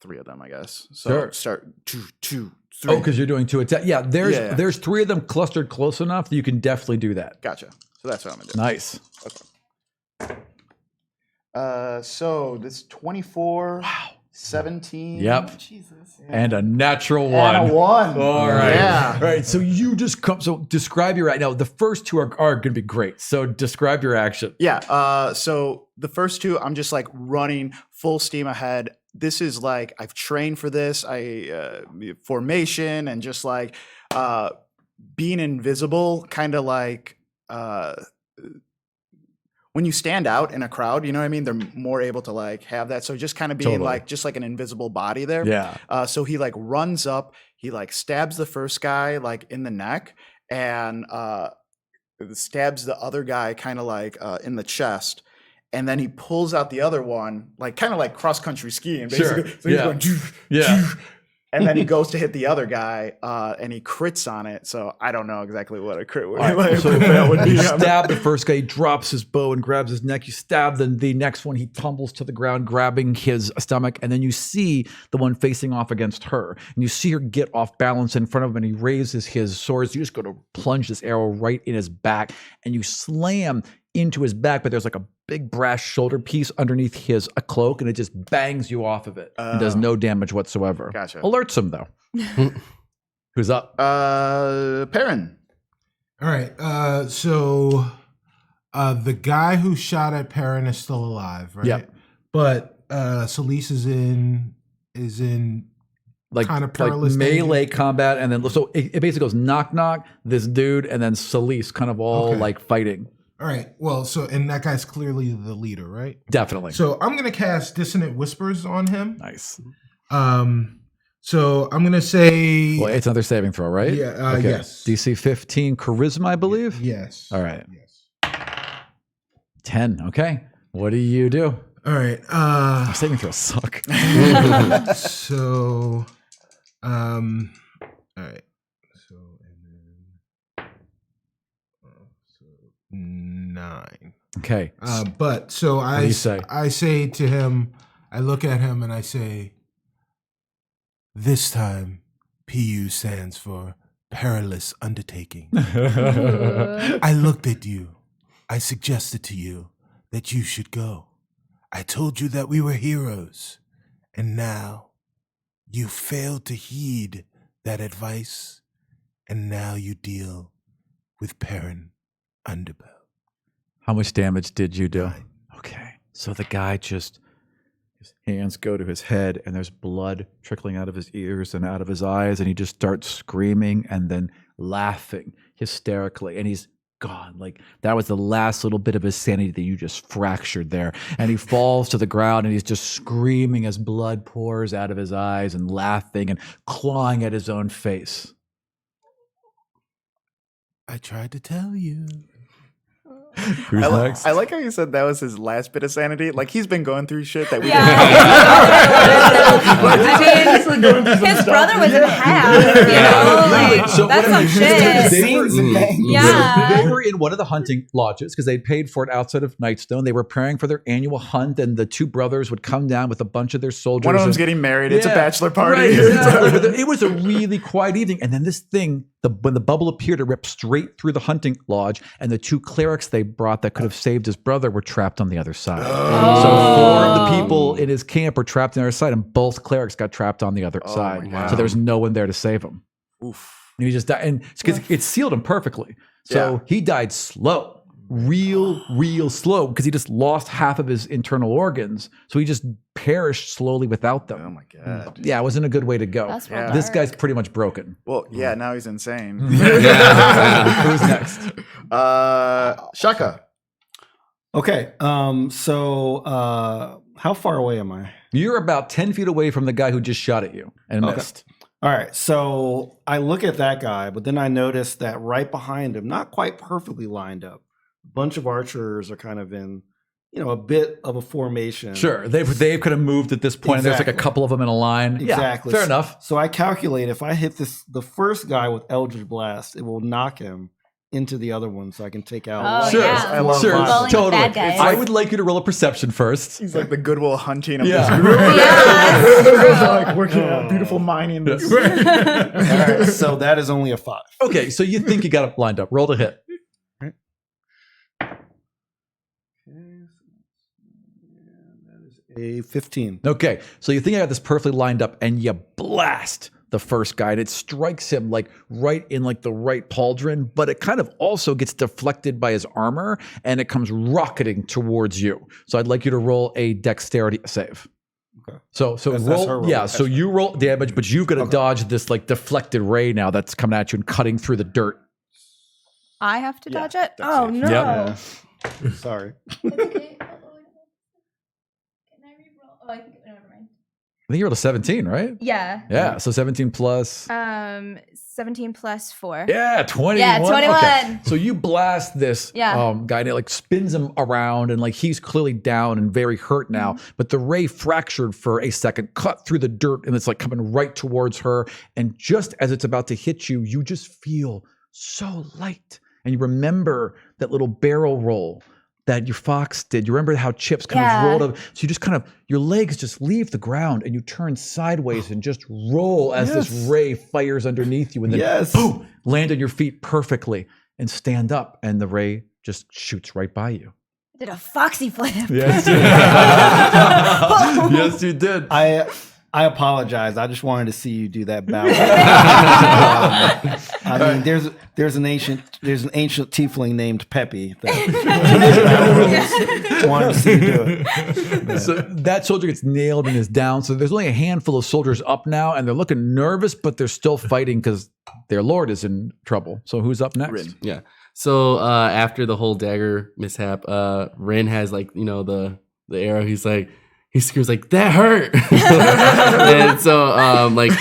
Speaker 4: 3 of them, I guess. So
Speaker 8: Sure.
Speaker 4: start 2, 3.
Speaker 8: Oh, because you're doing 2 attacks. Yeah,
Speaker 4: Yeah.
Speaker 8: there's 3 of them clustered close enough that you can definitely do that.
Speaker 4: Gotcha. So that's what I'm gonna do.
Speaker 8: Nice.
Speaker 4: So this 24, 17.
Speaker 8: Yep.
Speaker 2: Jesus.
Speaker 8: And a natural 1.
Speaker 4: And a 1.
Speaker 8: All right.
Speaker 4: Yeah.
Speaker 8: All right. So you just come. So describe your now. The first 2 are going to be great. So describe your action.
Speaker 4: Yeah. So the first 2, I'm just like running full steam ahead. This is like I've trained for this. Formation and just like being invisible, kind of like when you stand out in a crowd, you know what I mean? They're more able to like have that. So just kind of being
Speaker 8: Totally.
Speaker 4: like just like an invisible body there.
Speaker 8: Yeah.
Speaker 4: So he like runs up, he like stabs the first guy like in the neck and stabs the other guy kind of like in the chest. And then he pulls out the other one, like kind of like cross country skiing, basically.
Speaker 8: Sure.
Speaker 4: So he's
Speaker 8: Yeah.
Speaker 4: going,
Speaker 8: Yeah.
Speaker 4: and then he goes to hit the other guy, and he crits on it. So I don't know exactly what a crit would,
Speaker 8: All right,
Speaker 4: like,
Speaker 8: so
Speaker 4: fail would be.
Speaker 8: you stab the first guy, he drops his bow and grabs his neck. You stab the next one, he tumbles to the ground, grabbing his stomach. And then you see the one facing off against her. And you see her get off balance in front of him, and he raises his sword. You just go to plunge this arrow right in his back, and you slam into his back, but there's like a big brass shoulder piece underneath his cloak, and it just bangs you off of it and does no damage whatsoever.
Speaker 4: Gotcha.
Speaker 8: Alerts him, though. Who's up?
Speaker 4: Perrin.
Speaker 9: All right. So the guy who shot at Perrin is still alive, right?
Speaker 8: Yep.
Speaker 9: But Solis is in
Speaker 8: Like,
Speaker 9: kind of
Speaker 8: like
Speaker 9: perilous
Speaker 8: melee
Speaker 9: danger.
Speaker 8: combat, and then so it basically goes knock knock, this dude, and then Solis kind of all
Speaker 9: Okay.
Speaker 8: like fighting.
Speaker 9: All right. Well, and that guy's clearly the leader, right?
Speaker 8: Definitely.
Speaker 9: So I'm gonna cast Dissonant Whispers on him.
Speaker 8: Nice.
Speaker 9: So I'm gonna say
Speaker 8: Well, it's another saving throw, right?
Speaker 9: Yeah, yes.
Speaker 8: DC 15 charisma, I believe.
Speaker 9: yes.
Speaker 8: All right.
Speaker 9: Yes.
Speaker 8: 10. Okay. What do you do?
Speaker 9: All right.
Speaker 8: Saving throws suck.
Speaker 9: So, all right. So, and then, so 9.
Speaker 8: Okay.
Speaker 9: But so
Speaker 8: do you say?
Speaker 9: I say to him, I look at him and I say, this time, PU stands for perilous undertaking. I looked at you. I suggested to you that you should go. I told you that we were heroes. And now you failed to heed that advice. And now you deal with Perrin Underbell.
Speaker 8: How much damage did you do?
Speaker 9: 9.
Speaker 8: Okay. So the guy just, his hands go to his head, and there's blood trickling out of his ears and out of his eyes, and he just starts screaming and then laughing hysterically, and he's gone. Like, that was the last little bit of his sanity that you just fractured there. And he falls to the ground, and he's just screaming as blood pours out of his eyes and laughing and clawing at his own face.
Speaker 9: I tried to tell you.
Speaker 8: Who's next?
Speaker 4: I like how you said that was his last bit of sanity. Like, he's been going through shit that we
Speaker 5: I mean, his brother was in half, you know? Like,
Speaker 8: So
Speaker 5: that's
Speaker 8: what
Speaker 5: some shit. Yeah.
Speaker 8: They were in one of the hunting lodges because they'd paid for it outside of Nightstone. They were preparing for their annual hunt, and the 2 brothers would come down with a bunch of their soldiers.
Speaker 4: One of them's
Speaker 8: and-
Speaker 4: getting married. It's a
Speaker 8: Yeah,
Speaker 4: bachelor party.
Speaker 8: right, exactly. But it was a really quiet evening. And then this thing, when the bubble appeared, it ripped straight through the hunting lodge, and the 2 clerics they brought that could have saved his brother were trapped on the other side. So 4 of the people in his camp were trapped on the other side, and both clerics got trapped on the other side.
Speaker 4: my God.
Speaker 8: So there was no one there to save him.
Speaker 4: Oof.
Speaker 8: And he just died, and because it sealed him perfectly. So
Speaker 4: Yeah.
Speaker 8: he died slow, real slow, because he just lost half of his internal organs. So he just perished slowly without them.
Speaker 4: Oh my God.
Speaker 8: Yeah, it wasn't a good way to go.
Speaker 5: That's real
Speaker 8: This
Speaker 5: dark.
Speaker 8: guy's pretty much broken.
Speaker 4: Well, yeah, now he's insane.
Speaker 8: Who's next?
Speaker 4: Shaka.
Speaker 3: Okay. So how far away am I?
Speaker 8: You're about 10 feet away from the guy who just shot at you and missed.
Speaker 3: All right. So I look at that guy, but then I notice that right behind him, not quite perfectly lined up, a bunch of archers are kind of in, a bit of a formation.
Speaker 8: Sure. They've kind of moved at this point. And there's like a
Speaker 3: Exactly.
Speaker 8: couple of them in a line.
Speaker 3: Exactly.
Speaker 8: Yeah, fair enough.
Speaker 3: So I calculate if I hit the first guy with Eldritch Blast, it will knock him into the other one so I can take out.
Speaker 5: Oh,
Speaker 8: Sure.
Speaker 5: yeah.
Speaker 4: I love
Speaker 8: Sure.
Speaker 4: violence.
Speaker 5: Bowling with
Speaker 8: Totally.
Speaker 5: bad guys.
Speaker 8: I would like you to roll a perception first.
Speaker 4: He's like the Goodwill Hunting of
Speaker 8: Yeah.
Speaker 4: this group.
Speaker 5: Yeah.
Speaker 4: Like working out beautiful mining.
Speaker 3: All right, so that is only a 5.
Speaker 8: Okay, so you think you got it lined up. Roll to hit.
Speaker 3: A 15.
Speaker 8: Okay, so you think I got this perfectly lined up, and you blast the first guy, and it strikes him like right in like the right pauldron, but it kind of also gets deflected by his armor, and it comes rocketing towards you. So I'd like you to roll a dexterity save.
Speaker 3: Okay.
Speaker 8: So
Speaker 3: That's
Speaker 8: roll,
Speaker 3: her roll.
Speaker 8: yeah. So you roll damage, but you've got to dodge this like deflected ray now that's coming at you and cutting through the dirt.
Speaker 5: I have to dodge it?
Speaker 4: that's
Speaker 5: Oh,
Speaker 4: safe.
Speaker 5: no.
Speaker 8: Yep.
Speaker 3: Sorry.
Speaker 5: Can I re-roll? Oh, I think, never mind.
Speaker 8: I think you rolled a 17, right?
Speaker 5: Yeah.
Speaker 8: Yeah. So 17 plus.
Speaker 5: 17 plus 4.
Speaker 8: Yeah, 21.
Speaker 5: Yeah, 21.
Speaker 8: Okay. So you blast this
Speaker 5: Yeah.
Speaker 8: guy, and it like spins him around, and like he's clearly down and very hurt now. But the ray fractured for a second, cut through the dirt, and it's like coming right towards her. And just as it's about to hit you, you just feel so light. And you remember that little barrel roll that your fox did. You remember how Chips kind of rolled up. So you just kind of, your legs just leave the ground and you turn sideways and just roll as this ray fires underneath you. And then boom, land on your feet perfectly and stand up. And the ray just shoots right by you.
Speaker 6: Did a foxy flip.
Speaker 8: Yes, you did. Yes, you did.
Speaker 3: I apologize. I just wanted to see you do that bow. I mean, there's an ancient tiefling named Peppy that wanted to see you do it.
Speaker 8: So that soldier gets nailed and is down. So there's only a handful of soldiers up now, and they're looking nervous, but they're still fighting because their lord is in trouble. So who's up next?
Speaker 7: Yeah. So after the whole dagger mishap, Rin has like, the arrow. He screams like, that hurt. And so like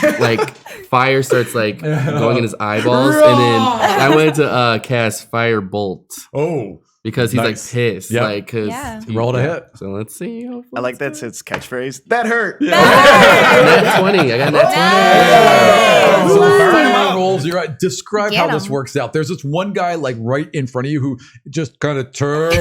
Speaker 7: fire starts like going in his eyeballs. And then I went to cast Fire Bolt.
Speaker 8: Oh.
Speaker 7: Because he's
Speaker 8: Nice.
Speaker 7: like pissed.
Speaker 8: Yep.
Speaker 7: Like, cause
Speaker 5: Yeah.
Speaker 8: Roll to hit.
Speaker 7: So let's see.
Speaker 4: I like that's his catchphrase. That hurt.
Speaker 7: Nat 20. I got nat 20.
Speaker 8: So final rolls. You're right. Describe how
Speaker 5: Get
Speaker 8: this
Speaker 5: 'em.
Speaker 8: works out. There's this one guy like right in front of you who just kind of turns.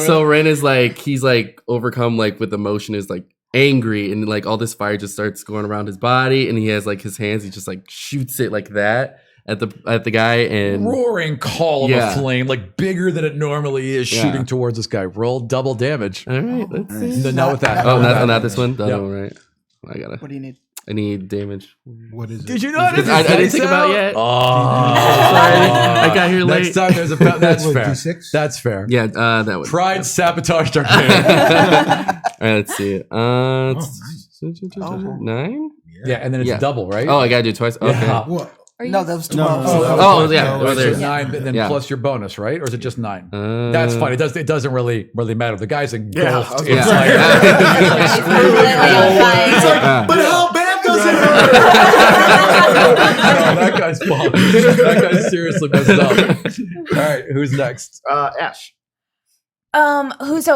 Speaker 7: So Ren is like, he's like overcome like with emotion, is like angry, and like all this fire just starts going around his body, and he has like his hands, he just like shoots it like that at the guy, and
Speaker 8: roaring call of a flame, like bigger than it normally is, shooting towards this guy. Roll double damage.
Speaker 7: All right, let's see.
Speaker 8: Not with that.
Speaker 7: Oh, not this one. The other one, right? I gotta.
Speaker 2: What do you need?
Speaker 7: I need damage.
Speaker 9: What is it?
Speaker 8: Did you know this?
Speaker 7: I didn't think about it yet.
Speaker 8: Oh,
Speaker 7: Sorry, I got here late.
Speaker 8: Next time there's a that's
Speaker 9: What,
Speaker 8: fair.
Speaker 9: D6?
Speaker 8: That's fair.
Speaker 7: Yeah, that was.
Speaker 8: Pride sabotaged our game.
Speaker 7: All right, let's see.
Speaker 9: nice.
Speaker 7: 9.
Speaker 8: Yeah, and then it's
Speaker 7: Yeah.
Speaker 8: double, right?
Speaker 7: Oh, I gotta do it twice. Okay.
Speaker 8: Yeah.
Speaker 9: What?
Speaker 2: No, that was
Speaker 3: No,
Speaker 2: 12.
Speaker 3: no,
Speaker 7: Oh, yeah.
Speaker 9: No,
Speaker 7: Oh,
Speaker 8: So
Speaker 7: there's
Speaker 8: 9, and then
Speaker 7: Yeah.
Speaker 8: plus your bonus, right? Or is it just 9? That's fine. It doesn't really matter. The guy's engulfed.
Speaker 4: Yeah,
Speaker 8: It's
Speaker 4: But how bad does it hurt?
Speaker 8: that guy's fault. That guy's seriously messed up. All right, who's next?
Speaker 4: Ash.
Speaker 5: Who's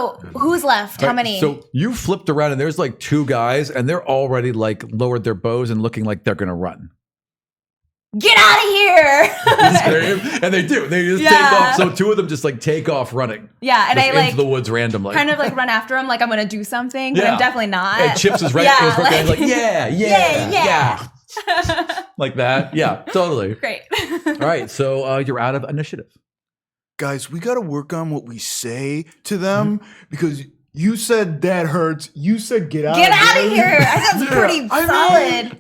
Speaker 5: left? How
Speaker 8: Right,
Speaker 5: many?
Speaker 8: So you flipped around, and there's like 2 guys, and they're already like lowered their bows and looking like they're gonna run.
Speaker 5: Get out of here!
Speaker 8: And they do. They just take
Speaker 5: Yeah.
Speaker 8: off. So 2 of them just like take off running.
Speaker 5: Yeah, and
Speaker 8: Just
Speaker 5: I like
Speaker 8: into the woods randomly.
Speaker 5: kind of like run after him, like I'm gonna do something, but
Speaker 8: Yeah.
Speaker 5: I'm definitely not.
Speaker 8: And Chips is right.
Speaker 5: Yeah,
Speaker 8: is right like yeah.
Speaker 5: yeah.
Speaker 8: Like that. Yeah, totally.
Speaker 5: Great.
Speaker 8: All right, so you're out of initiative.
Speaker 4: Guys, we got to work on what we say to them because you said that hurts. You said get out.
Speaker 5: Get out of here! That sounds pretty solid.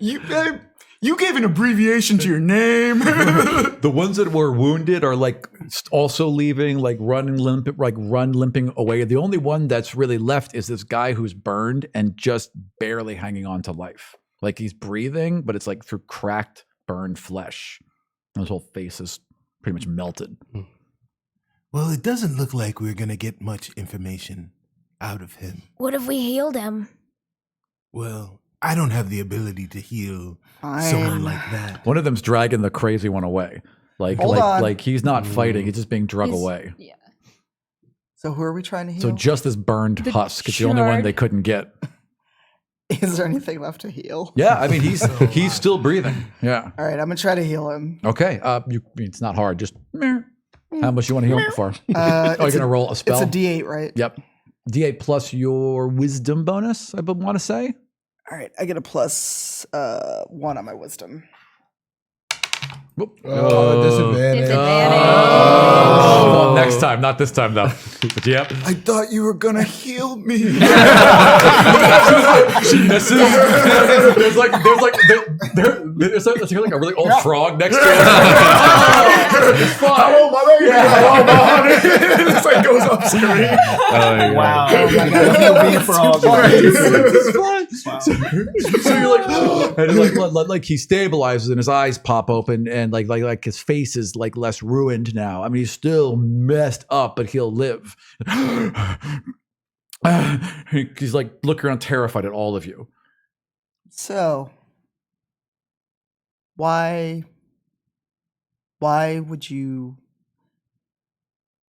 Speaker 4: You gave an abbreviation to your name.
Speaker 8: The ones that were wounded are like also leaving, like run limping away. The only one that's really left is this guy who's burned and just barely hanging on to life. Like he's breathing, but it's like through cracked, burned flesh. And his whole face is pretty much melted.
Speaker 9: Well, it doesn't look like we're going to get much information out of him.
Speaker 6: What if we healed him?
Speaker 9: Well, I don't have the ability to heal someone like that.
Speaker 8: One of them's dragging the crazy one away.
Speaker 2: Hold on.
Speaker 8: Like he's not fighting, he's just being drug away.
Speaker 5: Yeah.
Speaker 2: So who are we trying to heal?
Speaker 8: So just this burned husk is the only one they couldn't get.
Speaker 2: Is there anything left to heal?
Speaker 8: Yeah, I mean he's still breathing. Yeah.
Speaker 2: All right, I'm gonna try to heal him.
Speaker 8: Okay. It's not hard. Just how much you want to heal him for?
Speaker 2: You're
Speaker 8: gonna roll a spell?
Speaker 2: It's a D8, right?
Speaker 8: Yep. D8 plus your wisdom bonus, I want to say.
Speaker 2: All right, I get a plus 1 on my wisdom.
Speaker 9: Disadvantage.
Speaker 8: Well, next time, not this time though. But yep.
Speaker 4: I thought you were gonna heal me.
Speaker 8: She misses. There's like a really old frog next to her. It's fine.
Speaker 4: Hello, my baby. Hello, my honey. It's like goes up screen.
Speaker 3: Wow. Oh my God.
Speaker 8: It's fine. So you're like, and like he stabilizes and his eyes pop open and like his face is like less ruined now. I mean, he's still messed up, but he'll live. He's like looking around terrified at all of you.
Speaker 2: So, why would you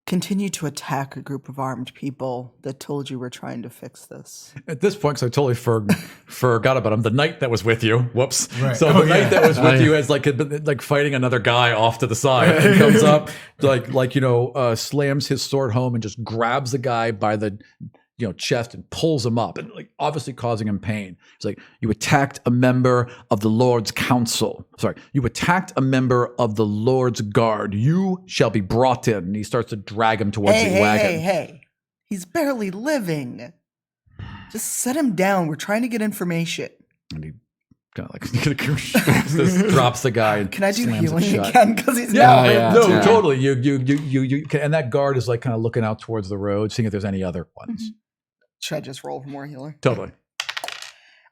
Speaker 2: continue to attack a group of armed people that told you we're trying to fix this?
Speaker 8: At this point, because I totally forgot about him. The knight that was with you, whoops.
Speaker 9: Right.
Speaker 8: So the knight that was with you has like been like fighting another guy off to the side and comes up, slams his sword home and just grabs the guy by the chest and pulls him up and like obviously causing him pain. It's like, you attacked a member of the Lord's council. Sorry, you attacked a member of the Lord's guard. You shall be brought in. And he starts to drag him towards the wagon.
Speaker 2: Hey. He's barely living. Just set him down. We're trying to get information.
Speaker 8: And he kind of like just drops the guy. And
Speaker 2: Can I do
Speaker 8: slams it
Speaker 2: healing
Speaker 8: shut.
Speaker 2: again? Because he's
Speaker 8: Totally. You can, and that guard is like kind of looking out towards the road, seeing if there's any other ones.
Speaker 2: Mm-hmm. Should I just roll for more healing?
Speaker 8: Totally.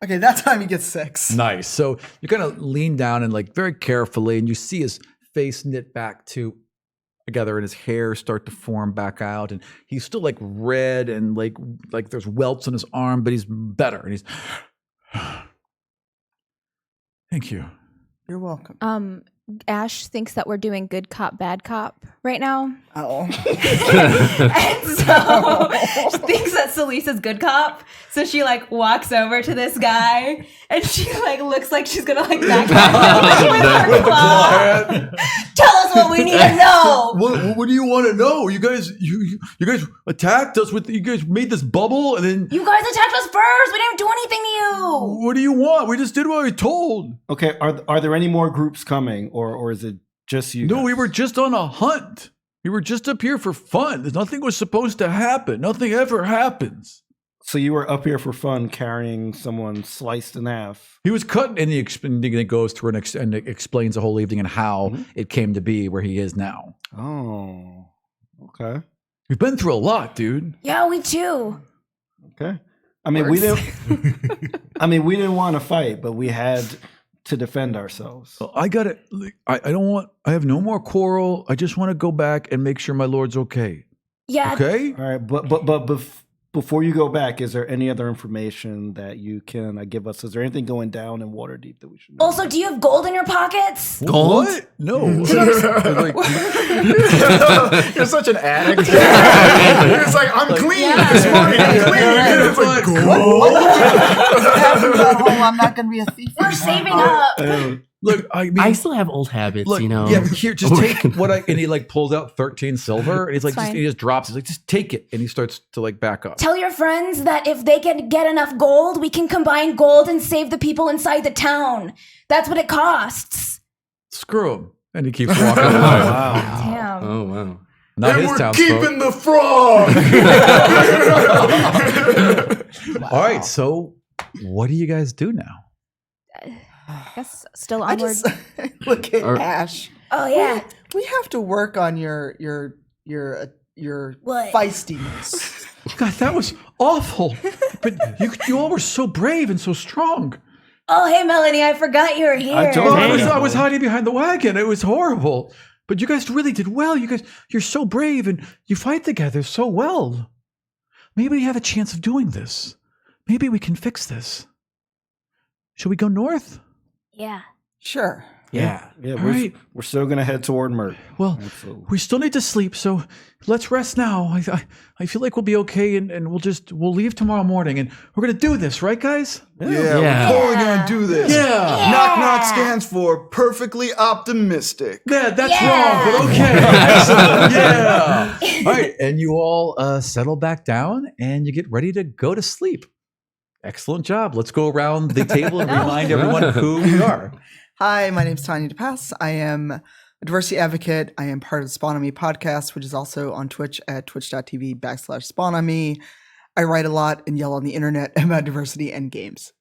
Speaker 2: Okay, that time he gets 6.
Speaker 8: Nice. So you kind of lean down and like very carefully, and you see his face knit back together, and his hair start to form back out, and he's still like red and like there's welts on his arm, but he's better, and he's. Thank you.
Speaker 2: You're welcome.
Speaker 5: Ash thinks that we're doing good cop, bad cop right now.
Speaker 2: Oh.
Speaker 5: And so she thinks that Selisa's good cop. So she like walks over to this guy and she like looks like she's gonna like back him with her claw. Tell us what we need to know.
Speaker 8: What do you want to know? You guys attacked us you guys made this bubble and then
Speaker 5: You guys attacked us first. We didn't do anything to you.
Speaker 8: what do you want? We just did what we told.
Speaker 3: Okay, are there any more groups coming, or is it just you?
Speaker 8: No,
Speaker 3: guys?
Speaker 8: we were just on a hunt. We were just up here for fun. Nothing was supposed to happen. Nothing ever happens.
Speaker 3: So you were up here for fun, carrying someone sliced in half.
Speaker 8: He was cut, and he goes through and explains the whole evening and how it came to be where he is now.
Speaker 3: Oh, okay.
Speaker 8: We've been through a lot, dude.
Speaker 6: Yeah, we too.
Speaker 3: Okay. I mean, we didn't want to fight, but we had to defend ourselves.
Speaker 8: I got it. I have no more quarrel. I just want to go back and make sure my lord's okay.
Speaker 6: Yeah.
Speaker 8: Okay?
Speaker 3: All right, but before you go back, is there any other information that you can give us? Is there anything going down in Waterdeep that we should know?
Speaker 6: Also, do you have gold in your pockets?
Speaker 8: Gold? What? No.
Speaker 4: You're such an addict. It's like, I'm clean this morning. I'm clean. It's like,
Speaker 2: I'm not going to be a thief.
Speaker 6: We're saving up.
Speaker 8: Look, I mean,
Speaker 10: I still have old habits,
Speaker 8: look,
Speaker 10: you know.
Speaker 8: Yeah, but here, just take what and he like pulls out 13 silver, and he's like, he just drops. He's like, just take it, and he starts to like back up.
Speaker 6: Tell your friends that if they can get enough gold, we can combine gold and save the people inside the town. That's what it costs.
Speaker 8: Screw him, and he keeps walking away.
Speaker 3: Wow.
Speaker 5: Damn.
Speaker 7: Oh wow.
Speaker 8: Not
Speaker 4: and
Speaker 8: his
Speaker 4: we're
Speaker 8: townsfolk.
Speaker 4: keeping the frog.
Speaker 8: All right, so what do you guys do now?
Speaker 5: I guess still
Speaker 2: I
Speaker 5: onward.
Speaker 2: just look at Ash.
Speaker 6: Oh yeah.
Speaker 2: We have to work on your
Speaker 6: What?
Speaker 2: feistiness.
Speaker 8: God, that was awful. But you all were so brave and so strong.
Speaker 6: Oh hey Melanie, I forgot you were here.
Speaker 3: I told you.
Speaker 8: I was hiding behind the wagon. It was horrible. But you guys really did well. You're so brave and you fight together so well. Maybe we have a chance of doing this. Maybe we can fix this. Should we go north?
Speaker 6: Yeah.
Speaker 2: Sure.
Speaker 3: Yeah,
Speaker 8: All right.
Speaker 3: we're still gonna head toward Mert.
Speaker 8: Well,
Speaker 3: Absolutely.
Speaker 8: we still need to sleep, so let's rest now. I feel like we'll be okay, and we'll leave tomorrow morning, and we're gonna do this, right, guys?
Speaker 4: Yeah,
Speaker 8: Yeah.
Speaker 4: we're totally gonna do this.
Speaker 8: Yeah.
Speaker 4: Knock knock stands for perfectly optimistic.
Speaker 8: Yeah, that's wrong, but okay. Excellent. Yeah. All right, and you all settle back down, and you get ready to go to sleep. Excellent job. Let's go around the table and remind everyone who we are.
Speaker 2: Hi, my name's Tanya DePass. I am a diversity advocate. I am part of the Spawn on Me podcast, which is also on Twitch at twitch.tv/Spawn on Me. I write a lot and yell on the internet about diversity and games.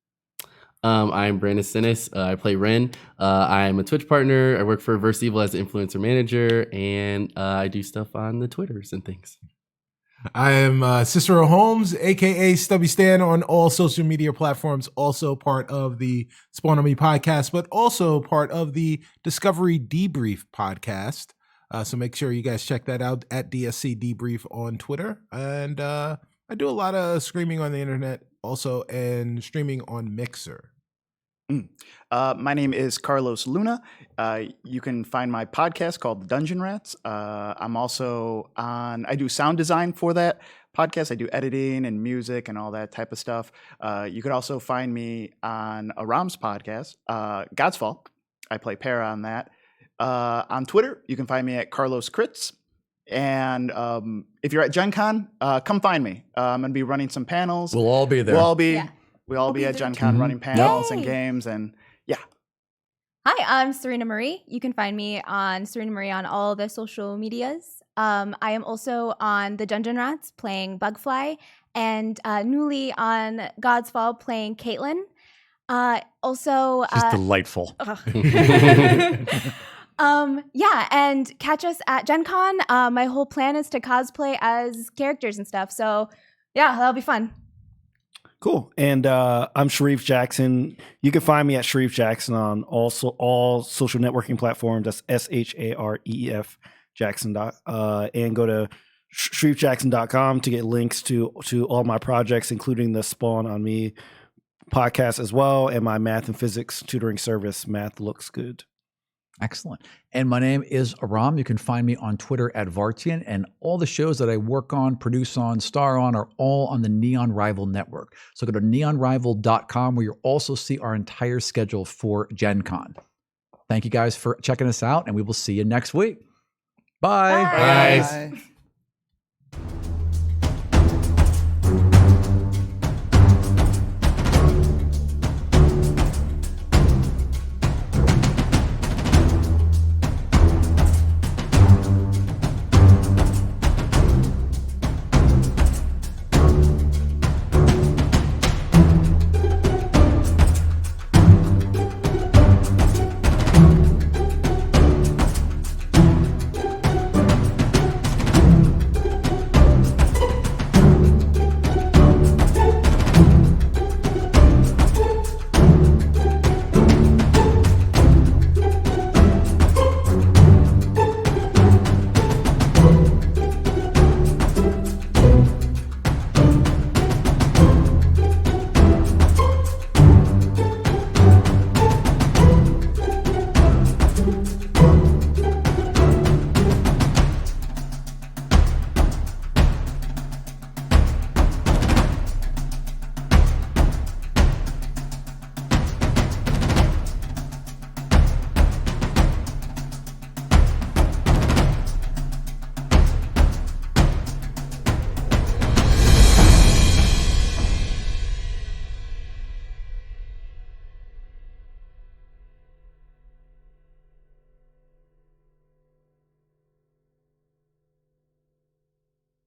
Speaker 7: I'm Brandon Sinis. I play Ren. I'm a Twitch partner. I work for Verse Evil as the influencer manager, and I do stuff on the Twitters and things.
Speaker 9: I am Cicero Holmes, aka Stubby Stan, on all social media platforms. Also part of the Spawn on Me podcast, but also part of the Discovery Debrief podcast. So make sure you guys check that out at DSC Debrief on Twitter. And I do a lot of streaming on the internet, also, and streaming on Mixer.
Speaker 4: My name is Carlos Luna. You can find my podcast called The Dungeon Rats. I'm also I do sound design for that podcast. I do editing and music and all that type of stuff. You could also find me on Aram's podcast, God's Fall. I play Para on that. On Twitter, you can find me at Carlos Crits. And if you're at Gen Con, come find me. I'm going to be running some panels.
Speaker 8: We'll all be there.
Speaker 4: We'll all be at Gen Con running panels and games, and yeah.
Speaker 5: Hi, I'm Serena Marie. You can find me on Serena Marie on all the social medias. I am also on the Dungeon Rats playing Bugfly, and newly on God's Fall playing Caitlin. Also,
Speaker 8: She's delightful.
Speaker 5: Yeah, and catch us at Gen Con. My whole plan is to cosplay as characters and stuff. So yeah, that'll be fun.
Speaker 3: Cool. And I'm Sharif Jackson. You can find me at Sharif Jackson on all social networking platforms. That's SHAREF Jackson. And go to sharifjackson.com to get links to all my projects, including the Spawn on Me podcast as well, and my math and physics tutoring service, Math Looks Good.
Speaker 8: Excellent. And my name is Aram. You can find me on Twitter at Vartian, and all the shows that I work on, produce on, star on are all on the Neon Rival Network. So go to neonrival.com where you'll also see our entire schedule for Gen Con. Thank you guys for checking us out, and we will see you next week. Bye.
Speaker 5: Bye.
Speaker 2: Bye.